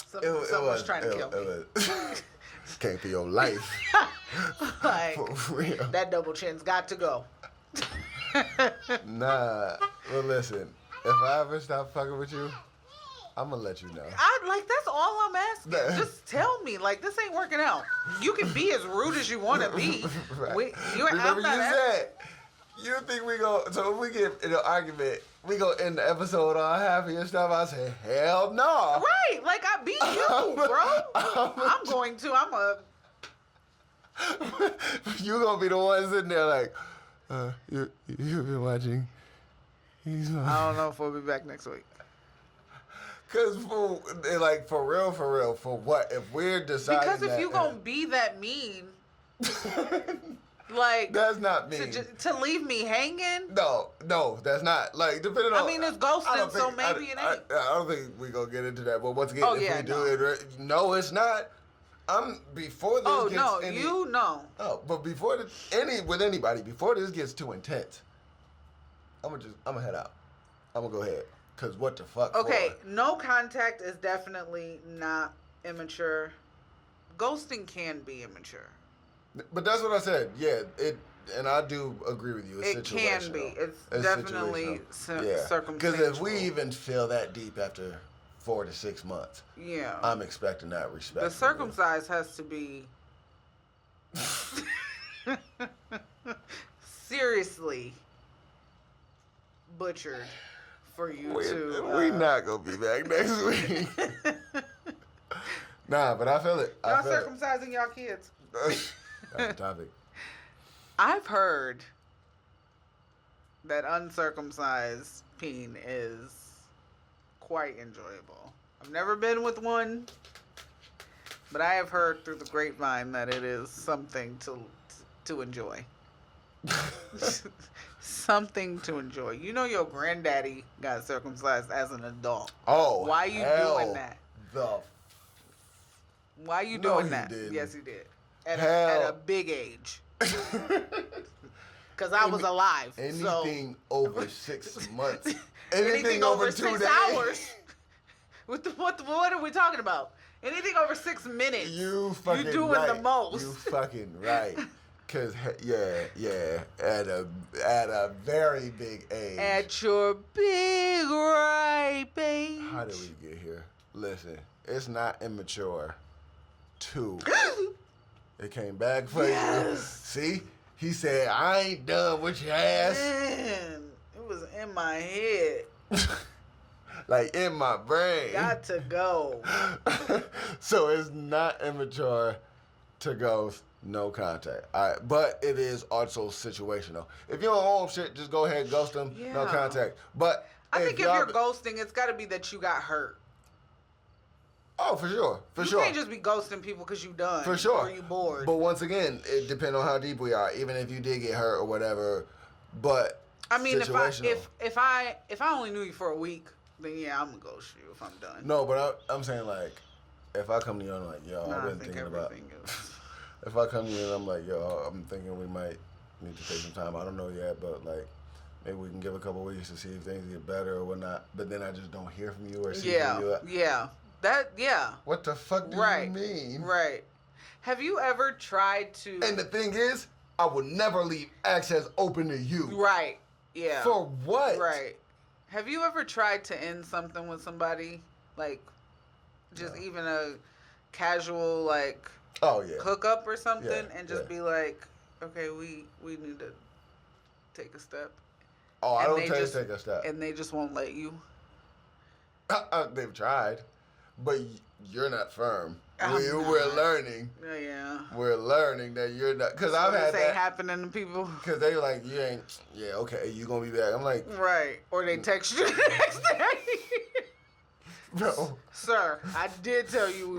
Speaker 1: Someone's trying to kill me.
Speaker 2: Came for your life.
Speaker 1: Like,
Speaker 2: for real.
Speaker 1: That double chin's got to go.
Speaker 2: Nah. Well, listen. If I ever stop fucking with you, I'm gonna let you know.
Speaker 1: That's all I'm asking. Just tell me, like, this ain't working out. You can be as rude as you want to be.
Speaker 2: Right. Remember you said, you think we go, so if we get in an argument, we go end the episode on happy and stuff. I say, hell no.
Speaker 1: Right, like I beat you, bro. I'm going to.
Speaker 2: You gonna be the one sitting there like, you've been watching.
Speaker 1: I don't know if we'll be back next week.
Speaker 2: Cause for real, for what? If we're deciding
Speaker 1: because if you gonna be that mean, like
Speaker 2: that's not mean.
Speaker 1: To leave me hanging.
Speaker 2: No, that's not. Like depending on.
Speaker 1: I mean, it's ghosting, so maybe it ain't.
Speaker 2: I don't think we gonna get into that. But once again, if we do it, no, it's not. Before this gets any.
Speaker 1: You know.
Speaker 2: Oh, but before with anybody, before this gets too intense, I'm gonna head out. I'm gonna go ahead. Cause what the fuck?
Speaker 1: Okay, no contact is definitely not immature. Ghosting can be immature.
Speaker 2: But that's what I said. Yeah, and I do agree with you.
Speaker 1: It can be. It's definitely circumstantial.
Speaker 2: Because if we even feel that deep after 4 to 6 months, I'm expecting that respect.
Speaker 1: The circumcised has to be seriously butchered. For you
Speaker 2: we not gonna be back next week. Nah, but I feel it.
Speaker 1: Y'all circumcising y'all kids.
Speaker 2: That's the topic.
Speaker 1: I've heard that uncircumcised peen is quite enjoyable. I've never been with one, but I have heard through the grapevine that it is something to enjoy. Something to enjoy. You know your granddaddy got circumcised as an adult.
Speaker 2: Oh,
Speaker 1: why you doing that? Why you doing that?
Speaker 2: Didn't.
Speaker 1: Yes, he did. At a big age. Because I was alive.
Speaker 2: Anything over 6 months.
Speaker 1: Anything over
Speaker 2: 2
Speaker 1: 6
Speaker 2: days.
Speaker 1: hours. What are we talking about? Anything over 6 minutes.
Speaker 2: You fucking
Speaker 1: You're doing the most.
Speaker 2: You fucking right. Cause at a very big age.
Speaker 1: At your big ripe age.
Speaker 2: How did we get here? Listen, it's not immature. 2. It came back for you. See, he said, "I ain't done with your ass."
Speaker 1: Man, it was in my head.
Speaker 2: like in my brain.
Speaker 1: Got to go.
Speaker 2: So it's not immature to ghost, no contact. All right, but it is also situational. If you don't own shit, just go ahead and ghost them, no contact. But
Speaker 1: I think if you're ghosting, it's got to be that you got hurt.
Speaker 2: Oh, for sure.
Speaker 1: You can't just be ghosting people because you done.
Speaker 2: For sure.
Speaker 1: Or you bored.
Speaker 2: But once again, it depends on how deep we are, even if you did get hurt or whatever. But
Speaker 1: I mean, if I only knew you for a week, then yeah, I'm gonna ghost you if I'm done.
Speaker 2: No, but I'm saying like, if I come to you and I'm like, yo, I've been thinking about. If I come to you and I'm like, yo, I'm thinking we might need to take some time. I don't know yet, but like, maybe we can give a couple weeks to see if things get better or whatnot. But then I just don't hear from you or see from you.
Speaker 1: Yeah.
Speaker 2: What the fuck do you mean?
Speaker 1: Right. Have you ever tried to...
Speaker 2: And the thing is, I would never leave access open to you.
Speaker 1: Right. Yeah.
Speaker 2: For what?
Speaker 1: Right. Have you ever tried to end something with somebody? Like, just even a casual, like...
Speaker 2: Oh, yeah.
Speaker 1: Hook up or something and just be like, okay, we need to take a step.
Speaker 2: Oh, I don't take a step.
Speaker 1: And they just won't let you?
Speaker 2: They've tried. But you're not firm. We're learning.
Speaker 1: Yeah.
Speaker 2: We're learning that you're not. Because I've had that
Speaker 1: happening to people.
Speaker 2: Because they like, you ain't. Yeah, okay, you gonna be back. I'm like.
Speaker 1: Right. Or they text you the next day.
Speaker 2: Bro.
Speaker 1: Sir, I did tell you.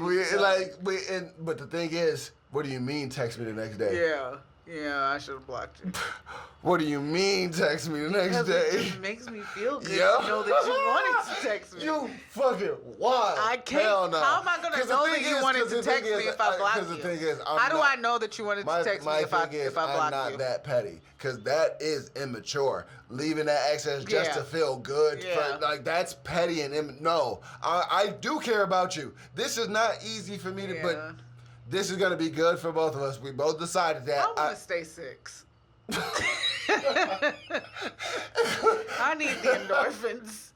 Speaker 2: But the thing is, what do you mean text me the next day?
Speaker 1: Yeah. Yeah, I should have blocked you.
Speaker 2: What do you mean text me the next day?
Speaker 1: It makes me feel good to know that you wanted to text me.
Speaker 2: You fucking wild.
Speaker 1: I can't.
Speaker 2: Hell no.
Speaker 1: How am I going to know that you wanted to text me if I block you?
Speaker 2: Because the thing is,
Speaker 1: how do I know that you wanted to text me if I block you?
Speaker 2: I'm not that petty. Because that is immature. Leaving that access just to feel good.
Speaker 1: Yeah.
Speaker 2: That's petty and no. I do care about you. This is not easy for me to, but this is going to be good for both of us. We both decided that.
Speaker 1: I want to stay 6. I need the endorphins.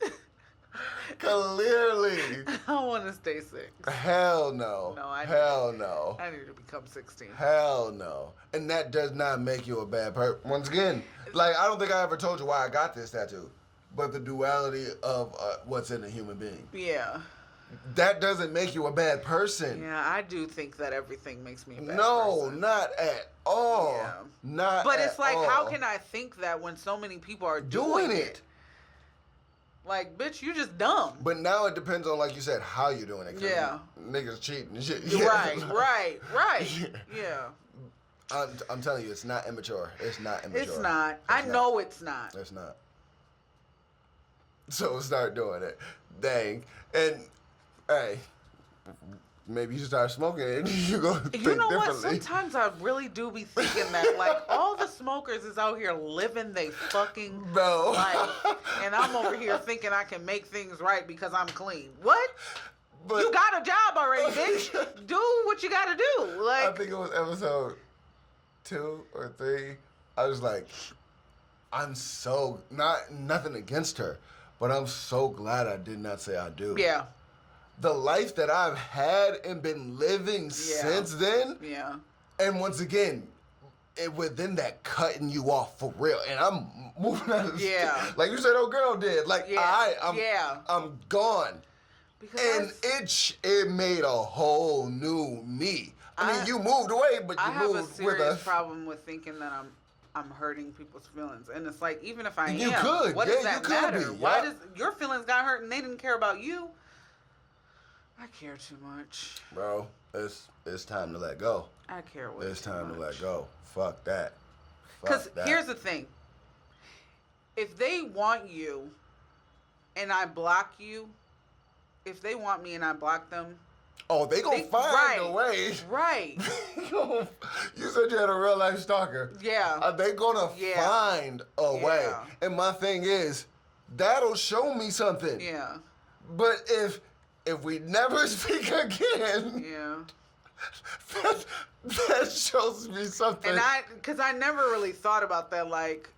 Speaker 2: Clearly.
Speaker 1: I want to stay 6.
Speaker 2: Hell no. Hell no.
Speaker 1: I need to become 16.
Speaker 2: Hell no. And that does not make you a bad person. Once again, I don't think I ever told you why I got this tattoo, but the duality of what's in a human being.
Speaker 1: Yeah.
Speaker 2: That doesn't make you a bad person.
Speaker 1: Yeah, I do think that everything makes me a bad person.
Speaker 2: No, not at all. Yeah. Not
Speaker 1: But
Speaker 2: at
Speaker 1: it's like,
Speaker 2: all.
Speaker 1: how can I think that when so many people are doing it? Like, bitch, you just dumb.
Speaker 2: But now it depends on, like you said, how you're doing it.
Speaker 1: Yeah.
Speaker 2: Niggas cheating and shit.
Speaker 1: Right. Yeah.
Speaker 2: I'm telling you, it's not immature. It's not immature.
Speaker 1: It's not. I know it's not.
Speaker 2: It's not. So start doing it. Dang. And, hey, maybe you should start smoking and you go think differently.
Speaker 1: You know what? Sometimes I really do be thinking that, like, all the smokers is out here living they fucking life. And I'm over here thinking I can make things right because I'm clean. What? But you got a job already, bitch. Do what you gotta do. Like,
Speaker 2: I think it was episode 2 or 3. I was like, I'm so, nothing against her, but I'm so glad I did not say I do.
Speaker 1: Yeah.
Speaker 2: The life that I've had and been living since then.
Speaker 1: Yeah.
Speaker 2: And once again, within that cutting you off for real. And I'm moving out of the like you said, old girl did. Like, I'm gone. Because it made a whole new me. I mean, you moved away, but you moved with us. I have a serious
Speaker 1: problem with thinking that I'm hurting people's feelings. And it's like, even if I am,
Speaker 2: could.
Speaker 1: What does that matter? Why does your feelings got hurt and they didn't care about you? I care too much.
Speaker 2: Bro, it's time to let go.
Speaker 1: I care way
Speaker 2: It's
Speaker 1: too
Speaker 2: time
Speaker 1: much.
Speaker 2: to let go. Fuck that.
Speaker 1: Because here's the thing. If they want you and I block you, if they want me and I block them,
Speaker 2: oh, they gonna find a way.
Speaker 1: Right.
Speaker 2: You said you had a real life stalker.
Speaker 1: Yeah.
Speaker 2: They gonna find a way. And my thing is, that'll show me something.
Speaker 1: Yeah.
Speaker 2: But if we never speak again, that shows me something.
Speaker 1: And because I never really thought about that, like,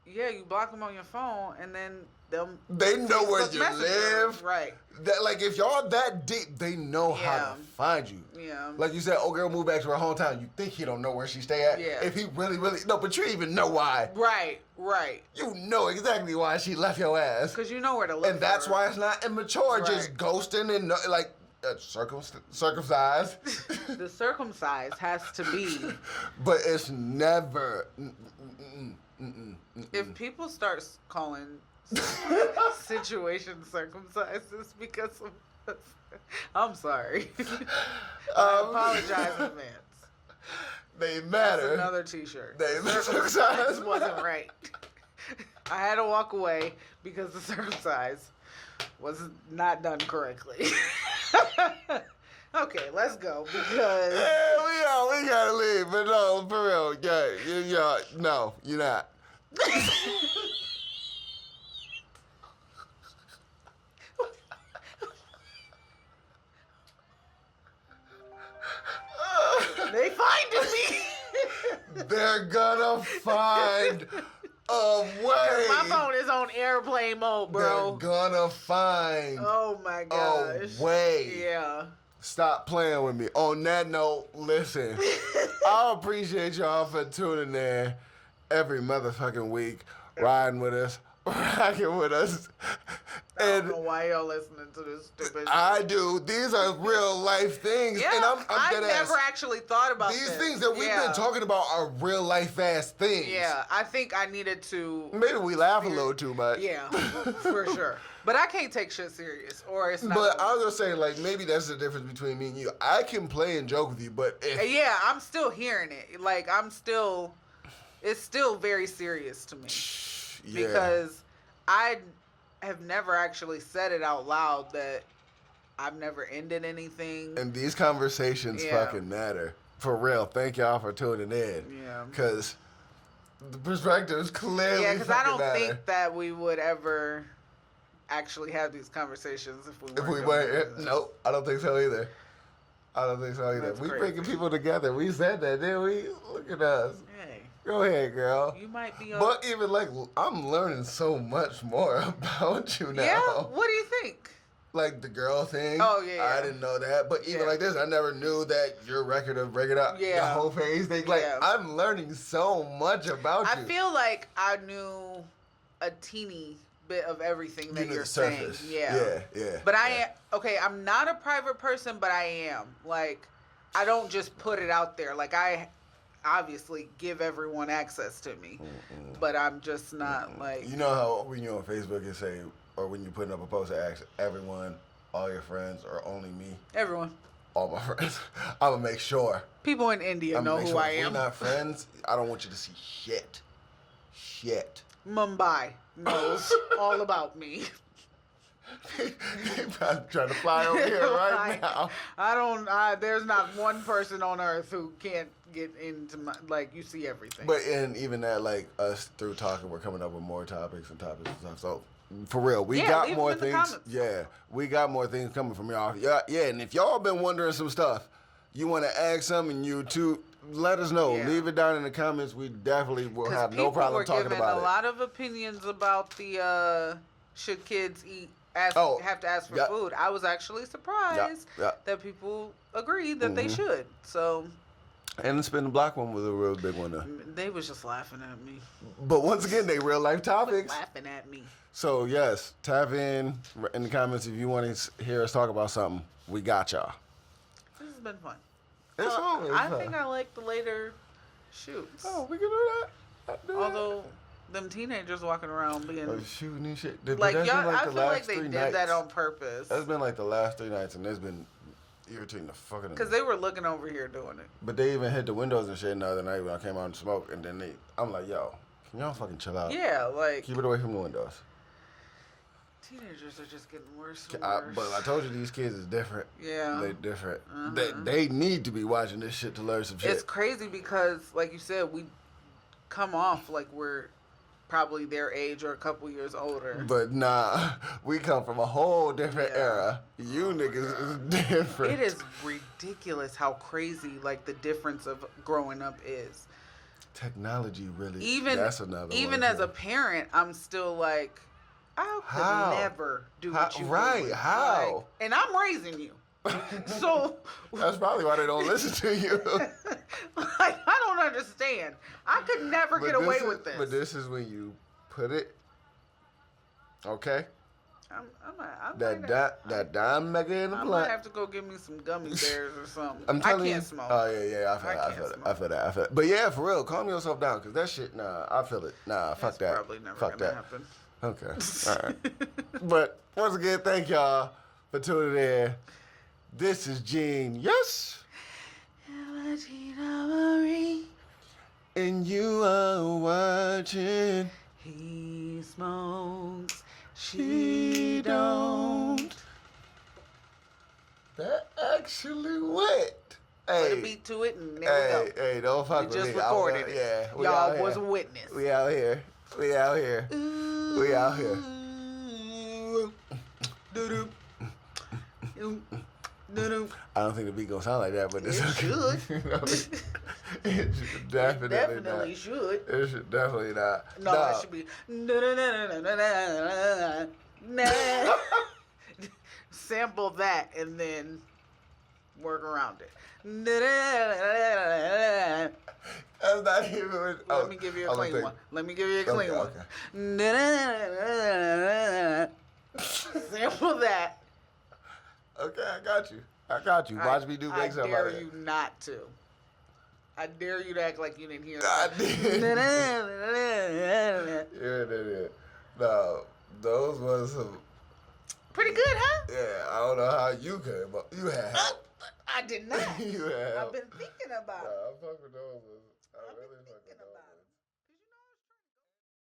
Speaker 1: Yeah, you block them on your phone, and then
Speaker 2: they know where you live.
Speaker 1: Right.
Speaker 2: That, like, if y'all that deep, they know how to find you.
Speaker 1: Yeah.
Speaker 2: Like you said, girl moved back to her hometown. You think he don't know where she stay at?
Speaker 1: Yeah.
Speaker 2: If he really, no, but you even know why.
Speaker 1: Right.
Speaker 2: You know exactly why she left your ass.
Speaker 1: Because you know where to look.
Speaker 2: And that's why it's not immature, just ghosting and like circumcised.
Speaker 1: The circumcised has to be.
Speaker 2: But it's never.
Speaker 1: If people start calling situations circumcised, it's because of us. I'm sorry. I apologize in advance.
Speaker 2: They matter.
Speaker 1: That's another T-shirt.
Speaker 2: They
Speaker 1: circumcised wasn't right. I had to walk away because the circumcised was not done correctly. Okay, let's go because
Speaker 2: we gotta leave. But no, for real, no, you're not.
Speaker 1: They finding me.
Speaker 2: They're gonna find a way.
Speaker 1: My phone is on airplane mode, bro.
Speaker 2: They're gonna find
Speaker 1: oh my gosh.
Speaker 2: a way.
Speaker 1: Yeah.
Speaker 2: Stop playing with me. On that note, listen, I appreciate y'all for tuning in every motherfucking week, riding with us, rocking with us.
Speaker 1: I don't know why y'all listening to this stupid shit.
Speaker 2: I do. These are real life things.
Speaker 1: Yeah,
Speaker 2: and I'm dead
Speaker 1: never actually thought about
Speaker 2: these
Speaker 1: this.
Speaker 2: things that we've been talking about are real life ass things.
Speaker 1: Yeah, I think I needed to.
Speaker 2: Maybe we laugh a little too much.
Speaker 1: Yeah, for sure. But I can't take shit serious, or it's not.
Speaker 2: But I was gonna say, like, maybe that's the difference between me and you. I can play and joke with you, but
Speaker 1: yeah, I'm still hearing it. Like, it's still very serious to me.
Speaker 2: Yeah.
Speaker 1: Because I have never actually said it out loud that I've never ended anything.
Speaker 2: And these conversations fucking matter. For real. Thank y'all for tuning in.
Speaker 1: Yeah.
Speaker 2: Because the perspectives clearly
Speaker 1: Yeah, because I don't
Speaker 2: matter.
Speaker 1: think that we would ever actually have these conversations if we weren't.
Speaker 2: Nope, I don't think so either.
Speaker 1: That's
Speaker 2: We
Speaker 1: crazy.
Speaker 2: bringing people together. We said that, didn't we? Look at us.
Speaker 1: Hey.
Speaker 2: Go ahead, girl.
Speaker 1: You might be on.
Speaker 2: But even like, I'm learning so much more about you now.
Speaker 1: Yeah? What do you think?
Speaker 2: Like the girl thing.
Speaker 1: Oh, yeah.
Speaker 2: I didn't know that. But even like this, I never knew that your record of Break It Up, the whole phase thing. Like, I'm learning so much about you.
Speaker 1: I feel like I knew a teeny bit of everything that you're saying. Yeah. But I'm not a private person, but I am. Like, I don't just put it out there. Like, I obviously give everyone access to me, but I'm just not like.
Speaker 2: You know how when you're on Facebook and say, or when you're putting up a post that asks everyone, all your friends, or only me?
Speaker 1: Everyone.
Speaker 2: All my friends. I'm going to make sure.
Speaker 1: People in India know who I am.
Speaker 2: If we're not friends, I don't want you to see shit. Shit.
Speaker 1: Mumbai knows all about me.
Speaker 2: I'm trying to fly over here right now.
Speaker 1: There's not one person on earth who can't get into my, like, you see everything.
Speaker 2: But even that, like, us through talking, we're coming up with more topics and stuff. So, for real, we got more things. Yeah, we got more things coming from y'all. Yeah, and if y'all been wondering some stuff, you want to ask something, you too, let us know. Yeah. Leave it down in the comments. We definitely will have no problem talking about it. People were giving
Speaker 1: a lot of opinions about the should kids have to ask for food. I was actually surprised that people agreed that they should. So.
Speaker 2: And the spin the block one was a real big one though.
Speaker 1: They was just laughing at me.
Speaker 2: But once again, they real life topics.
Speaker 1: Laughing at me.
Speaker 2: So yes, tap in the comments if you want to hear us talk about something. We got y'all.
Speaker 1: This has been fun.
Speaker 2: It's always fun.
Speaker 1: I think I like the later shoots.
Speaker 2: Oh, we can do that.
Speaker 1: Although them teenagers walking around being
Speaker 2: shooting and shit.
Speaker 1: Like y'all, I feel like they did that on purpose.
Speaker 2: That's been like the last 3 nights, and there's been irritating the fucking.
Speaker 1: Because they were looking over here doing it.
Speaker 2: But they even hit the windows and shit the other night when I came out and smoked, and then I'm like, yo, can y'all fucking chill out?
Speaker 1: Yeah, like.
Speaker 2: Keep it away from the windows.
Speaker 1: Teenagers are just getting worse and worse.
Speaker 2: But I told you these kids is different.
Speaker 1: Yeah.
Speaker 2: They're different. They need to be watching this shit to learn some shit.
Speaker 1: It's crazy because, like you said, we come off like we're probably their age or a couple years older.
Speaker 2: But nah, we come from a whole different era. You niggas is different.
Speaker 1: It is ridiculous how crazy, like, the difference of growing up is.
Speaker 2: Technology really.
Speaker 1: Even
Speaker 2: that's another.
Speaker 1: Even
Speaker 2: one
Speaker 1: as a parent, I'm still like, I could never do what you
Speaker 2: right?
Speaker 1: doing.
Speaker 2: How?
Speaker 1: Like, and I'm raising you. So
Speaker 2: that's probably why they don't listen to you.
Speaker 1: Like, I don't understand. I could never get away with this.
Speaker 2: But this is when you put it. Okay. That dime mega in the
Speaker 1: I
Speaker 2: blunt.
Speaker 1: might have to go get me some gummy bears or something.
Speaker 2: I'm telling
Speaker 1: I can't
Speaker 2: you.
Speaker 1: smoke.
Speaker 2: Oh yeah, I feel that. But yeah, for real, calm yourself down, cause that shit. Nah, I feel it. Nah, fuck that.
Speaker 1: Probably never
Speaker 2: fuck
Speaker 1: gonna
Speaker 2: that.
Speaker 1: happen.
Speaker 2: Okay. All right. But once again, thank y'all for tuning in. This is Gene. Yes.
Speaker 1: Latina Marie.
Speaker 2: And you are watching.
Speaker 1: He smokes. She don't.
Speaker 2: That actually went.
Speaker 1: Put a beat to it and there we go.
Speaker 2: Hey, don't fuck with me.
Speaker 1: We just recorded it.
Speaker 2: Yeah,
Speaker 1: y'all was a witness.
Speaker 2: We out here. We out here. We out here.
Speaker 1: Doo-doo.
Speaker 2: I don't think the beat gonna sound like that, but it's okay.
Speaker 1: Should.
Speaker 2: It should definitely
Speaker 1: should.
Speaker 2: It should definitely not.
Speaker 1: No, it should be. Sample that and then work around it.
Speaker 2: That's not even.
Speaker 1: Let me give you a clean one. Let me give you a clean one. Sample that.
Speaker 2: Okay, I got you. Watch me do make something out of it.
Speaker 1: I dare you not to. I dare you to act like you didn't hear
Speaker 2: I
Speaker 1: that.
Speaker 2: did. Yeah. No, those was some.
Speaker 1: Pretty good, huh?
Speaker 2: Yeah, I don't know how you came up. You had help.
Speaker 1: I did not.
Speaker 2: You had help.
Speaker 1: I've been thinking about it.
Speaker 2: Nah, I fuck with those ones.